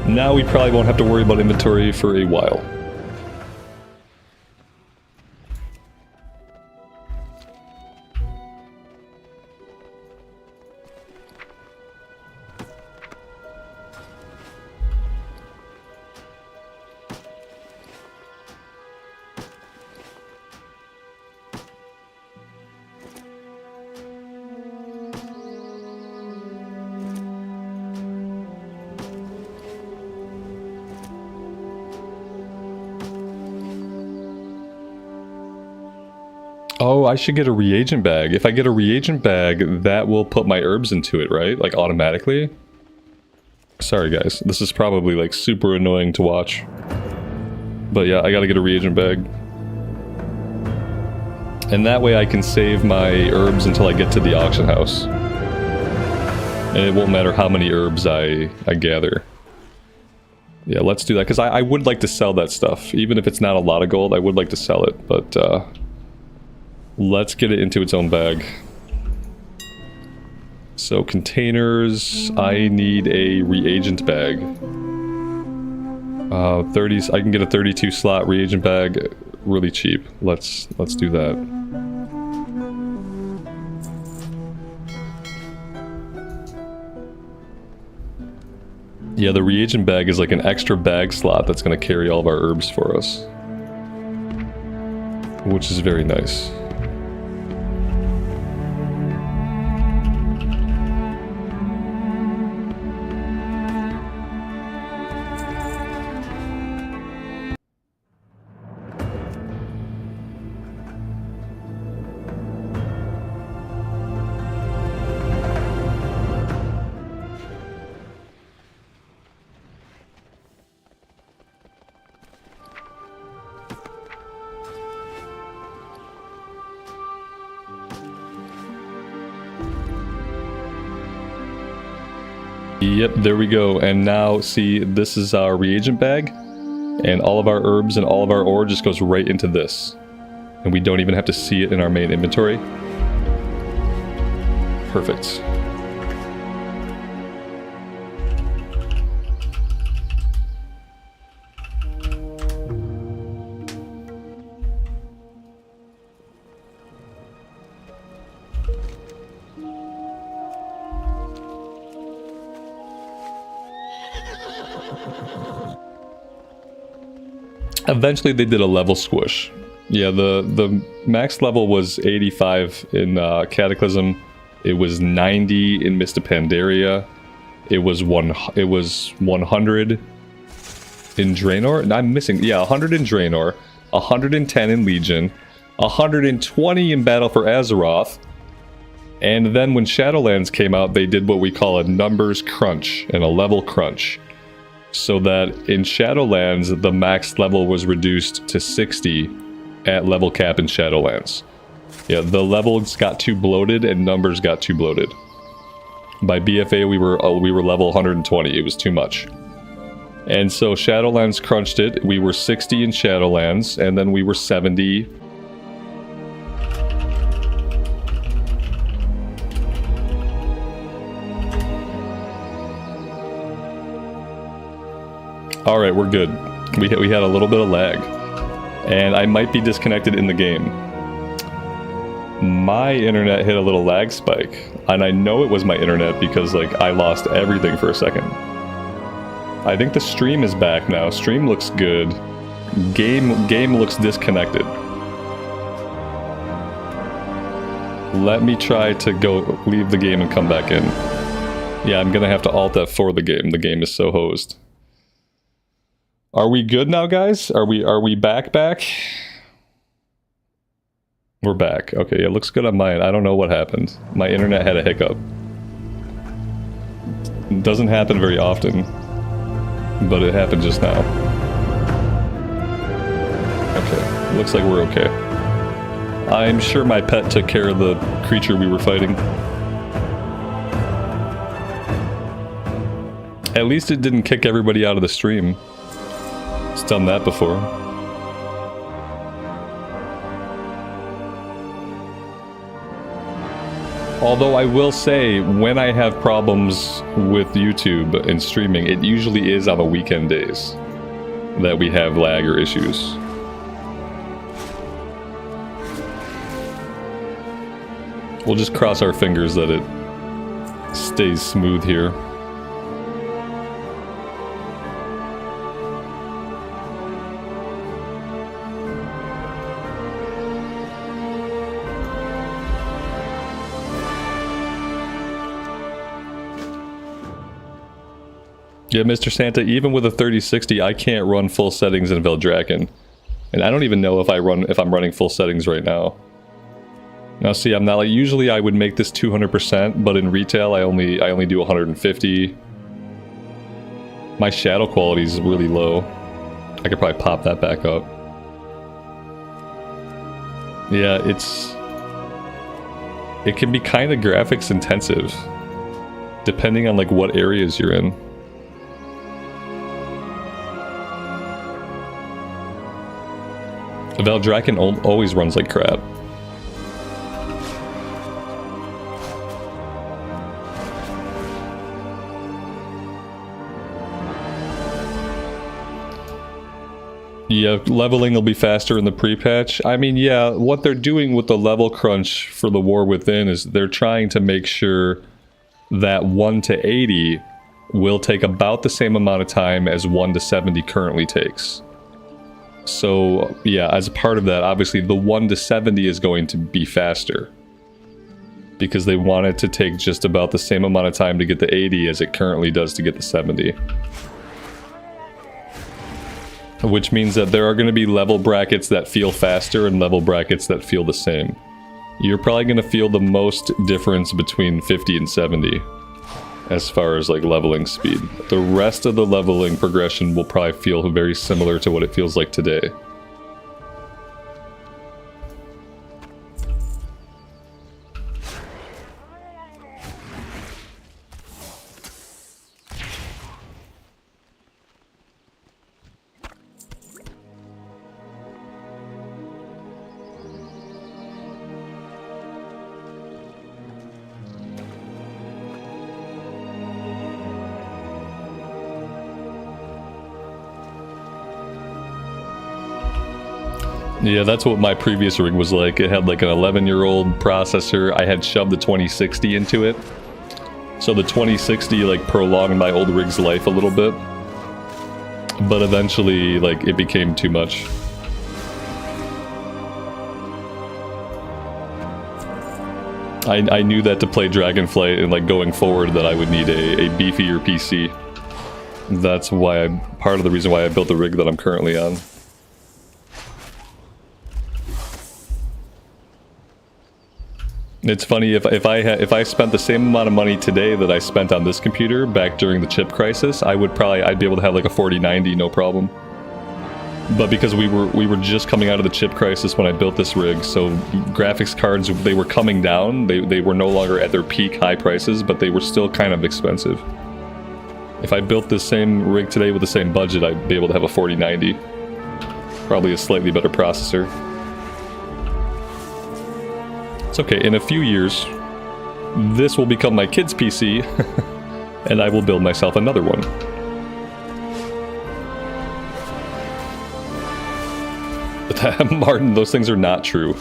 Now we probably won't have to worry about inventory for a while. Oh, I should get a reagent bag. If I get a reagent bag, that will put my herbs into it, right? Like, automatically? Sorry, guys. This is probably, like, super annoying to watch. But yeah, I gotta get a reagent bag. And that way I can save my herbs until I get to the auction house. And it won't matter how many herbs I gather. Yeah, let's do that, because I would like to sell that stuff. Even if it's not a lot of gold, I would like to sell it, but, let's get it into its own bag. So containers, I need a reagent bag. 30s, I can get a 32 slot reagent bag really cheap. Let's do that. Yeah, the reagent bag is like an extra bag slot that's going to carry all of our herbs for us, which is very nice. Yep, there we go. And now, see, this is our reagent bag. And all of our herbs and all of our ore just goes right into this. And we don't even have to see it in our main inventory. Perfect. Eventually they did a level squish. Yeah, the max level was 85 in Cataclysm. It was 90 in Mist of Pandaria. It was 100 in Draenor. And I'm missing, yeah, 100 in Draenor, 110 in Legion, 120 in Battle for Azeroth. And then when Shadowlands came out, they did what we call a numbers crunch and a level crunch. So that in Shadowlands, the max level was reduced to 60 at level cap in Shadowlands. Yeah, the levels got too bloated and numbers got too bloated. By BFA, we were level 120. It was too much. And so Shadowlands crunched it. We were 60 in Shadowlands, and then we were 70. Alright, we're good. We had a little bit of lag. And I might be disconnected in the game. My internet hit a little lag spike. And I know it was my internet because, like, I lost everything for a second. I think the stream is back now. Stream looks good. Game looks disconnected. Let me try to go leave the game and come back in. Yeah, I'm gonna have to alt F4 the game. The game is so hosed. Are we good now, guys? Are we back? We're back. Okay, it looks good on mine. I don't know what happened. My internet had a hiccup. It doesn't happen very often, but it happened just now. Okay, looks like we're okay. I'm sure my pet took care of the creature we were fighting. At least it didn't kick everybody out of the stream. It's done that before. Although I will say, when I have problems with YouTube and streaming, it usually is on the weekend days that we have lag or issues. We'll just cross our fingers that it stays smooth here. Yeah, Mr. Santa, even with a 3060, I can't run full settings in Veldraken. And I don't even know if I'm running full settings right now. Now see, I'm not like, usually I would make this 200%, but in retail I only do 150. My shadow quality is really low. I could probably pop that back up. Yeah, it can be kind of graphics intensive, depending on like what areas you're in. Veldraken always runs like crap. Yeah, leveling will be faster in the pre-patch. I mean, yeah, what they're doing with the level crunch for the War Within is they're trying to make sure that 1 to 80 will take about the same amount of time as 1 to 70 currently takes. So, yeah, as a part of that, obviously the 1 to 70 is going to be faster. Because they want it to take just about the same amount of time to get the 80 as it currently does to get the 70. Which means that there are going to be level brackets that feel faster and level brackets that feel the same. You're probably going to feel the most difference between 50 and 70. As far as like leveling speed. The rest of the leveling progression will probably feel very similar to what it feels like today. Yeah, that's what my previous rig was like. It had like an 11-year-old processor. I had shoved the 2060 into it. So the 2060 like prolonged my old rig's life a little bit. But eventually, like, it became too much. I knew that to play Dragonflight and like going forward that I would need a beefier PC. That's why part of the reason why I built the rig that I'm currently on. It's funny, if I spent the same amount of money today that I spent on this computer back during the chip crisis, I'd be able to have like a 4090 no problem. But because we were just coming out of the chip crisis when I built this rig, so graphics cards, they were coming down. They were no longer at their peak high prices, but they were still kind of expensive. If I built this same rig today with the same budget, I'd be able to have a 4090. Probably a slightly better processor. It's okay, in a few years, this will become my kid's PC, and I will build myself another one. Martin, those things are not true.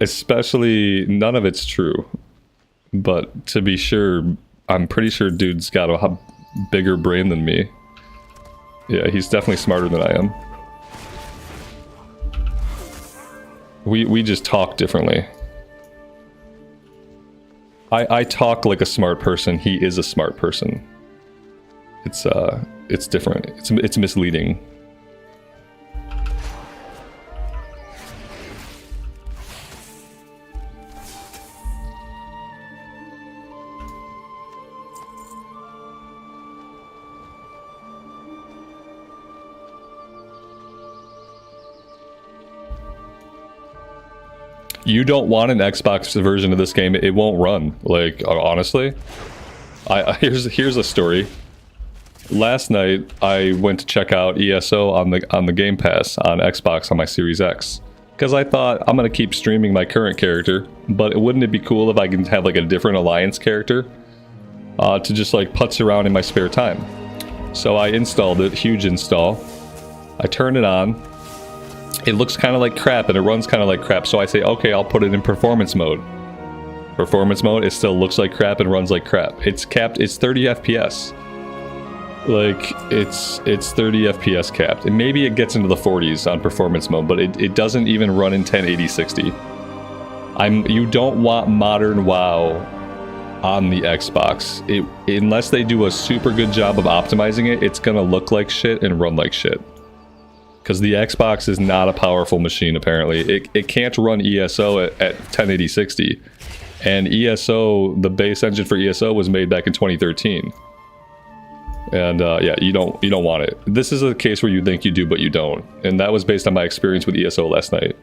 Especially, none of it's true. But to be sure, I'm pretty sure dude's got a bigger brain than me. Yeah, he's definitely smarter than I am. We just talk differently. I talk like a smart person. He is a smart person. It's different. It's misleading. You don't want an Xbox version of this game, it won't run. Like, honestly. Here's a story. Last night, I went to check out ESO on the Game Pass on Xbox on my Series X. Because I thought, I'm going to keep streaming my current character, but wouldn't it be cool if I can have like a different Alliance character? To just like putz around in my spare time. So I installed it, huge install. I turned it on. It looks kind of like crap and it runs kind of like crap, so I say, okay, I'll put it in performance mode. Performance mode, it still looks like crap and runs like crap. It's capped, it's 30 FPS. Like, it's 30 FPS capped. And maybe it gets into the 40s on performance mode, but it doesn't even run in 1080-60. You don't want modern WoW on the Xbox. Unless they do a super good job of optimizing it, it's gonna look like shit and run like shit. Because the Xbox is not a powerful machine, apparently. It can't run ESO at 1080-60. And ESO, the base engine for ESO was made back in 2013. And yeah, you don't want it. This is a case where you think you do, but you don't. And that was based on my experience with ESO last night.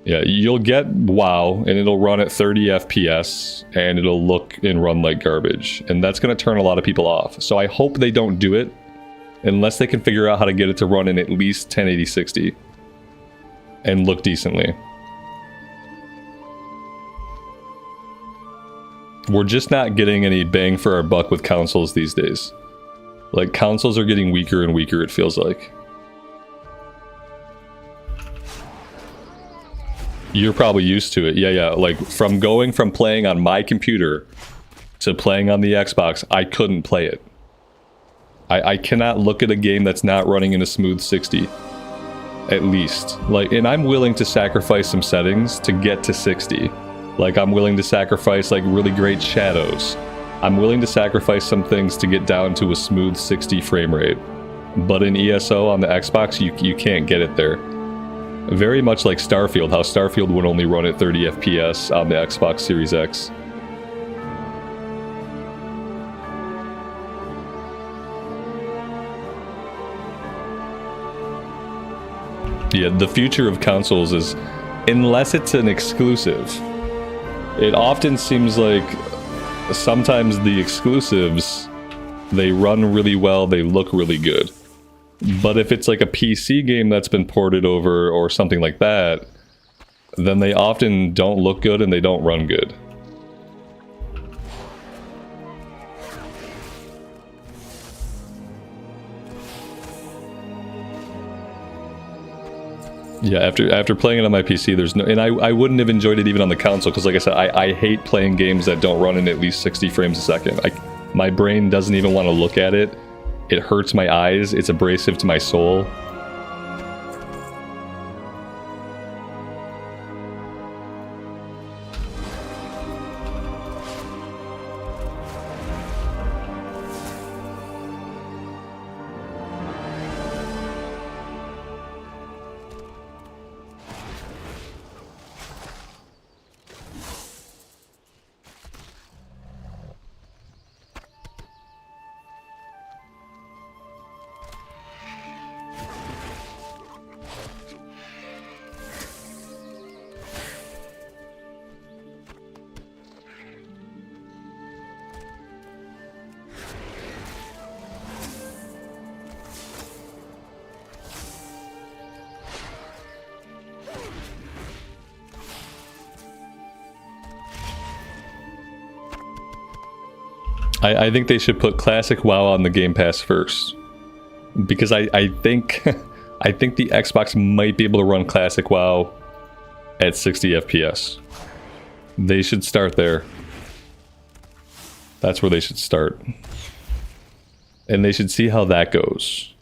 Yeah, you'll get WoW, and it'll run at 30 FPS, and it'll look and run like garbage. And that's going to turn a lot of people off. So I hope they don't do it, unless they can figure out how to get it to run in at least 1080-60 and look decently. We're just not getting any bang for our buck with consoles these days. Like, consoles are getting weaker and weaker, it feels like. You're probably used to it. Yeah. Like, from going from playing on my computer to playing on the Xbox, I couldn't play it. I cannot look at a game that's not running in a smooth 60. At least. Like, and I'm willing to sacrifice some settings to get to 60. Like, I'm willing to sacrifice, like, really great shadows. I'm willing to sacrifice some things to get down to a smooth 60 frame rate. But in ESO on the Xbox, you can't get it there. Very much like Starfield, how Starfield would only run at 30 FPS on the Xbox Series X. Yeah, the future of consoles is, unless it's an exclusive, it often seems like sometimes the exclusives, they run really well, they look really good. But if it's like a PC game that's been ported over or something like that, then they often don't look good and they don't run good. Yeah, after playing it on my PC, there's no, and I wouldn't have enjoyed it even on the console because, like I said, I hate playing games that don't run in at least 60 frames a second. My brain doesn't even want to look at it. It hurts my eyes. It's abrasive to my soul. I think they should put Classic WoW on the Game Pass first, because I think I think the Xbox might be able to run Classic WoW at 60 FPS. They should start there. That's where they should start, and they should see how that goes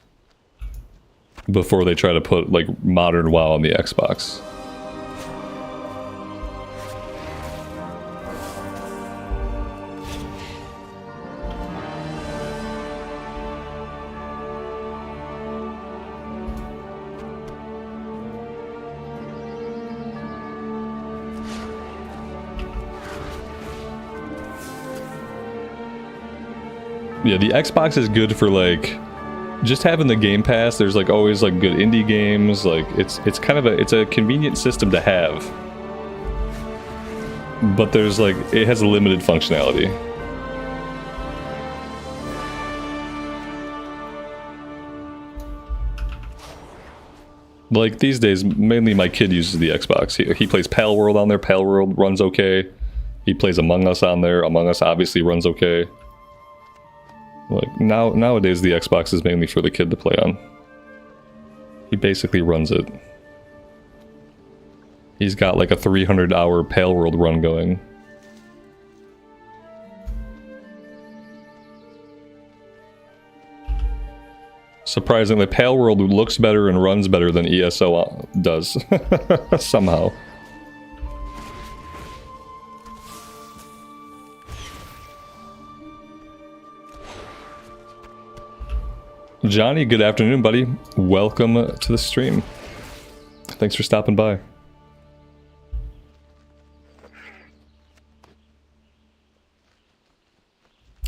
before they try to put like modern WoW on the Xbox. Yeah, the Xbox is good for like just having the Game Pass. There's like always like good indie games. Like it's kind of it's a convenient system to have, but there's like it has a limited functionality. Like these days, mainly my kid uses the Xbox. He plays Pal World on there. Pal World runs okay. He plays Among Us on there. Among Us obviously runs okay. Like nowadays the Xbox is mainly for the kid to play on. He basically runs it. He's got like a 300-hour Pale World run going. Surprisingly, Pale World looks better and runs better than ESO does. Somehow. Johnny, good afternoon, buddy. Welcome to the stream. Thanks for stopping by.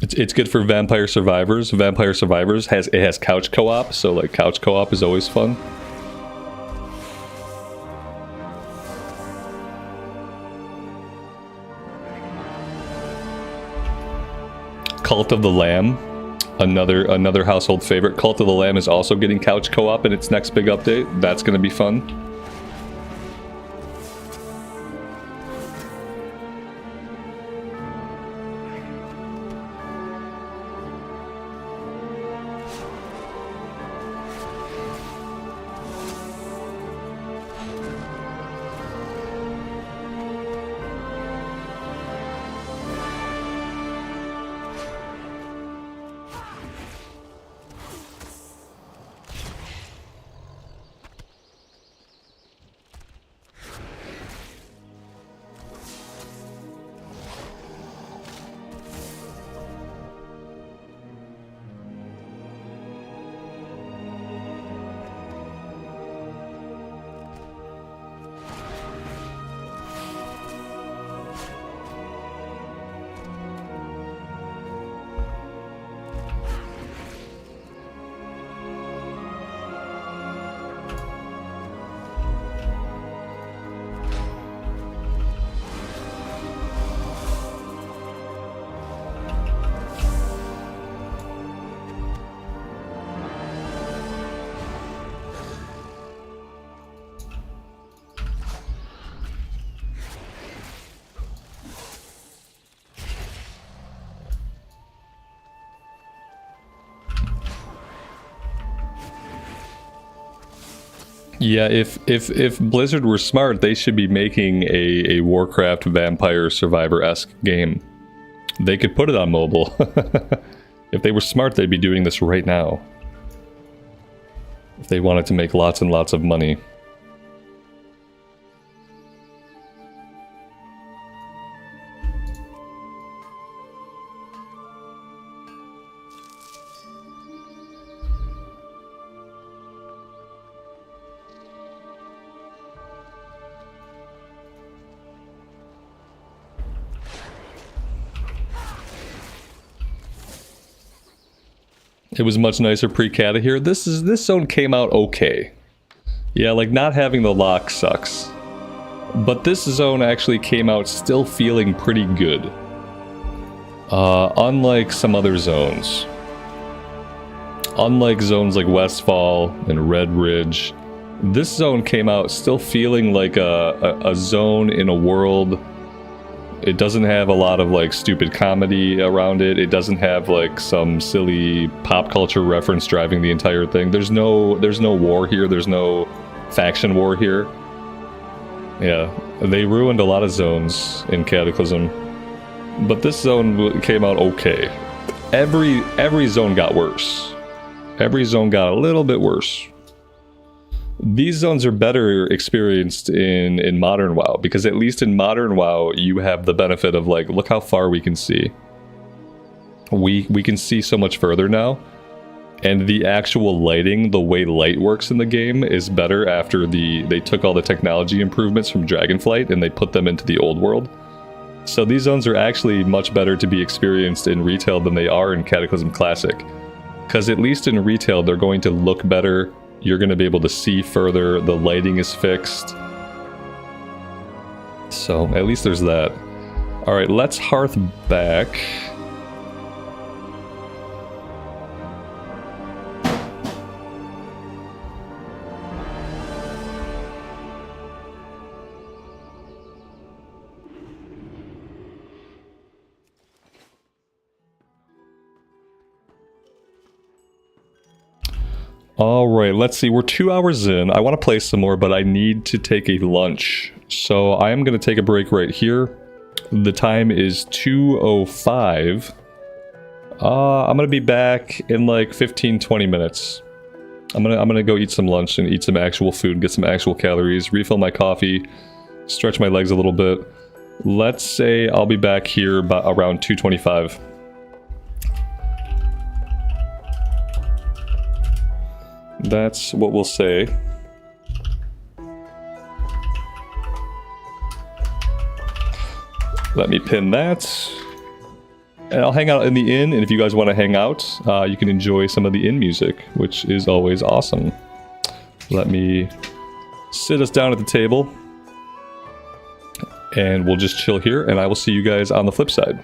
It's good for Vampire Survivors. Vampire Survivors has couch co-op, so like couch co-op is always fun. Cult of the Lamb. Another household favorite. Cult of the Lamb is also getting couch co-op in its next big update. That's going to be fun. Yeah, if Blizzard were smart, they should be making a Warcraft Vampire Survivor-esque game. They could put it on mobile. If they were smart, they'd be doing this right now. If they wanted to make lots and lots of money. It was much nicer pre-Cata here. This zone came out okay. Yeah, like not having the lock sucks. But this zone actually came out still feeling pretty good. Unlike some other zones. Unlike zones like Westfall and Red Ridge, this zone came out still feeling like a zone in a world. It doesn't have a lot of like stupid comedy around it. It doesn't have like some silly pop culture reference driving the entire thing. There's no war here. There's no faction war here. Yeah, they ruined a lot of zones in Cataclysm, but this zone came out okay. Every zone got worse. Every zone got a little bit worse. These zones are better experienced in Modern WoW, because at least in Modern WoW, you have the benefit of like, look how far we can see. We can see so much further now, and the actual lighting, the way light works in the game, is better after they took all the technology improvements from Dragonflight and they put them into the old world. So these zones are actually much better to be experienced in retail than they are in Cataclysm Classic. Because at least in retail, they're going to look better. You're going to be able to see further. The lighting is fixed. So at least there's that. Alright, let's hearth back. Alright, let's see. We're 2 hours in. I want to play some more, but I need to take a lunch. So I am going to take a break right here. The time is 2:05. I'm going to be back in like 15-20 minutes. I'm gonna go eat some lunch and eat some actual food, get some actual calories, refill my coffee, stretch my legs a little bit. Let's say I'll be back here about around 2:25. That's what we'll say. Let me pin that. And I'll hang out in the inn, and if you guys want to hang out, you can enjoy some of the inn music, which is always awesome. Let me sit us down at the table, and we'll just chill here, and I will see you guys on the flip side.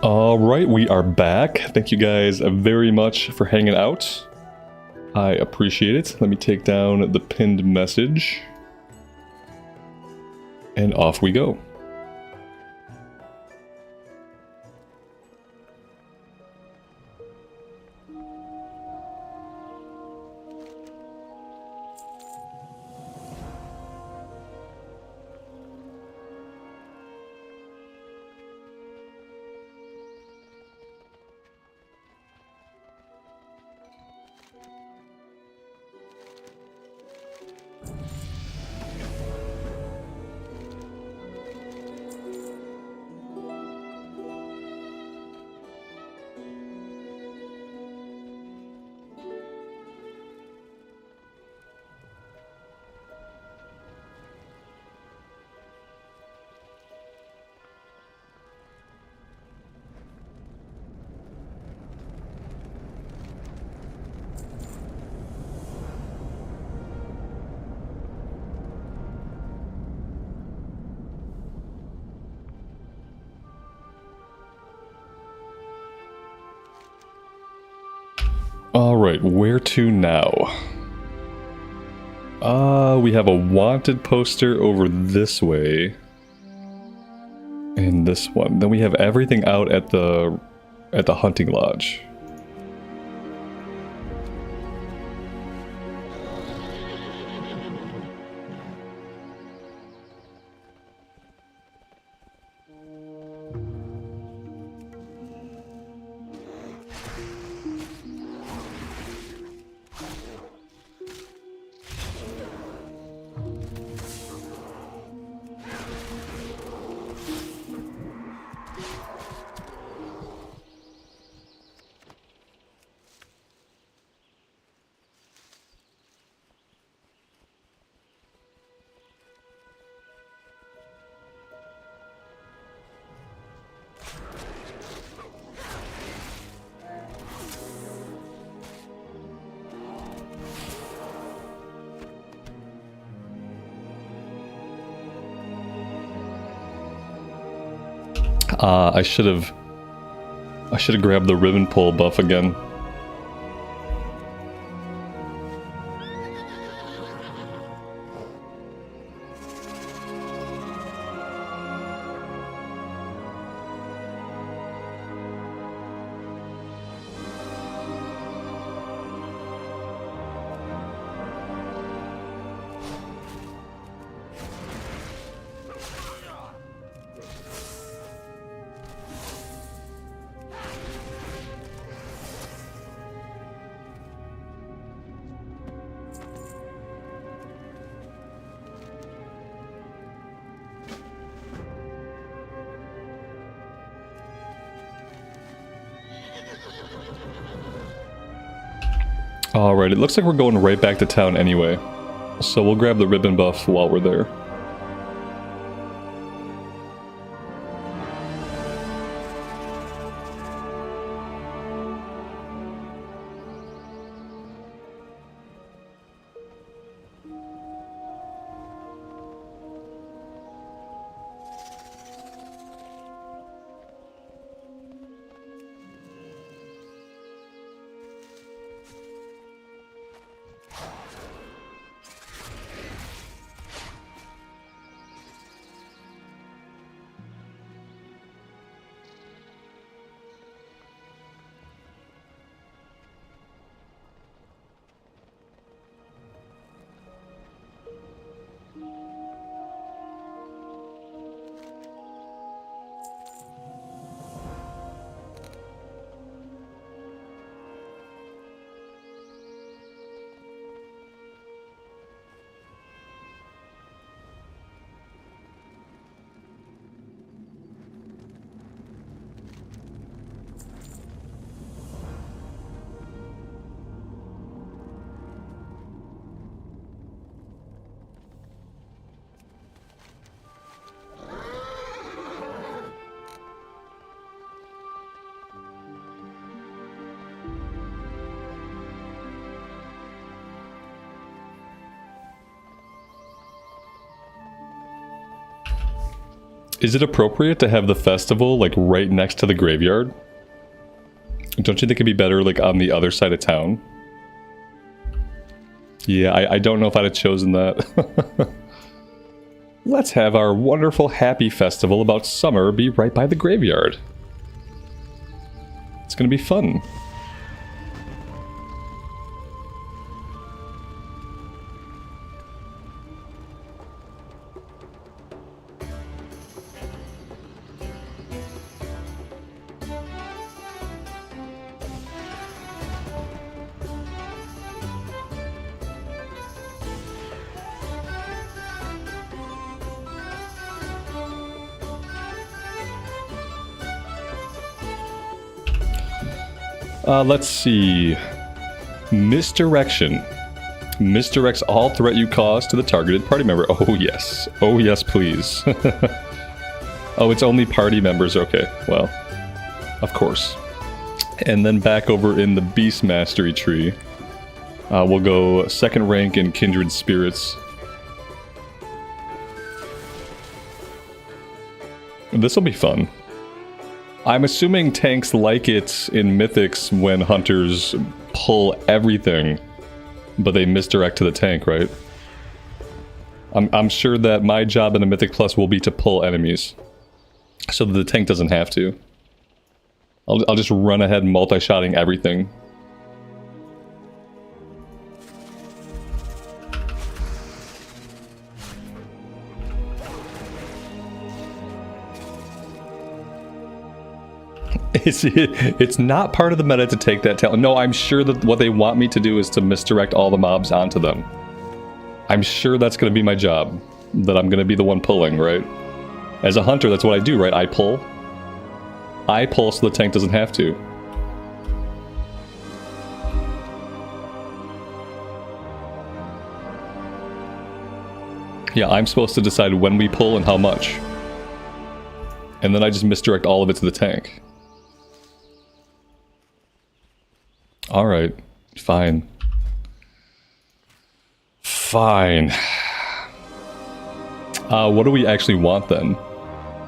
Alright, we are back. Thank you guys very much for hanging out. I appreciate it. Let me take down the pinned message. And off we go. Alright, where to now? We have a wanted poster over this way. And this one. Then we have everything out at the hunting lodge. I should have grabbed the ribbon pull buff again. Alright, it looks like we're going right back to town anyway. So we'll grab the ribbon buff while we're there. Is it appropriate to have the festival, like, right next to the graveyard? Don't you think it'd be better, like, on the other side of town? Yeah, I don't know if I'd have chosen that. Let's have our wonderful happy festival about summer be right by the graveyard. It's gonna be fun. Let's see. Misdirection. Misdirects all threat you cause to the targeted party member. Oh, yes. Oh, yes, please. Oh, it's only party members. Okay, well, of course. And then back over in the Beast Mastery tree, we'll go second rank in Kindred Spirits. This will be fun. I'm assuming tanks like it in Mythics when hunters pull everything, but they misdirect to the tank, right? I'm sure that my job in the Mythic Plus will be to pull enemies, so that the tank doesn't have to. I'll just run ahead multi-shotting everything. It's not part of the meta to take that talent. No, I'm sure that what they want me to do is to misdirect all the mobs onto them. I'm sure that's going to be my job. That I'm going to be the one pulling, right? As a hunter, that's what I do, right? I pull. I pull so the tank doesn't have to. Yeah, I'm supposed to decide when we pull and how much. And then I just misdirect all of it to the tank. Alright, fine. Fine. What do we actually want then?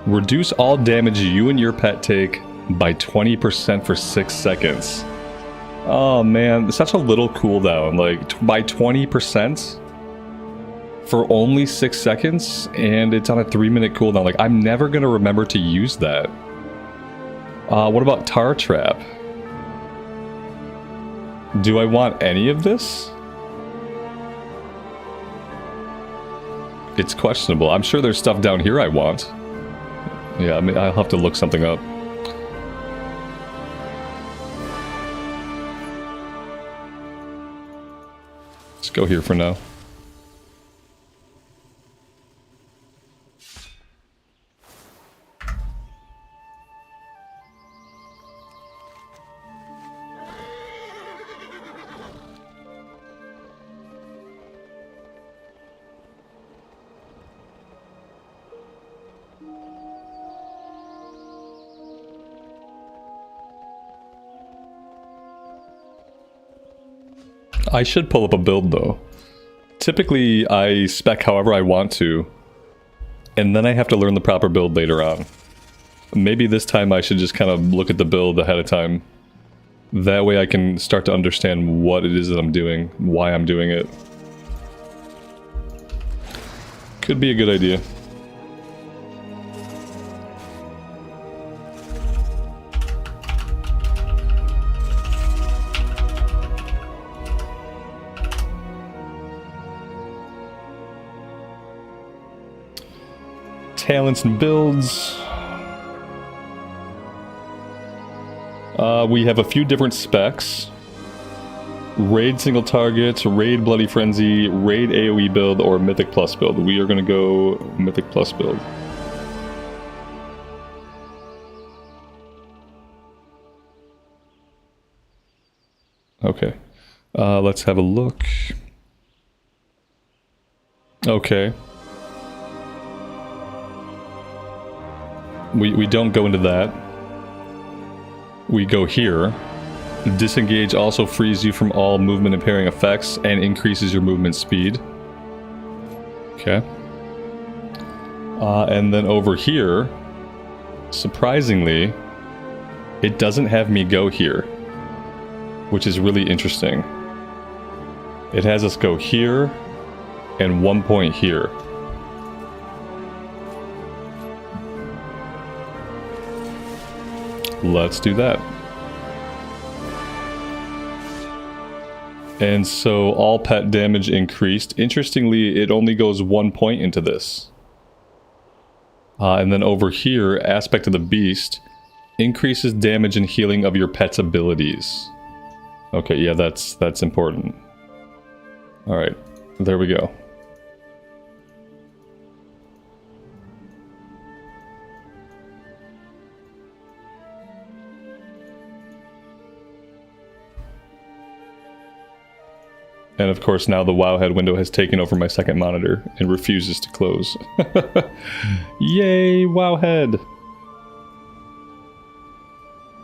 Reduce all damage you and your pet take by 20% for 6 seconds. Oh man, such a little cooldown. Like, by 20%? For only 6 seconds? And it's on a 3-minute cooldown. Like, I'm never gonna remember to use that. What about Tar Trap? Do I want any of this? It's questionable. I'm sure there's stuff down here I want. Yeah, I mean, I'll have to look something up. Let's go here for now. I should pull up a build though. Typically I spec however I want to, and then I have to learn the proper build later on. Maybe this time I should just kind of look at the build ahead of time. That way I can start to understand what it is that I'm doing, why I'm doing it. Could be a good idea. Talents and builds. We have a few different specs. Raid single target, raid bloody frenzy, raid AoE build, or mythic plus build. We are going to go mythic plus build. Okay. Let's have a look. Okay. We don't go into that. We go here. Disengage also frees you from all movement impairing effects and increases your movement speed. Okay. And then over here, surprisingly, it doesn't have me go here, which is really interesting. It has us go here and 1 point here. Let's do that. And so all pet damage increased. Interestingly, it only goes 1 point into this. And then over here, aspect of the beast increases damage and healing of your pet's abilities. Okay, yeah, that's important. All right, there we go. And of course now the Wowhead window has taken over my second monitor and refuses to close. Yay, Wowhead!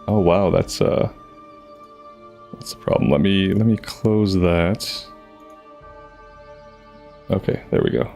Oh wow, that's the problem. Let me close that. Okay, there we go.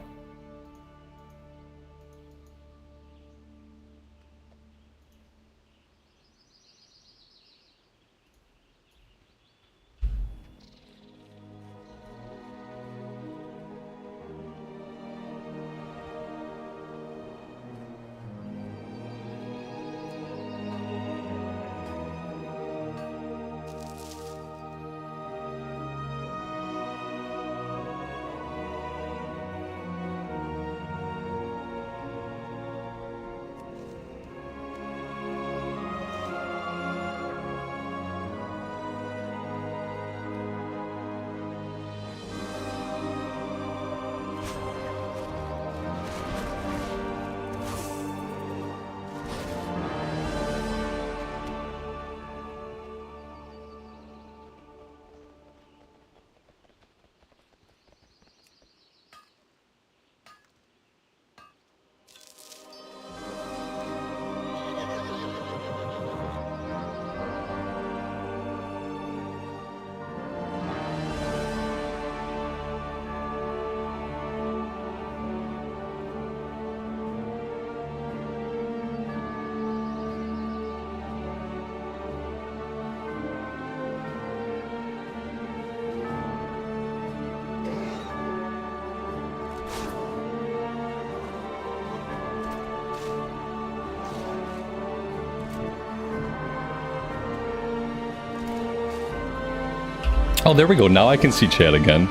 Oh, there we go. Now I can see chat again.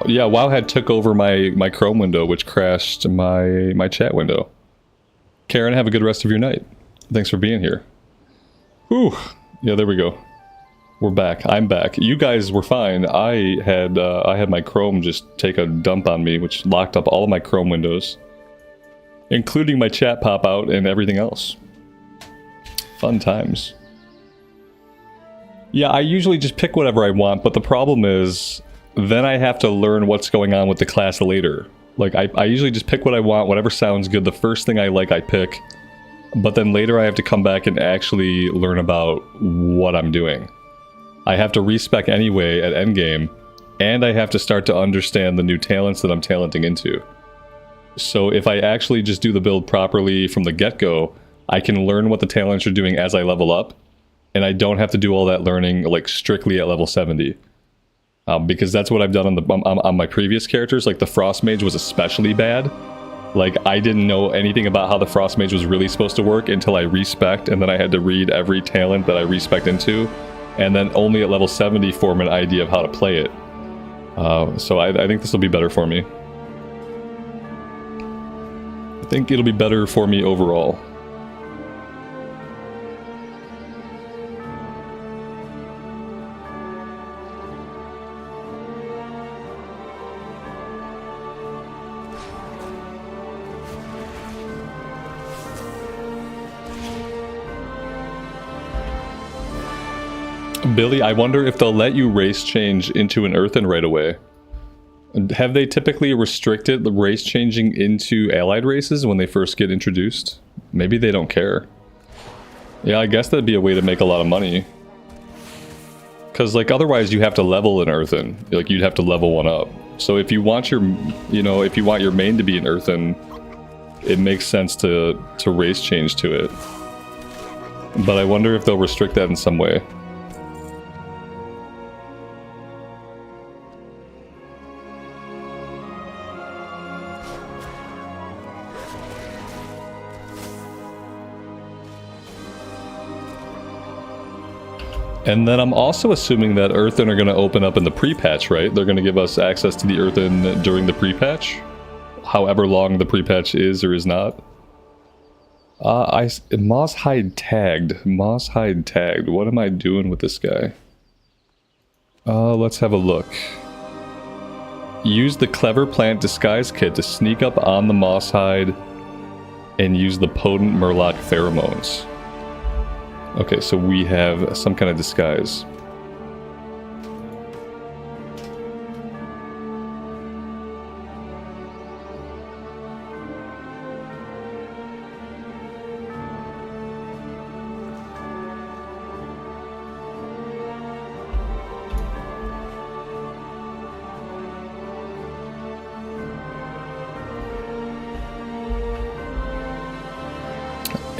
Yeah, Wowhead took over my Chrome window, which crashed my chat window. Karen, have a good rest of your night. Thanks for being here. Whew. Yeah, there we go. We're back. I'm back. You guys were fine. I had my Chrome just take a dump on me, which locked up all of my Chrome windows, including my chat pop out and everything else. Fun times. Yeah, I usually just pick whatever I want, but the problem is, then I have to learn what's going on with the class later. Like, I usually just pick what I want, whatever sounds good, the first thing I like I pick, but then later I have to come back and actually learn about what I'm doing. I have to respec anyway at endgame, and I have to start to understand the new talents that I'm talenting into. So if I actually just do the build properly from the get-go, I can learn what the talents are doing as I level up, and I don't have to do all that learning like strictly at level 70. Because that's what I've done on my previous characters. Like the Frost Mage was especially bad. Like I didn't know anything about how the Frost Mage was really supposed to work until I respec'd, and then I had to read every talent that I respec'd into, and then only at level 70 form an idea of how to play it. So I think this will be better for me. I think it'll be better for me overall. Billy, I wonder if they'll let you race change into an Earthen right away. Have they typically restricted the race changing into allied races when they first get introduced? Maybe they don't care. Yeah, I guess that'd be a way to make a lot of money. Because, like, otherwise you have to level an Earthen. Like, you'd have to level one up. So if you want your, if you want your main to be an Earthen, it makes sense to race change to it. But I wonder if they'll restrict that in some way. And then I'm also assuming that Earthen are going to open up in the pre-patch, right? They're going to give us access to the Earthen during the pre-patch, however long the pre-patch is or is not. Moss-hide tagged. Moss-hide tagged. What am I doing with this guy? Let's have a look. Use the Clever Plant Disguise Kit to sneak up on the Moss-hide and use the Potent Murloc Pheromones. Okay, so we have some kind of disguise.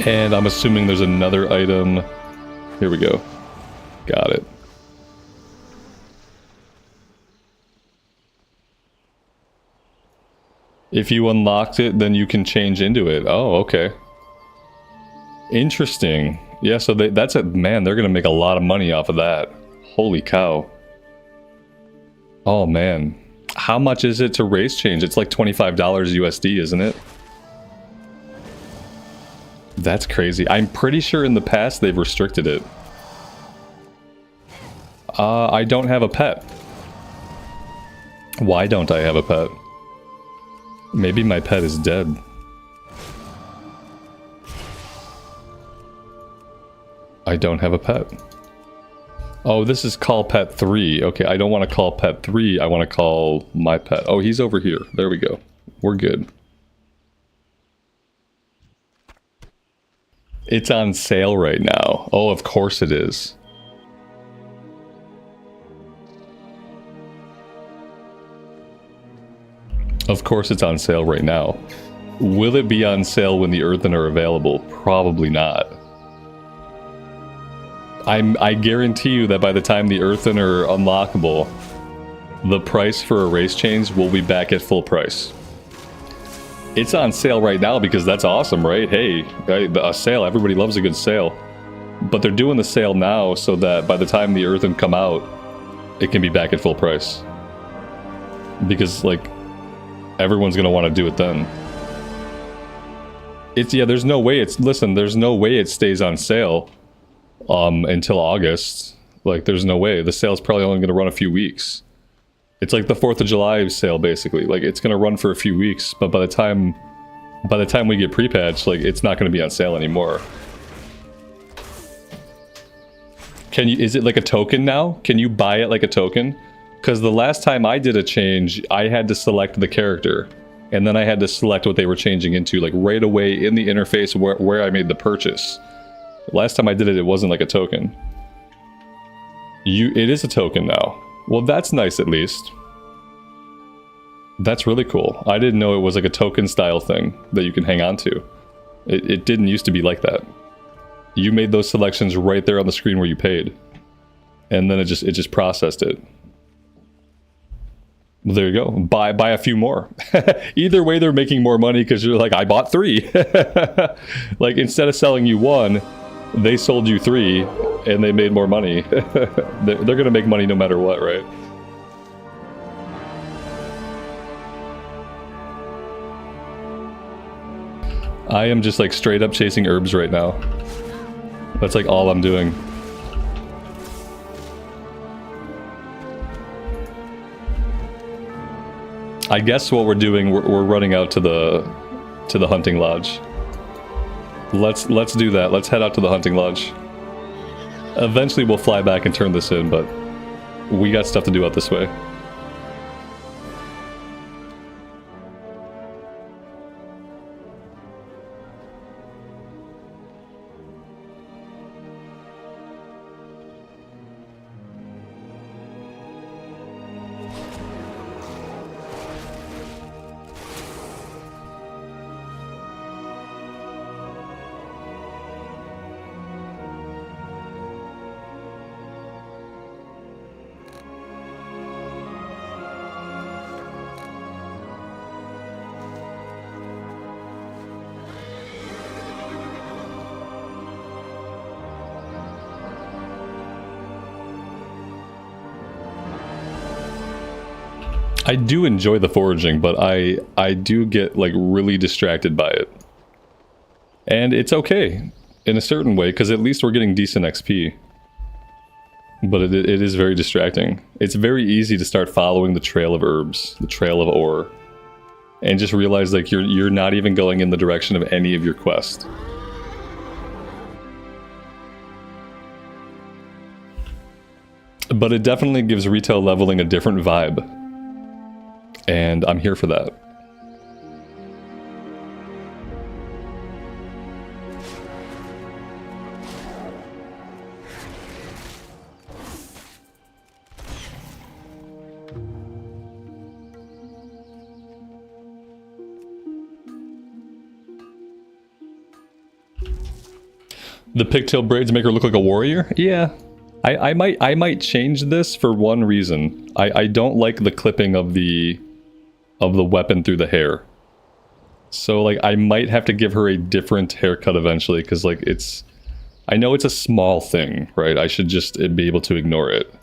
And I'm assuming there's another item. Here we go. Got it. If you unlocked it, then you can change into it. Oh, okay. Interesting. Yeah, so that's it. Man, they're going to make a lot of money off of that. Holy cow. Oh, man. How much is it to race change? It's like $25 USD, isn't it? That's crazy. I'm pretty sure in the past they've restricted it. I don't have a pet. Why don't I have a pet? Maybe my pet is dead. I don't have a pet. Oh, this is call pet 3. Okay, I don't want to call pet 3. I want to call my pet. Oh, he's over here. There we go. We're good. It's on sale right now. Oh, of course it is. Of course it's on sale right now. Will it be on sale when the Earthen are available? Probably not. I guarantee you that by the time the Earthen are unlockable, the price for a race change will be back at full price. It's on sale right now because that's awesome, right? Hey, a sale, everybody loves a good sale. But they're doing the sale now so that by the time the Earthen come out, it can be back at full price. Because, like, everyone's going to want to do it then. Yeah, there's no way there's no way it stays on sale until August. Like, there's no way. The sale's probably only going to run a few weeks. It's like the 4th of July sale, basically. Like, it's going to run for a few weeks, but by the time we get pre-patched, like, it's not going to be on sale anymore. Is it like a token now? Can you buy it like a token? Because the last time I did a change, I had to select the character, and then I had to select what they were changing into, like, right away in the interface where I made the purchase. Last time I did it, it wasn't like a token. It is a token now. Well, that's nice at least. That's really cool. I didn't know it was like a token style thing that you can hang on to. It didn't used to be like that. You made those selections right there on the screen where you paid. And then it just processed it. Well, there you go. Buy a few more. Either way, they're making more money because you're like, I bought 3. Like, instead of selling you 1, they sold you 3, and they made more money. They're going to make money no matter what, right? I am just like straight up chasing herbs right now. That's like all I'm doing. I guess what we're doing, we're running out to the hunting lodge. Let's do that. Let's head out to the hunting lodge. Eventually we'll fly back and turn this in, but we got stuff to do out this way. I do enjoy the foraging, but I do get like really distracted by it. And it's okay in a certain way, because at least we're getting decent XP. But it is very distracting. It's very easy to start following the trail of herbs, the trail of ore, and just realize like you're not even going in the direction of any of your quest. But it definitely gives retail leveling a different vibe. And I'm here for that. The pigtail braids make her look like a warrior? Yeah. I might change this for one reason. I don't like the clipping of the weapon through the hair. So like I might have to give her a different haircut eventually, because like I know it's a small thing, right? I should just be able to ignore it.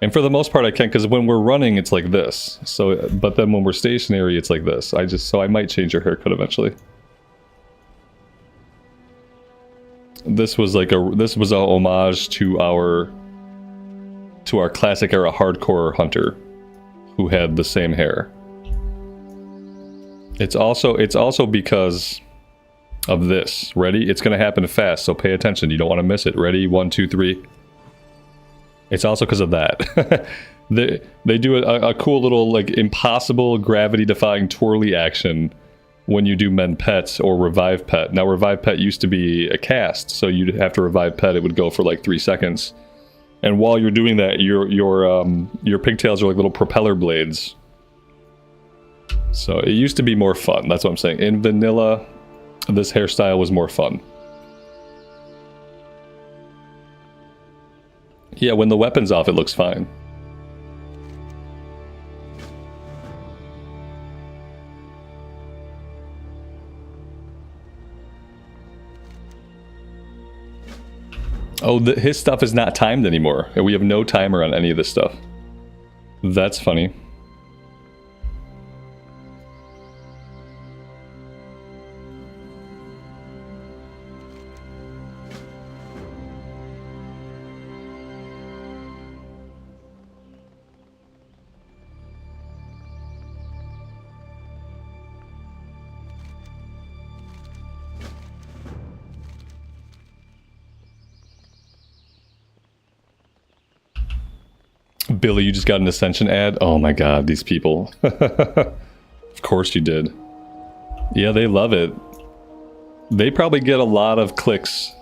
And for the most part I can, because when we're running it's like this. So but then when we're stationary it's like this. So I might change her haircut eventually. This was a homage to our classic era hardcore hunter who had the same hair. It's also because of this. Ready? It's gonna happen fast, so pay attention. You don't want to miss it. Ready? 1, 2, 3. It's also because of that. They do a cool little like impossible gravity-defying twirly action when you do mend pets or revive pet. Now revive pet used to be a cast, so you'd have to revive pet, it would go for like 3 seconds. And while you're doing that, your pigtails are like little propeller blades. So it used to be more fun, that's what I'm saying. In vanilla, this hairstyle was more fun. Yeah, when the weapon's off, it looks fine. Oh, his stuff is not timed anymore. We have no timer on any of this stuff. That's funny. Billy, you just got an Ascension ad? Oh my god, these people. Of course you did. Yeah, they love it. They probably get a lot of clicks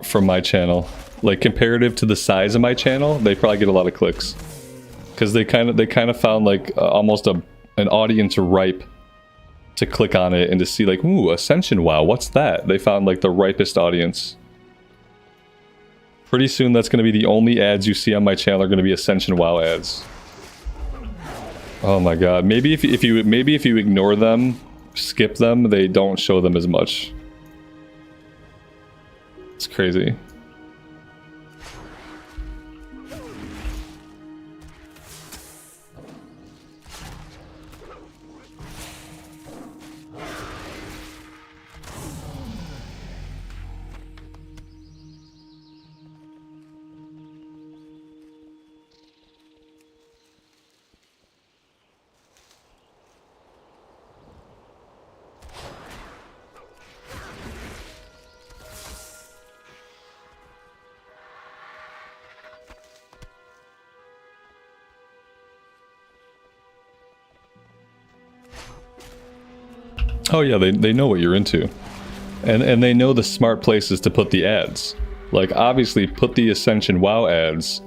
from my channel. Like, comparative to the size of my channel, they probably get a lot of clicks. Because they kind of found, like, almost an audience ripe to click on it and to see, like, ooh, Ascension, wow, what's that? They found, like, the ripest audience. Pretty soon that's going to be the only ads you see on my channel are going to be Ascension WoW ads. Oh my god. Maybe if you ignore them, skip them, they don't show them as much. It's crazy. Oh yeah, they know what you're into. And they know the smart places to put the ads. Like, obviously, put the Ascension WoW ads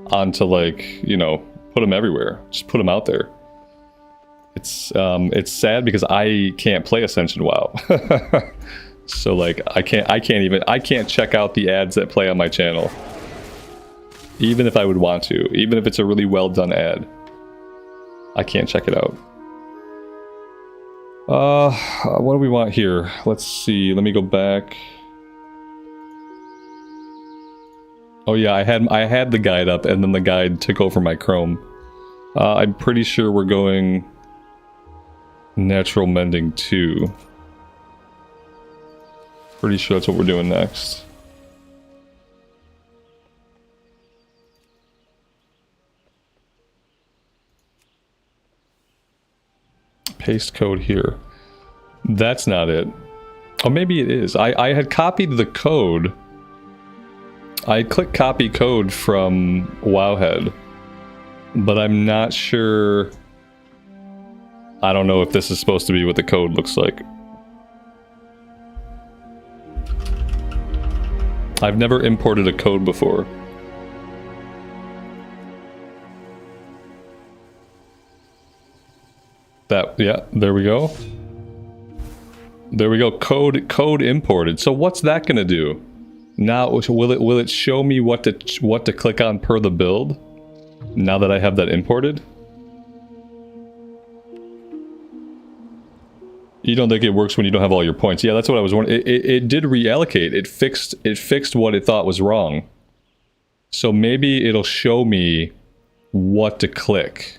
onto, like, you know, put them everywhere. Just put them out there. It's sad because I can't play Ascension WoW. So, like, I can't check out the ads that play on my channel. Even if I would want to. Even if it's a really well done ad. I can't check it out. What do we want here? Let's see. Let me go back. Oh yeah, I had the guide up, and then the guide took over my Chrome. I'm pretty sure we're going natural mending 2. Pretty sure that's what we're doing next. Paste code here. That's not it. Oh, maybe it is. I had copied the code. I clicked copy code from Wowhead, but I'm not sure. I don't know if this is supposed to be what the code looks like. I've never imported a code before. That, yeah, there we go. There we go. Code imported. So what's that gonna do? Now will it show me what to click on per the build? Now that I have that imported? You don't think it works when you don't have all your points? Yeah, that's what I was wondering. It did reallocate. It fixed what it thought was wrong. So maybe it'll show me what to click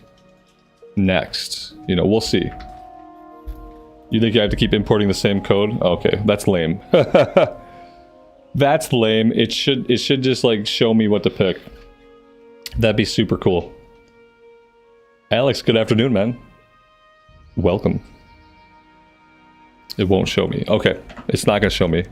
next. You know, we'll see. You think I have to keep importing the same code? Okay, that's lame. That's lame. It should just like show me what to pick. That'd be super cool. Alex, good afternoon, man. Welcome. It won't show me. Okay, it's not gonna show me.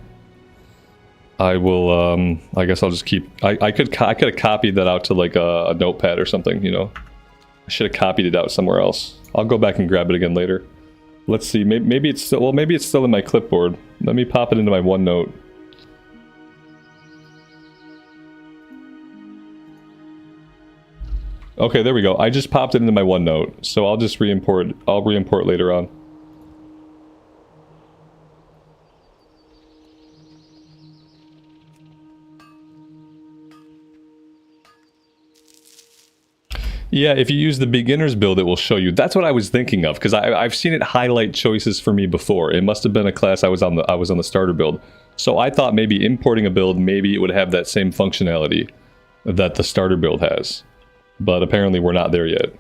I will. I guess I'll just keep. I could have copied that out to like a notepad or something. You know, I should have copied it out somewhere else. I'll go back and grab it again later. Let's see. Maybe it's still. Well, maybe it's still in my clipboard. Let me pop it into my OneNote. Okay, there we go. I just popped it into my OneNote, so I'll just re-import. I'll re-import later on. Yeah, if you use the beginner's build, it will show you. That's what I was thinking of, because I've seen it highlight choices for me before. It must have been a class I was on the starter build. So I thought maybe importing a build, maybe it would have that same functionality that the starter build has. But apparently we're not there yet.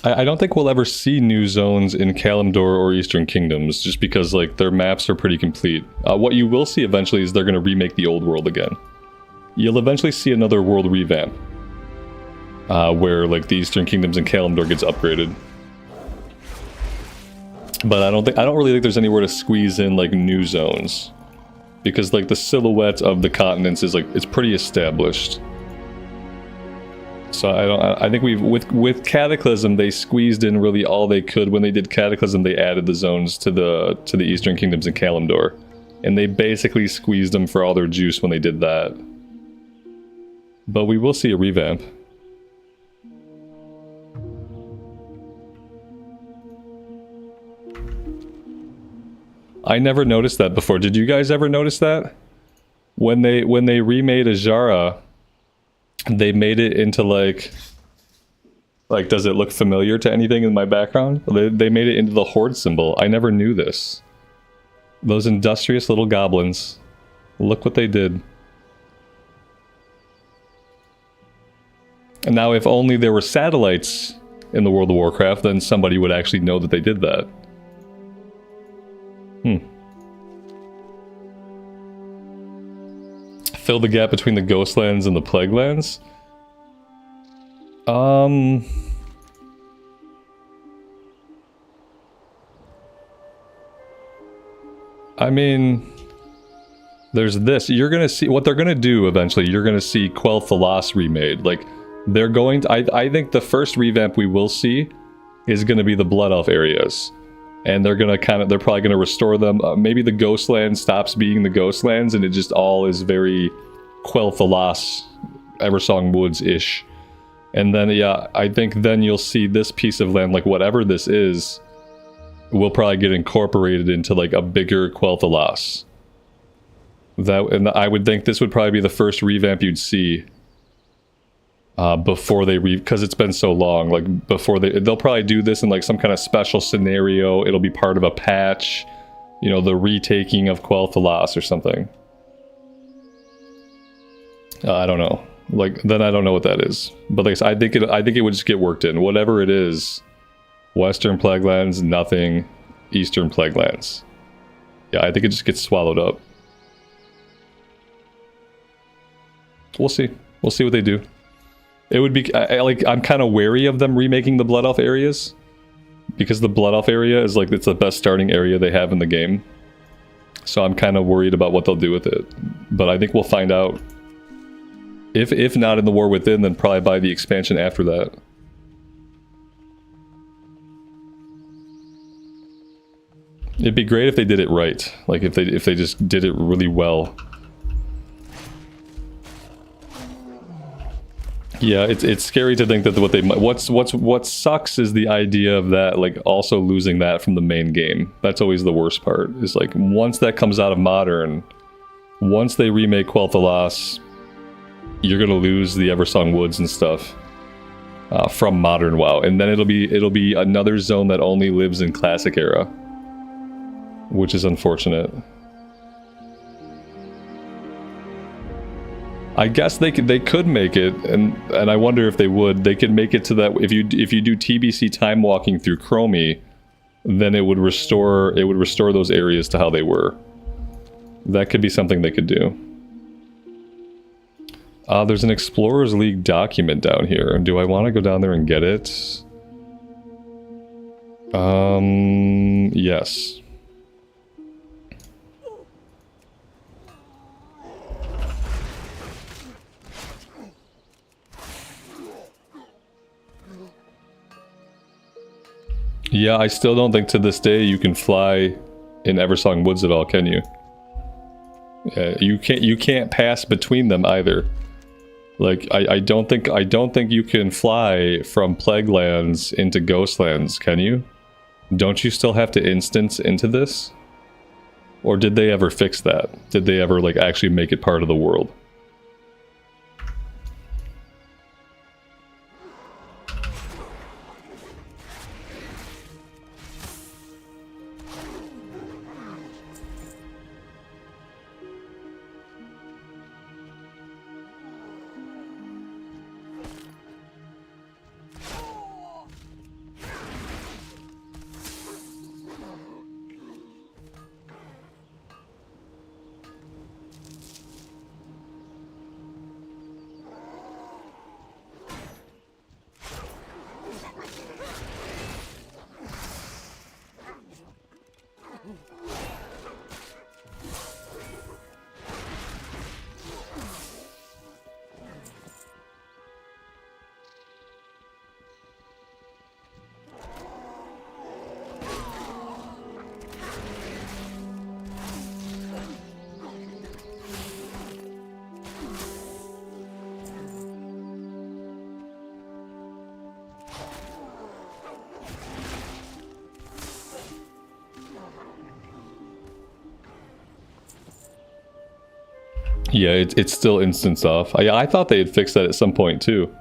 I don't think we'll ever see new zones in Kalimdor or Eastern Kingdoms, just because like their maps are pretty complete. What you will see eventually is they're going to remake the old world again. You'll eventually see another world revamp, where like the Eastern Kingdoms and Kalimdor gets upgraded. But I don't really think there's anywhere to squeeze in like new zones, because like the silhouette of the continents is like it's pretty established. So I think with Cataclysm they squeezed in really all they could. When they did Cataclysm, they added the zones to the Eastern Kingdoms and Kalimdor, and they basically squeezed them for all their juice when they did that. But we will see a revamp. I never noticed that before. Did you guys ever notice that? When they remade Azshara, they made it into like does it look familiar to anything in my background? They made it into the horde symbol. I never knew this. Those industrious little goblins. Look what they did. And now if only there were satellites in the World of Warcraft, then somebody would actually know that they did that. Fill the gap between the Ghostlands and the Plaguelands? I mean, there's this. You're gonna see what they're gonna do eventually. You're gonna see Quel'Tha the Lost remade. Like, they're going to... I think the first revamp we will see is gonna be the Blood Elf areas. And they're gonna they're probably gonna restore them. Maybe the Ghostland stops being the Ghostlands and it just all is very Quel'Tha the Lost, Eversong Woods-ish. And then, yeah, I think then you'll see this piece of land, like whatever this is, will probably get incorporated into like a bigger Quel'Tha the Lost. And I would think this would probably be the first revamp you'd see before they because it's been so long. Like before they'll probably do this in like some kind of special scenario. It'll be part of a patch, you know, the retaking of Quel'Tha the Lost or something. I don't know. Like, then I don't know what that is. But like, I think it would just get worked in. Whatever it is, Western Plaguelands, nothing. Eastern Plaguelands. Yeah, I think it just gets swallowed up. We'll see. We'll see what they do. It would be I'm kind of wary of them remaking the Blood Elf areas, because the Blood Elf area is like, it's the best starting area they have in the game. So I'm kind of worried about what they'll do with it. But I think we'll find out. If not in the War Within, then probably by the expansion after that. It'd be great if they did it right. Like if they just did it really well. Yeah, it's scary to think that what sucks is the idea of that, like also losing that from the main game. That's always the worst part. Is like once that comes out of Modern, once they remake Quel'Tha the Lost, you're gonna lose the Eversong Woods and stuff from Modern WoW, and then it'll be another zone that only lives in Classic era, which is unfortunate. I guess they could make it, and I wonder if they would. They could make it to that if you do TBC time walking through Chromie, then it would restore those areas to how they were. That could be something they could do. There's an Explorers League document down here. Do I want to go down there and get it? Yes. Yeah, I still don't think to this day you can fly in Eversong Woods at all, can you? Yeah, you can't pass between them either. Like I don't think you can fly from Plaguelands into Ghostlands, can you? Don't you still have to instance into this? Or did they ever fix that? Did they ever like actually make it part of the world? Yeah, it's still instance off. I thought they had fixed that at some point too.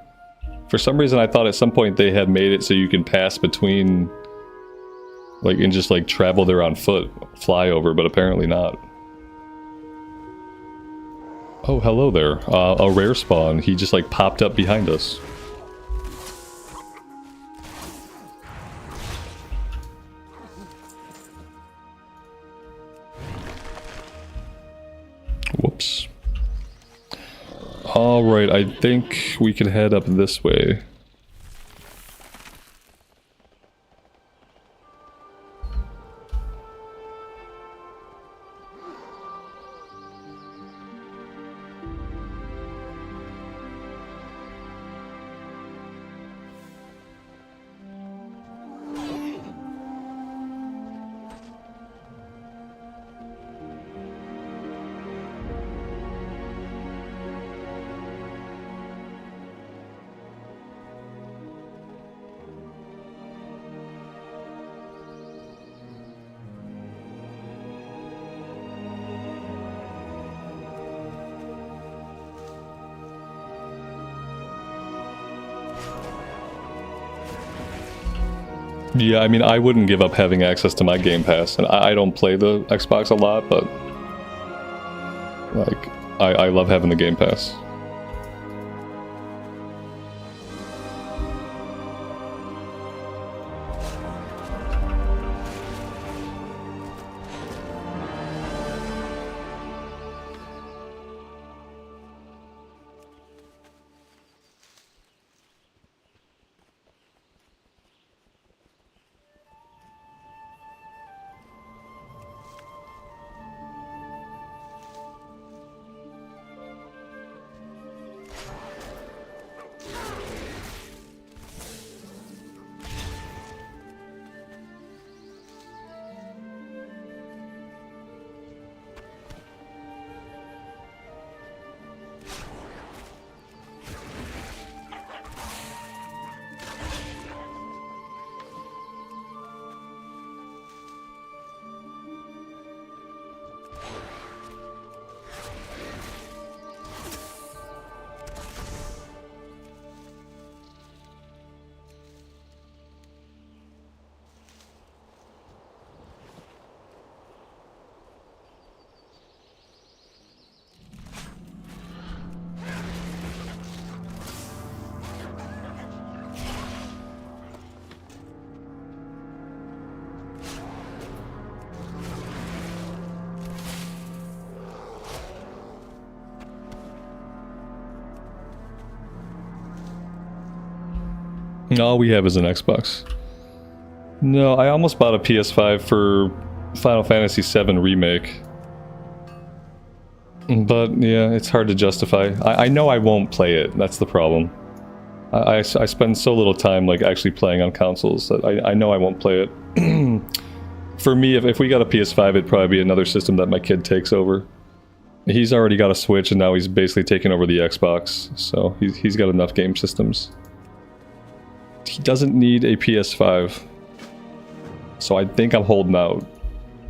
For some reason I thought at some point they had made it so you can pass between, like, and just like travel there on foot, fly over, but apparently not. Oh, hello there. A rare spawn. He just like popped up behind us. Whoops. Alright, I think we can head up this way. Yeah, I mean, I wouldn't give up having access to my Game Pass, and I don't play the Xbox a lot, but like, I love having the Game Pass. All we have is an Xbox. No, I almost bought a PS5 for Final Fantasy VII Remake. But yeah, it's hard to justify. I know I won't play it, that's the problem. I spend so little time like actually playing on consoles that I know I won't play it. For me, if we got a PS5, it'd probably be another system that my kid takes over. He's already got a Switch and now he's basically taking over the Xbox, so he's got enough game systems. He doesn't need a PS5. So I think I'm holding out.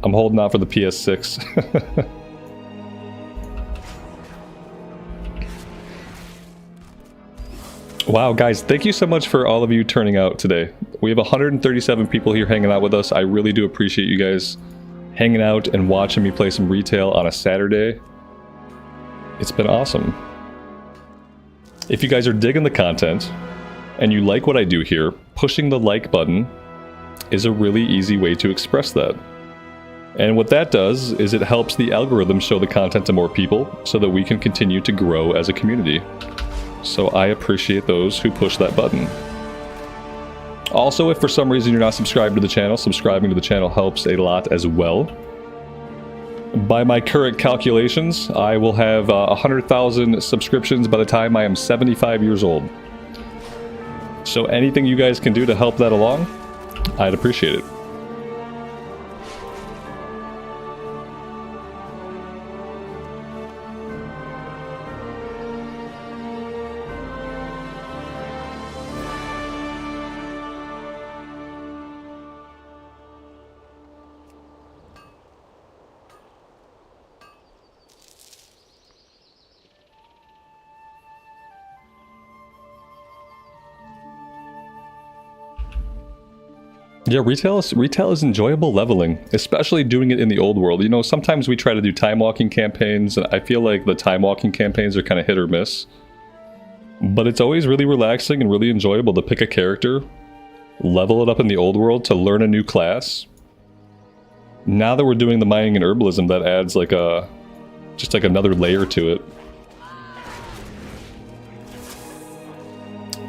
I'm holding out for the PS6. Wow, guys, thank you so much for all of you turning out today. We have 137 people here hanging out with us. I really do appreciate you guys hanging out and watching me play some retail on a Saturday. It's been awesome. If you guys are digging the content and you like what I do here, pushing the like button is a really easy way to express that. And what that does is it helps the algorithm show the content to more people so that we can continue to grow as a community. So I appreciate those who push that button. Also, if for some reason you're not subscribed to the channel, subscribing to the channel helps a lot as well. By my current calculations, I will have 100,000 subscriptions by the time I am 75 years old. So anything you guys can do to help that along, I'd appreciate it. Yeah, retail is enjoyable leveling, especially doing it in the old world. You know, sometimes we try to do time walking campaigns, and I feel like the time walking campaigns are kind of hit or miss. But it's always really relaxing and really enjoyable to pick a character, level it up in the old world to learn a new class. Now that we're doing the mining and herbalism, that adds like just like another layer to it.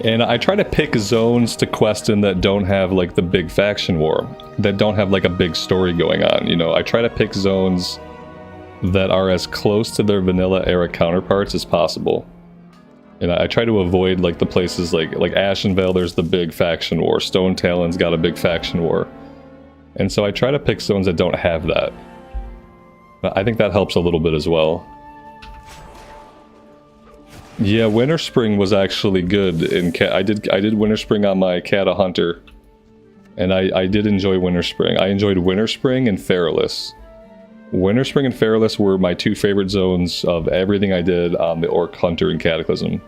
And I try to pick zones to quest in that don't have like the big faction war, that don't have like a big story going on. You know, I try to pick zones that are as close to their vanilla era counterparts as possible. And I try to avoid like the places like Ashenvale, there's the big faction war. Stone Talon's got a big faction war. And so I try to pick zones that don't have that. I think that helps a little bit as well. Yeah, Winter Spring was actually good in I did Winter Spring on my Kata Hunter, and I did enjoy Winter Spring. I enjoyed Winter Spring and Feralus. Winter Spring and Feralus were my two favorite zones of everything I did on the Orc Hunter and Cataclysm.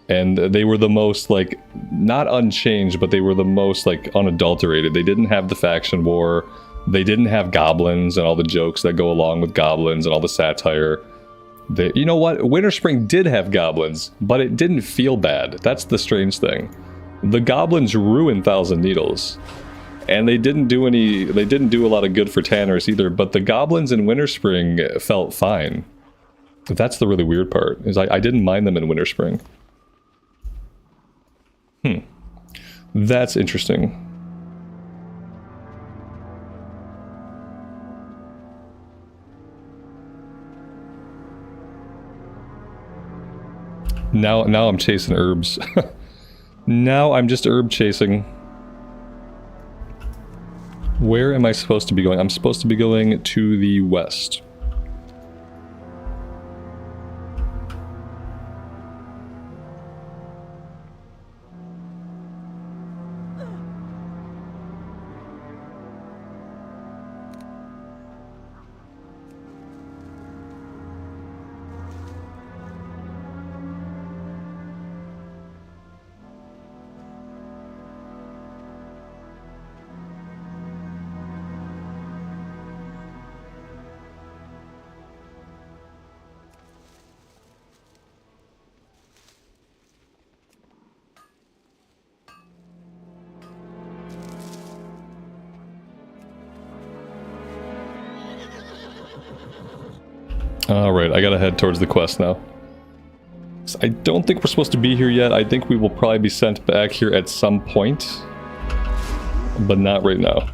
And they were the most, like, not unchanged, but they were the most, like, unadulterated. They didn't have the faction war. They didn't have goblins and all the jokes that go along with goblins and all the satire. You know what? Winterspring did have goblins, but it didn't feel bad. That's the strange thing. The goblins ruined Thousand Needles. And they didn't do a lot of good for Tanner's either, but the goblins in Winterspring felt fine. That's the really weird part, is I didn't mind them in Winterspring. That's interesting. Now I'm chasing herbs. Now I'm just herb chasing. Where am I supposed to be going? I'm supposed to be going to the west. Alright, I gotta head towards the quest now. So I don't think we're supposed to be here yet. I think we will probably be sent back here at some point. But not right now.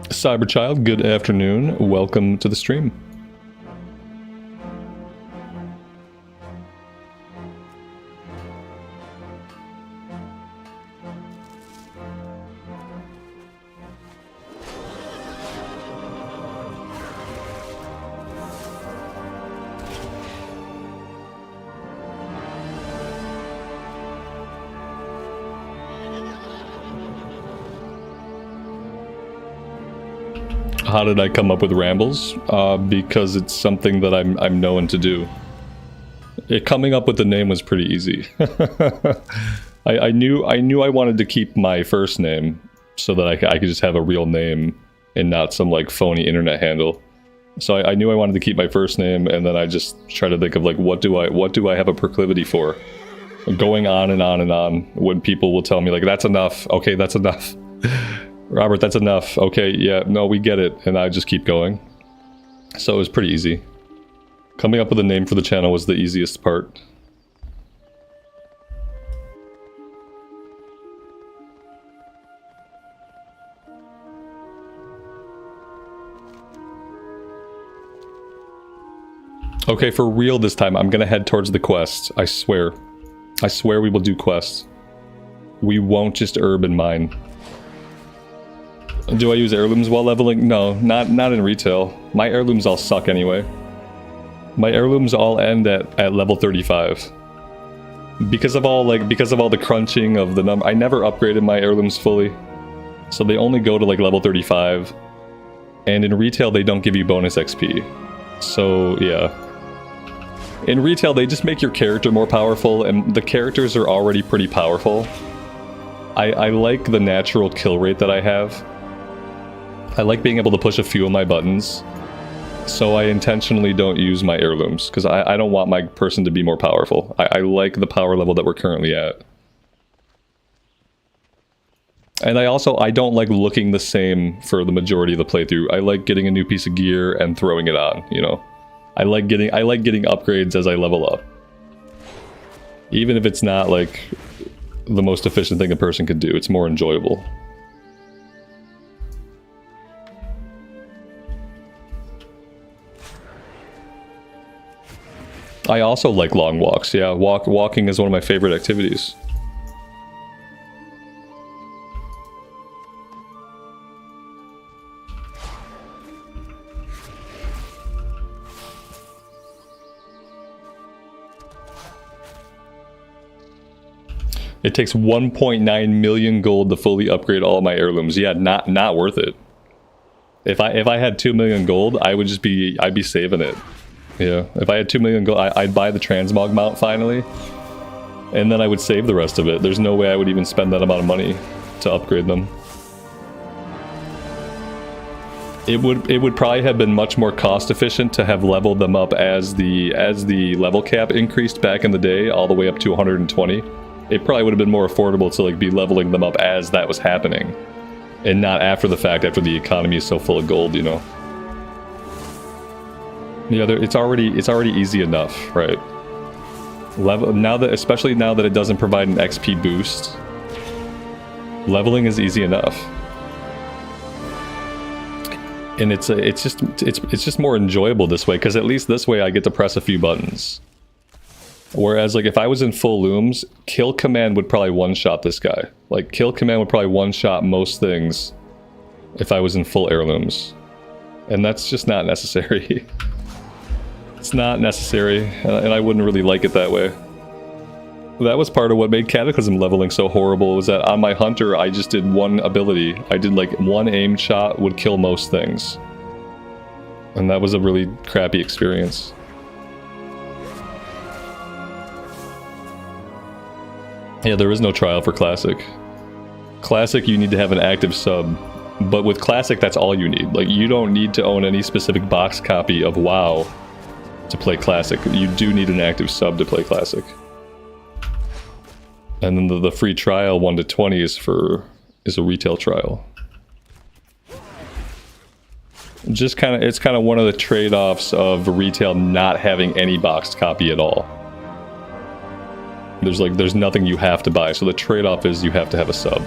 Cyberchild, good afternoon. Welcome to the stream. How did I come up with rambles? Because it's something that I'm known to do. Coming up with the name was pretty easy. I knew I wanted to keep my first name so that I could just have a real name and not some like phony internet handle. So I knew I wanted to keep my first name, and then I just try to think of like what do I have a proclivity for? Going on and on and on when people will tell me like that's enough. Okay, that's enough. Robert, that's enough. Okay, yeah, no, we get it. And I just keep going. So it was pretty easy. Coming up with a name for the channel was the easiest part. Okay, for real this time, I'm gonna head towards the quest. I swear. I swear we will do quests. We won't just herb and mine. Do I use heirlooms while leveling? No, not in retail. My heirlooms all suck anyway. My heirlooms all end at level 35. Because of all the crunching of the number, I never upgraded my heirlooms fully. So they only go to like level 35. And in retail they don't give you bonus XP. So yeah. In retail they just make your character more powerful, and the characters are already pretty powerful. I like the natural kill rate that I have. I like being able to push a few of my buttons, so I intentionally don't use my heirlooms, because I don't want my person to be more powerful. I like the power level that we're currently at. And I don't like looking the same for the majority of the playthrough. I like getting a new piece of gear and throwing it on, you know? I like getting upgrades as I level up. Even if it's not like the most efficient thing a person could do, it's more enjoyable. I also like long walks, yeah. Walking is one of my favorite activities. It takes 1.9 million gold to fully upgrade all my heirlooms. Yeah, not worth it. If I had 2 million gold, I'd be saving it. Yeah, if I had 2 million gold, I'd buy the transmog mount finally, and then I would save the rest of it. There's no way I would even spend that amount of money to upgrade them. It would probably have been much more cost efficient to have leveled them up as the level cap increased back in the day, all the way up to 120. It probably would have been more affordable to like be leveling them up as that was happening, and not after the fact, after the economy is so full of gold, you know. Yeah, it's already easy enough, right? Especially now that it doesn't provide an XP boost, leveling is easy enough. And it's just more enjoyable this way, because at least this way I get to press a few buttons. Whereas like if I was in full looms, kill command would probably one-shot this guy. Like kill command would probably one-shot most things if I was in full heirlooms. And that's just not necessary. It's not necessary, and I wouldn't really like it that way. That was part of what made Cataclysm leveling so horrible, was that on my Hunter I just did one ability. I did like one aimed shot would kill most things. And that was a really crappy experience. Yeah, there is no trial for Classic. Classic, you need to have an active sub. But with Classic, that's all you need. Like, you don't need to own any specific box copy of WoW to play Classic. You do need an active sub to play Classic. And then the free trial 1 to 20 is a retail trial. It's kind of one of the trade-offs of retail not having any boxed copy at all. There's nothing you have to buy, so the trade-off is you have to have a sub.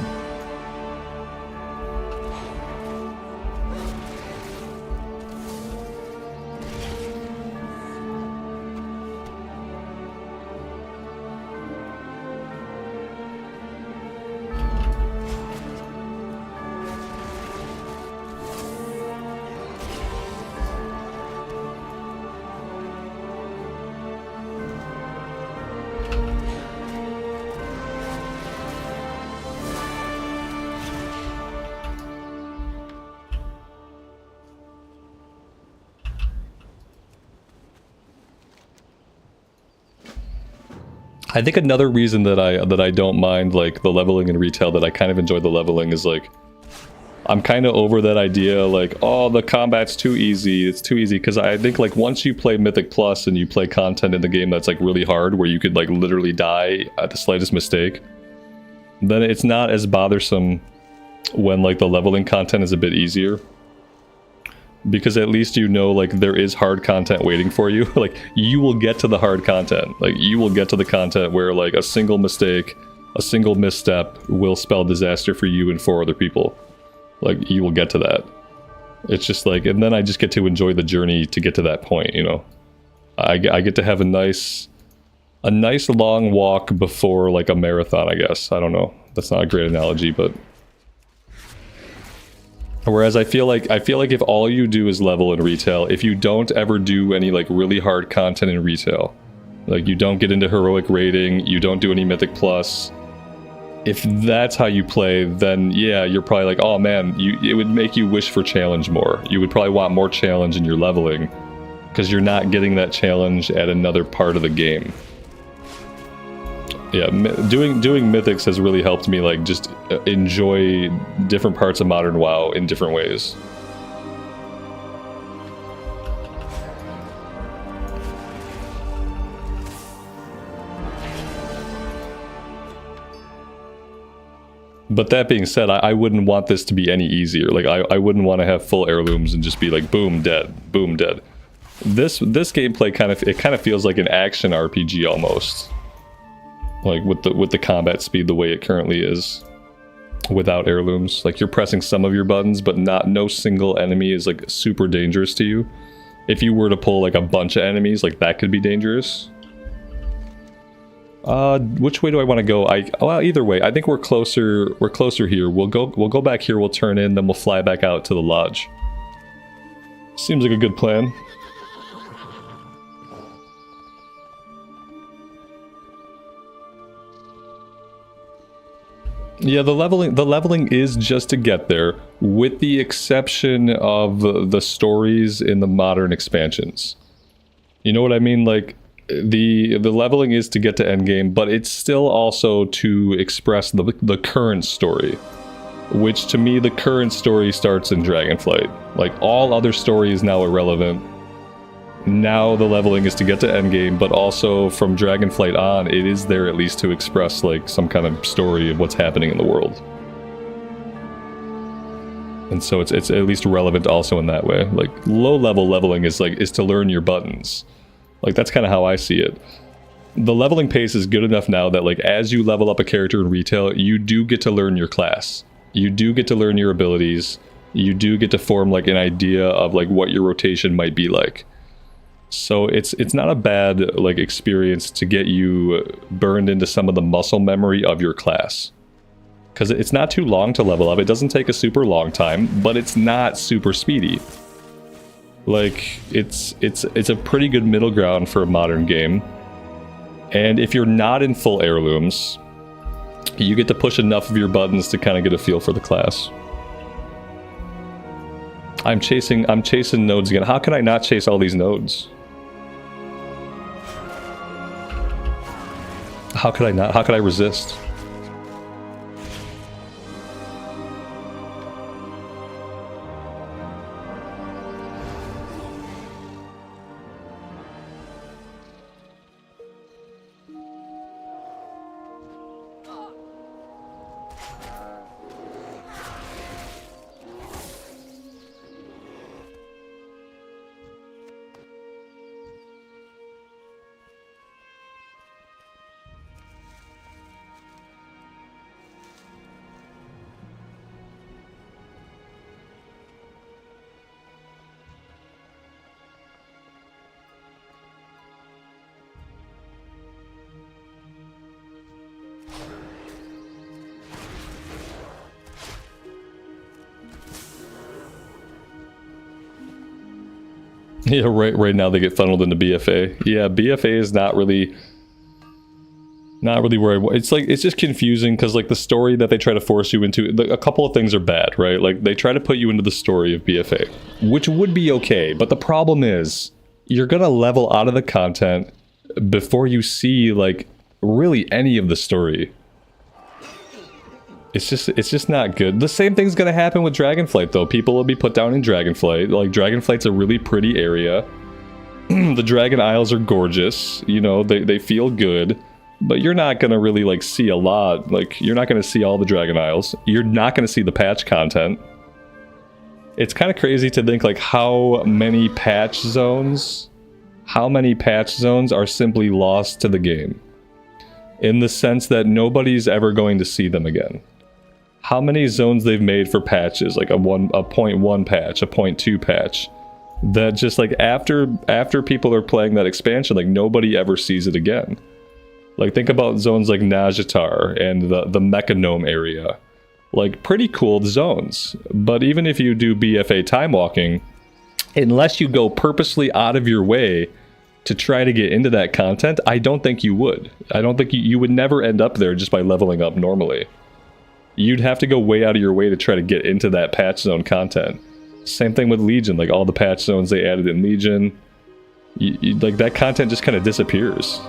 I think another reason that I don't mind like the leveling in retail, that I kind of enjoy the leveling, is like I'm kind of over that idea like, oh, the combat's too easy, it's too easy, because I think like once you play Mythic Plus and you play content in the game that's like really hard, where you could like literally die at the slightest mistake, then it's not as bothersome when like the leveling content is a bit easier. Because at least you know, like, there is hard content waiting for you. Like, you will get to the hard content. Like, you will get to the content where, like, a single mistake, a single misstep will spell disaster for you and for other people. Like, you will get to that. It's just like, and then I just get to enjoy the journey to get to that point, you know? I get to have a nice long walk before, like, a marathon, I guess. I don't know. That's not a great analogy, but... Whereas I feel like if all you do is level in retail, if you don't ever do any like really hard content in retail, like you don't get into heroic raiding, you don't do any Mythic Plus, if that's how you play, then yeah, you're probably like, oh man, it would make you wish for challenge more. You would probably want more challenge in your leveling, because you're not getting that challenge at another part of the game. Yeah, doing Mythics has really helped me like just enjoy different parts of modern WoW in different ways. But that being said, I wouldn't want this to be any easier. Like I wouldn't want to have full heirlooms and just be like boom dead, boom dead. This gameplay kind of feels like an action RPG almost. Like with the combat speed the way it currently is, without heirlooms. Like you're pressing some of your buttons, but no single enemy is like super dangerous to you. If you were to pull like a bunch of enemies, like that could be dangerous. Which way do I want to go? Well, either way, I think we're closer here. We'll go back here, we'll turn in, then we'll fly back out to the lodge. Seems like a good plan. Yeah, the leveling is just to get there, with the exception of the stories in the modern expansions. You know what I mean? Like, the leveling is to get to endgame, but it's still also to express the current story. Which, to me, the current story starts in Dragonflight. Like, all other story is now irrelevant. Now the leveling is to get to endgame, but also from Dragonflight on, it is there at least to express, like, some kind of story of what's happening in the world. And so it's at least relevant also in that way. Like, low-level leveling is to learn your buttons. Like, that's kind of how I see it. The leveling pace is good enough now that, like, as you level up a character in retail, you do get to learn your class. You do get to learn your abilities. You do get to form, like, an idea of, like, what your rotation might be like. So it's not a bad, like, experience to get you burned into some of the muscle memory of your class. Because it's not too long to level up. It doesn't take a super long time, but it's not super speedy. Like, it's a pretty good middle ground for a modern game. And if you're not in full heirlooms, you get to push enough of your buttons to kind of get a feel for the class. I'm chasing nodes again. How can I not chase all these nodes? How could I not? How could I resist? Yeah, right now they get funneled into BFA. Yeah, BFA is not really where it's just confusing because, like, the story that they try to force you into, a couple of things are bad, right? Like, they try to put you into the story of BFA, which would be okay, but the problem is you're gonna level out of the content before you see, like, really any of the story. It's just not good. The same thing's gonna happen with Dragonflight, though. People will be put down in Dragonflight. Like, Dragonflight's a really pretty area. The Dragon Isles are gorgeous. You know, they feel good. But you're not gonna really, like, see a lot. Like, you're not gonna see all the Dragon Isles. You're not gonna see the patch content. It's kind of crazy to think, like, how many patch zones are simply lost to the game. In the sense that nobody's ever going to see them again. How many zones they've made for patches, like a 0.1 patch, a 0.2 patch, that just, like, after people are playing that expansion, like, nobody ever sees it again. Like, think about zones like Najatar and the Mechanome area. Like, pretty cool zones. But even if you do BFA time walking, unless you go purposely out of your way to try to get into that content, I don't think you would. I don't think you would never end up there just by leveling up normally. You'd have to go way out of your way to try to get into that patch zone content. Same thing with Legion, like, all the patch zones they added in Legion, like, that content just kind of disappears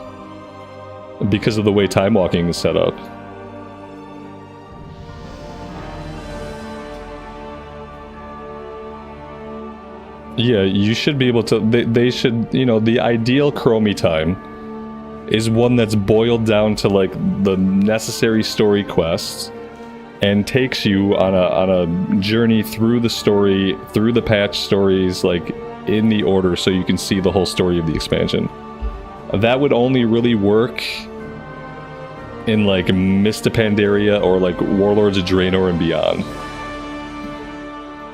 because of the way time walking is set up. Yeah, you should be able to, they should, you know, the ideal Chromie time is one that's boiled down to, like, the necessary story quests and takes you on a journey through the story, through the patch stories, like, in the order so you can see the whole story of the expansion. That would only really work in, like, Mist of Pandaria or, like, Warlords of Draenor and beyond.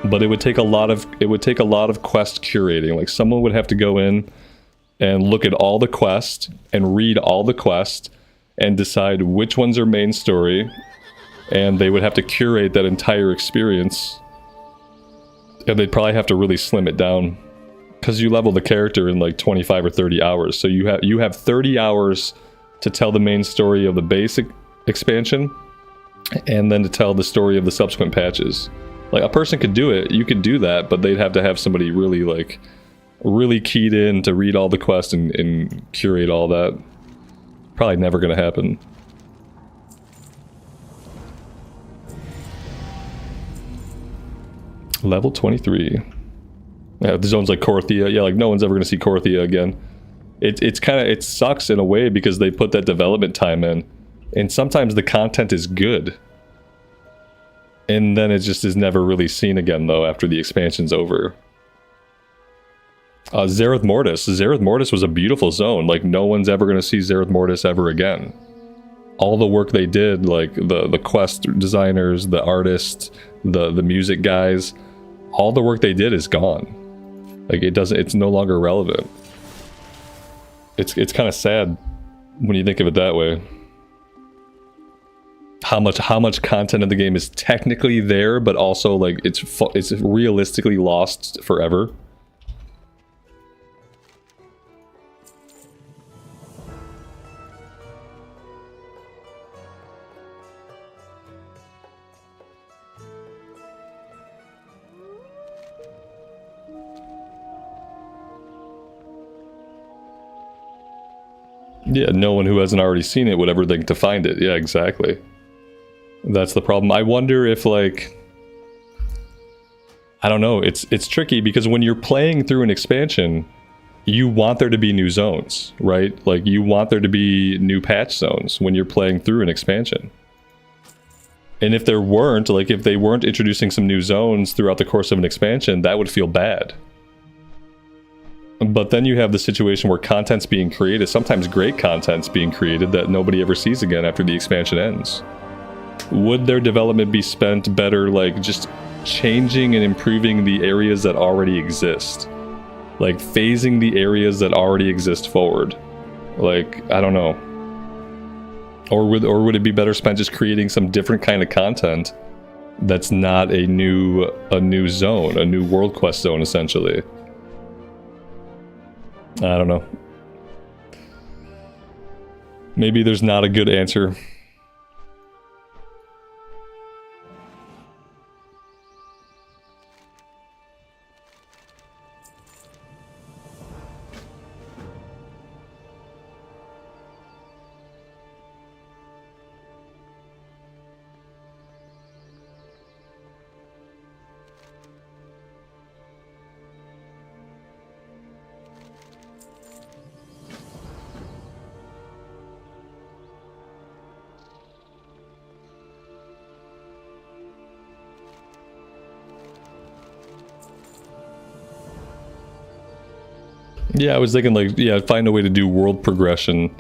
But it would take a lot of quest curating. Like, someone would have to go in and look at all the quests and read all the quests and decide which ones are main story, and they would have to curate that entire experience. And they'd probably have to really slim it down because you level the character in, like, 25 or 30 hours. So you have 30 hours to tell the main story of the basic expansion, and then to tell the story of the subsequent patches. Like, a person could do it, you could do that, but they'd have to have somebody really, like, really keyed in to read all the quests and curate all that. Probably never gonna happen. Level 23. Yeah, the zone's like Korthia. Yeah, like, no one's ever gonna see Korthia again. It's kind of, it sucks in a way because they put that development time in, and sometimes the content is good, and then it just is never really seen again though after the expansion's over. Zereth Mortis. Zereth Mortis was a beautiful zone. Like, no one's ever going to see Zereth Mortis ever again. All the work they did, like the quest designers, the artists, the music guys, all the work they did is gone. Like, it's no longer relevant. It's kind of sad when you think of it that way. How much content in the game is technically there, but also like it's realistically lost forever. Yeah, no one who hasn't already seen it would ever think to find it. Yeah, exactly. That's the problem. I wonder if, like, I don't know, it's tricky because when you're playing through an expansion, you want there to be new zones, right? Like, you want there to be new patch zones when you're playing through an expansion. And if there weren't, like, if they weren't introducing some new zones throughout the course of an expansion, that would feel bad. But then you have the situation where content's being created, sometimes great content's being created that nobody ever sees again after the expansion ends. Would their development be spent better, like, just changing and improving the areas that already exist? Like, phasing the areas that already exist forward? Like, I don't know. Or would it be better spent just creating some different kind of content that's not a new zone, a new world quest zone, essentially? I don't know. Maybe there's not a good answer. Yeah, I was thinking, like, yeah, find a way to do world progression.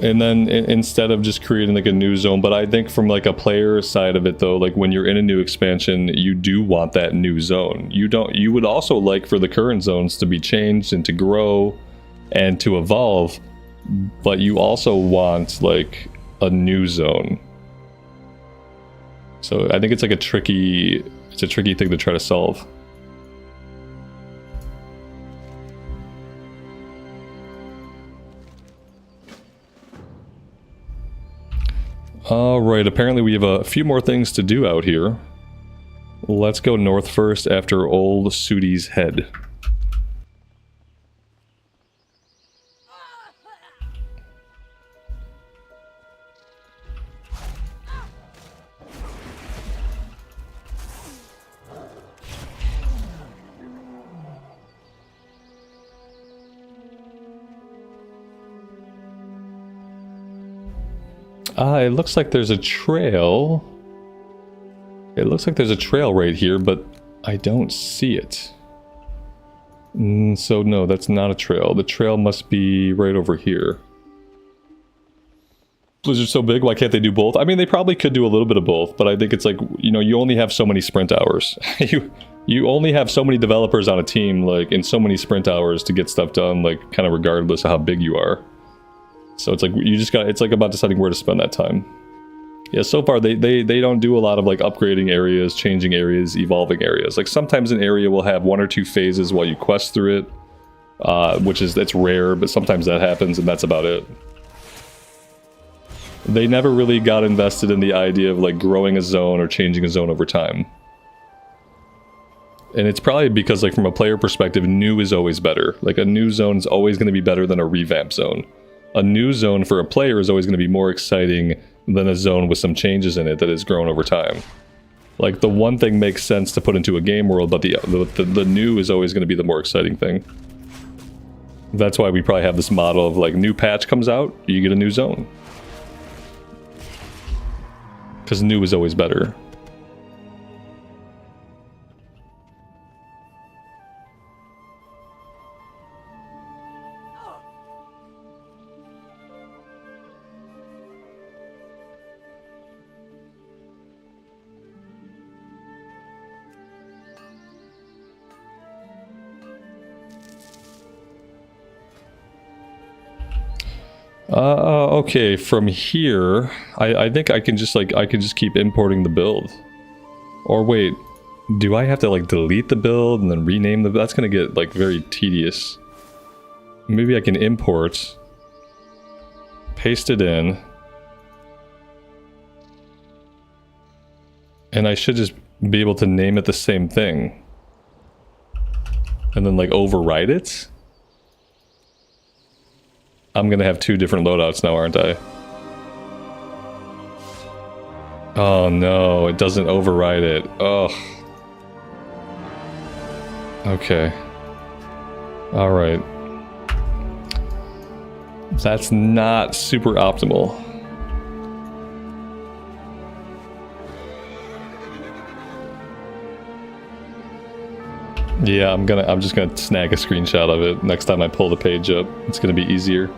And then instead of just creating like a new zone, but I think from like a player side of it though, like when you're in a new expansion, you do want that new zone. You would also like for the current zones to be changed and to grow and to evolve, but you also want like a new zone. So I think it's like a tricky thing to try to solve. Alright, apparently we have a few more things to do out here. Let's go north first after Old Sudi's Head. It looks like there's a trail. It looks like there's a trail right here, but I don't see it. So no, that's not a trail. The trail must be right over here. Blizzard's so big, why can't they do both? I mean, they probably could do a little bit of both, but I think it's like, you know, you only have so many sprint hours. You only have so many developers on a team, like, and so many sprint hours to get stuff done, like, kind of regardless of how big you are. So it's like, you just got, it's like about deciding where to spend that time. Yeah, so far they don't do a lot of like upgrading areas, changing areas, evolving areas. Like sometimes an area will have 1 or 2 phases while you quest through it, which is, it's rare, but sometimes that happens and that's about it. They never really got invested in the idea of like growing a zone or changing a zone over time. And it's probably because like from a player perspective, new is always better. Like a new zone is always going to be better than a revamp zone. A new zone for a player is always going to be more exciting than a zone with some changes in it that has grown over time. Like the one thing makes sense to put into a game world, but the new is always going to be the more exciting thing. That's why we probably have this model of like new patch comes out, you get a new zone. Because new is always better. Okay, from here, I think I can just keep importing the build. Or wait, do I have to like delete the build and then rename the build? That's gonna get like very tedious. Maybe I can import, paste it in, and I should just be able to name it the same thing. And then like override it? I'm gonna have two different loadouts now, aren't I? Oh no, it doesn't override it. Ugh. Okay. Alright. That's not super optimal. Yeah, I'm just gonna snag a screenshot of it next time I pull the page up. It's gonna be easier.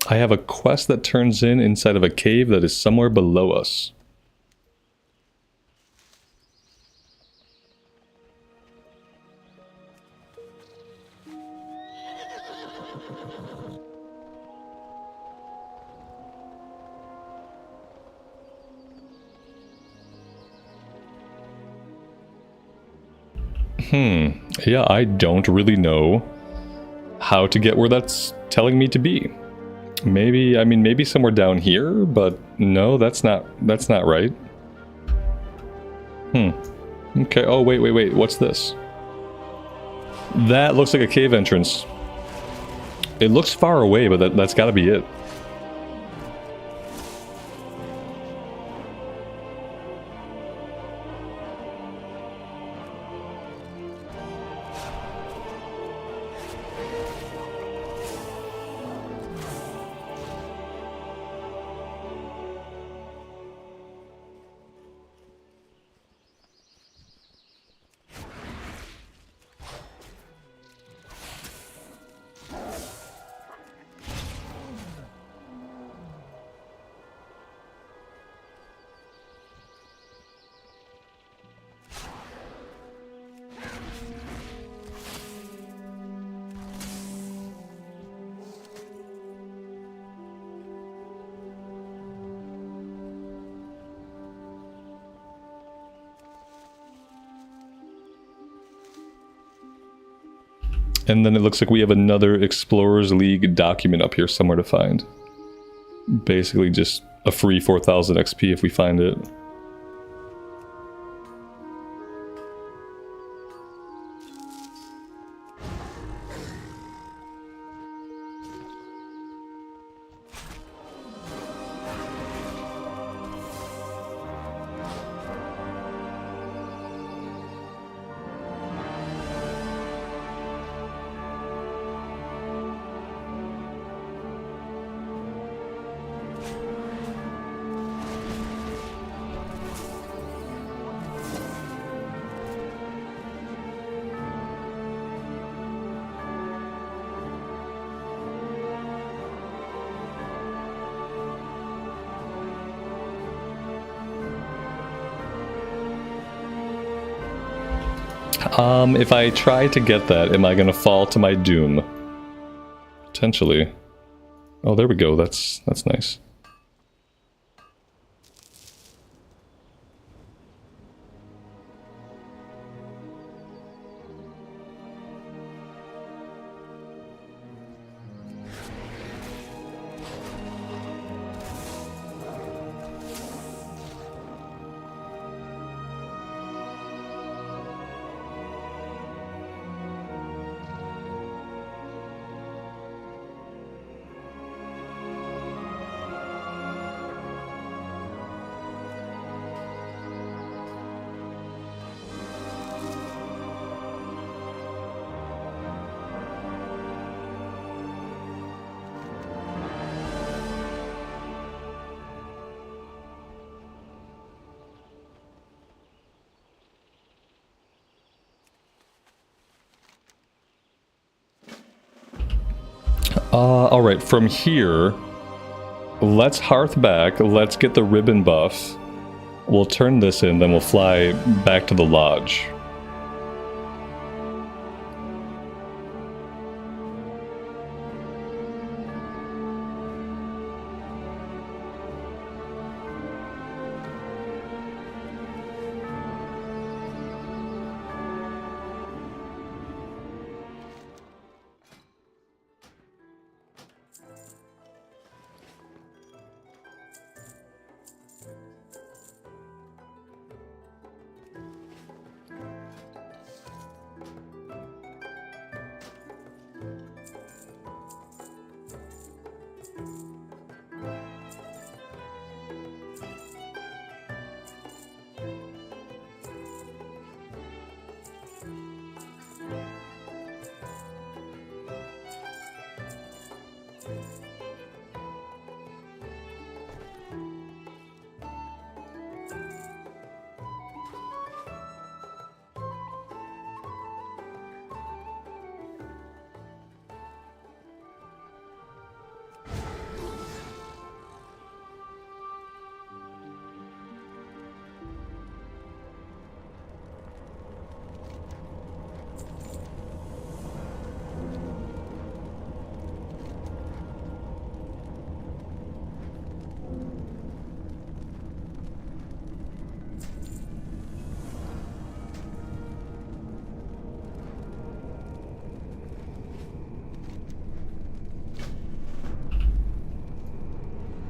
I have a quest that turns in inside of a cave that is somewhere below us. Yeah, I don't really know how to get where that's telling me to be. Maybe, I mean, maybe somewhere down here, but no, that's not right. Okay, oh, wait, what's this? That looks like a cave entrance. It looks far away, but that's gotta be it. And then it looks like we have another Explorers League document up here somewhere to find. Basically just a free 4,000 XP if we find it. If I try to get that, am I gonna fall to my doom? Potentially. Oh, there we go. That's nice. Alright, from here, let's hearth back, let's get the ribbon buff. We'll turn this in, then we'll fly back to the lodge.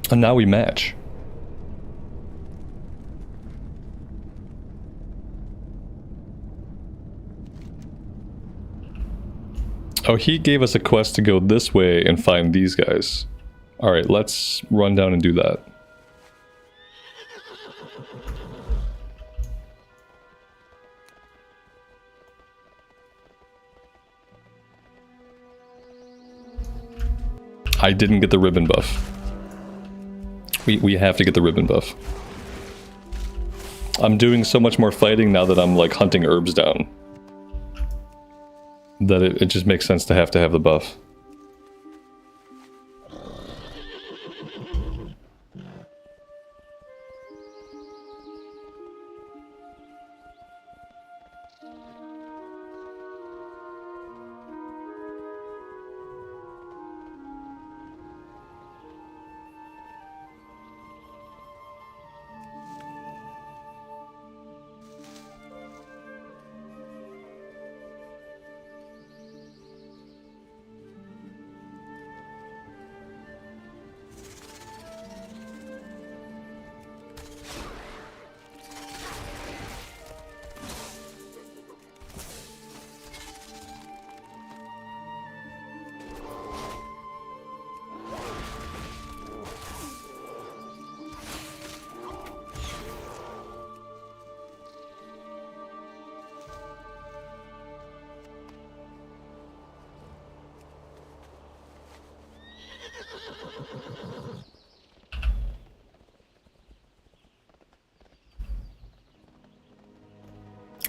And now we match. Oh, he gave us a quest to go this way and find these guys. Alright, let's run down and do that. I didn't get the ribbon buff. We have to get the ribbon buff. I'm doing so much more fighting now that I'm like hunting herbs down, that it just makes sense to have the buff.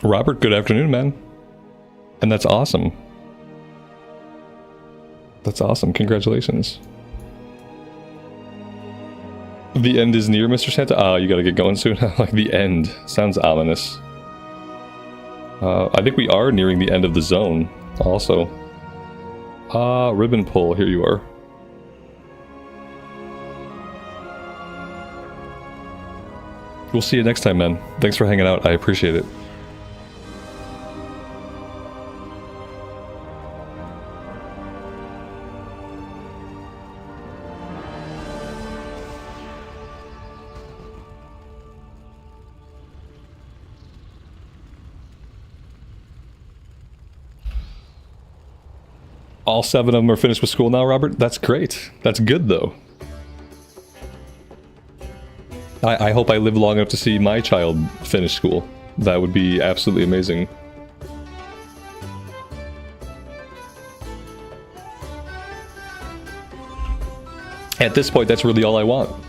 Robert, good afternoon, man. And that's awesome. That's awesome. Congratulations. The end is near, Mr. Santa. Ah, you gotta get going soon. Like the end. Sounds ominous. I think we are nearing the end of the zone, also. Ribbon pull. Here you are. We'll see you next time, man. Thanks for hanging out. I appreciate it. All 7 of them are finished with school now, Robert? That's great. That's good, though. I hope I live long enough to see my child finish school. That would be absolutely amazing. At this point, that's really all I want.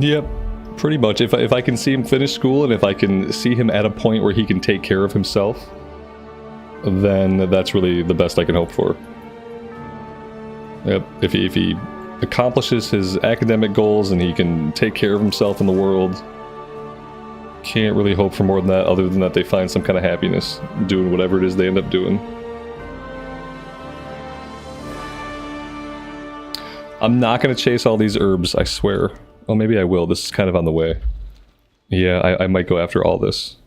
Yep, pretty much. If I can see him finish school and if I can see him at a point where he can take care of himself, then that's really the best I can hope for. Yep, if he accomplishes his academic goals and he can take care of himself in the world, can't really hope for more than that, other than that they find some kind of happiness doing whatever it is they end up doing. I'm not going to chase all these herbs, I swear. Well, maybe I will. This is kind of on the way. Yeah, I might go after all this.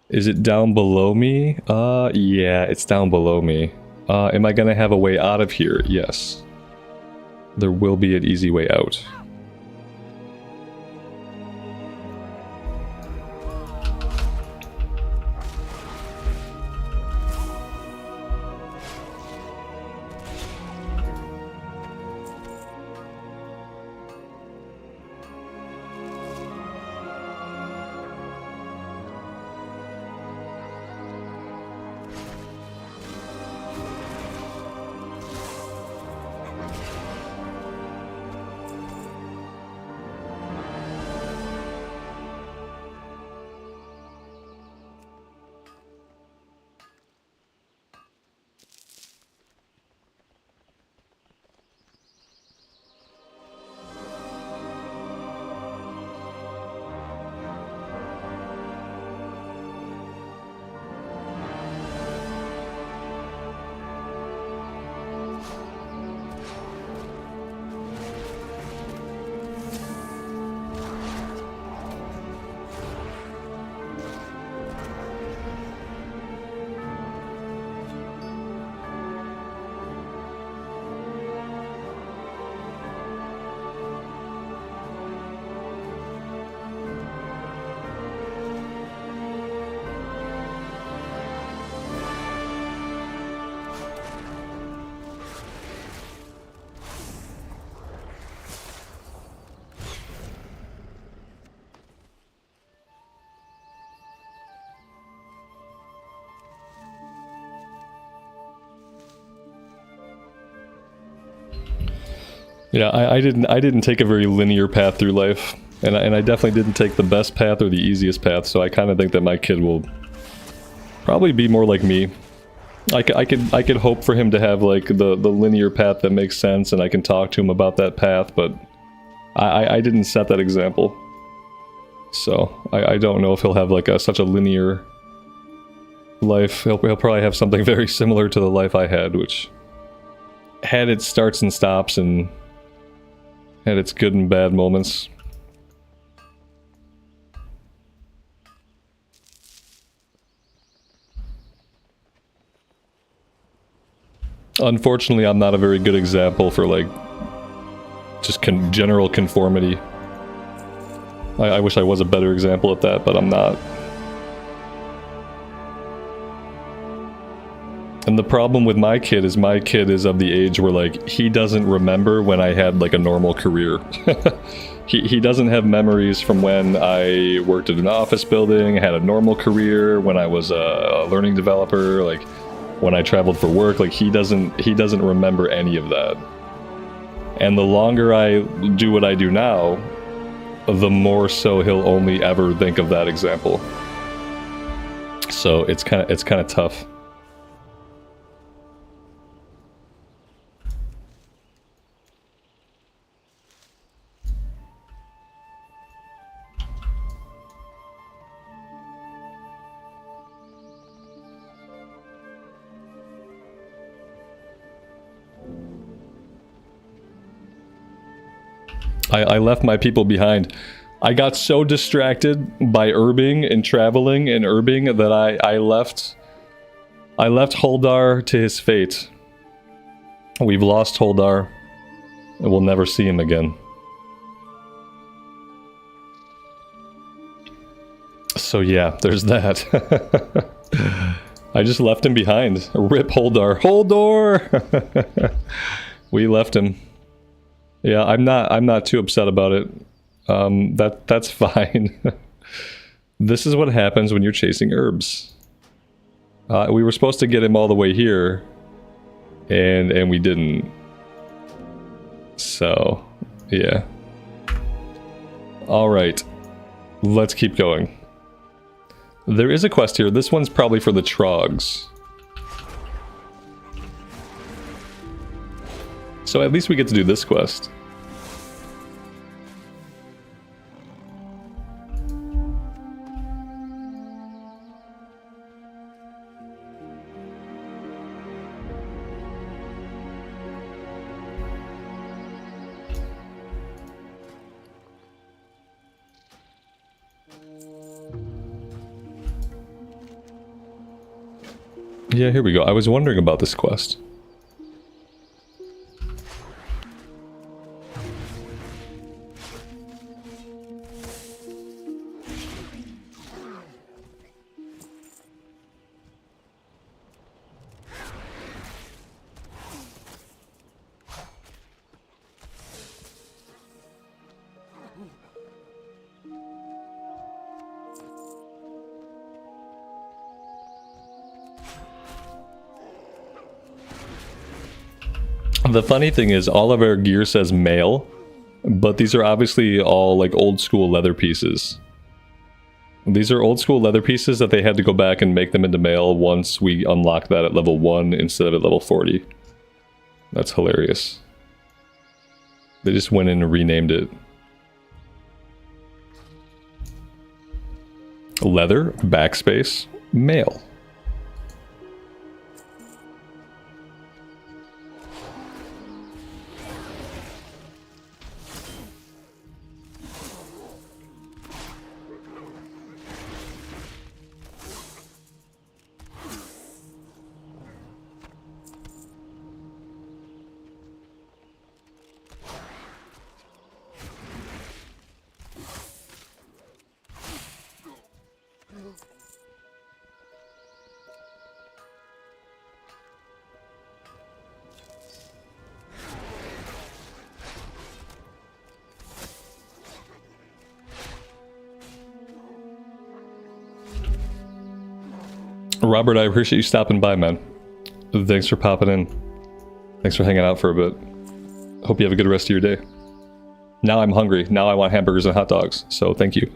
Is it down below me? Yeah, it's down below me. Am I gonna have a way out of here? Yes. There will be an easy way out. Yeah, I didn't take a very linear path through life, and I definitely didn't take the best path or the easiest path. So I kind of think that my kid will probably be more like me. I could hope for him to have like the linear path that makes sense, and I can talk to him about that path. But I didn't set that example. So I don't know if he'll have like such a linear life. He'll probably have something very similar to the life I had, which had its starts and stops and had its good and bad moments. Unfortunately, I'm not a very good example for like just general conformity. I wish I was a better example at that, but I'm not. And the problem with my kid is of the age where like he doesn't remember when I had like a normal career. He doesn't have memories from when I worked at an office building, had a normal career, when I was a learning developer, like when I traveled for work. Like he doesn't remember any of that. And the longer I do what I do now, the more so he'll only ever think of that example. So it's kind of tough. I left my people behind. I got so distracted by herbing and traveling and herbing that I left Holdar to his fate. We've lost Holdar, and we'll never see him again. So yeah, there's that. I just left him behind. Rip Holdar. Holdor! We left him. Yeah, I'm not too upset about it. That's fine. This is what happens when you're chasing herbs. We were supposed to get him all the way here, and we didn't. So, yeah. All right, let's keep going. There is a quest here. This one's probably for the Trogs. So at least we get to do this quest. Yeah, here we go. I was wondering about this quest. The funny thing is, all of our gear says male, but these are obviously all like old school leather pieces. These are old school leather pieces that they had to go back and make them into male once we unlocked that at level 1 instead of at level 40. That's hilarious. They just went in and renamed it. Leather, backspace, male. Robert, I appreciate you stopping by, man. Thanks for popping in. Thanks for hanging out for a bit. Hope you have a good rest of your day. Now I'm hungry. Now I want hamburgers and hot dogs. So thank you.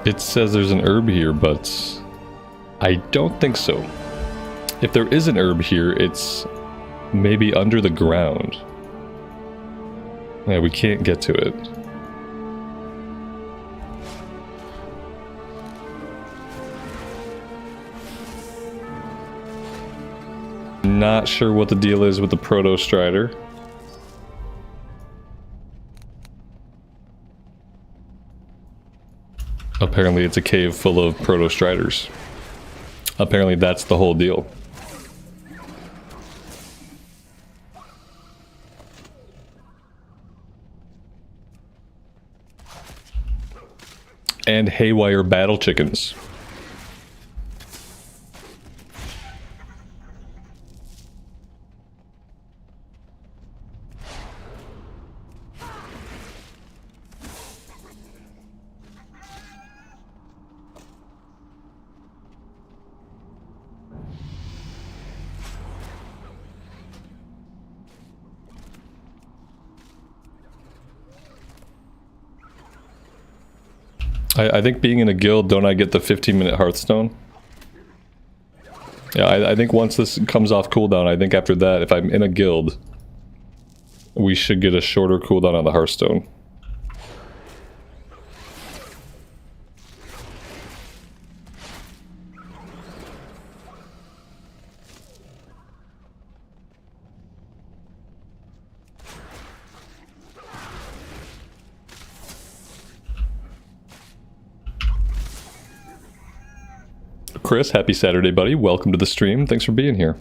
It says there's an herb here, but I don't think so. If there is an herb here, it's maybe under the ground. Yeah, we can't get to it. Not sure what the deal is with the Proto Strider. Apparently it's a cave full of Proto Striders. Apparently that's the whole deal. And haywire battle chickens. I think being in a guild, don't I get the 15-minute Hearthstone? Yeah, I think once this comes off cooldown, I think after that, if I'm in a guild, we should get a shorter cooldown on the Hearthstone. Chris, happy Saturday, buddy. Welcome to the stream. Thanks for being here.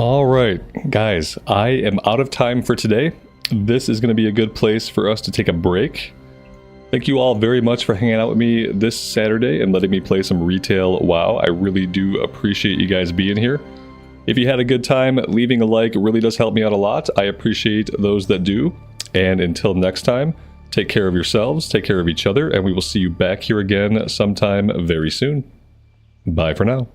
All right, guys, I am out of time for today. This is going to be a good place for us to take a break. Thank you all very much for hanging out with me this Saturday and letting me play some retail WoW. I really do appreciate you guys being here. If you had a good time, leaving a like really does help me out a lot. I appreciate those that do. And until next time, take care of yourselves, take care of each other, and we will see you back here again sometime very soon. Bye for now.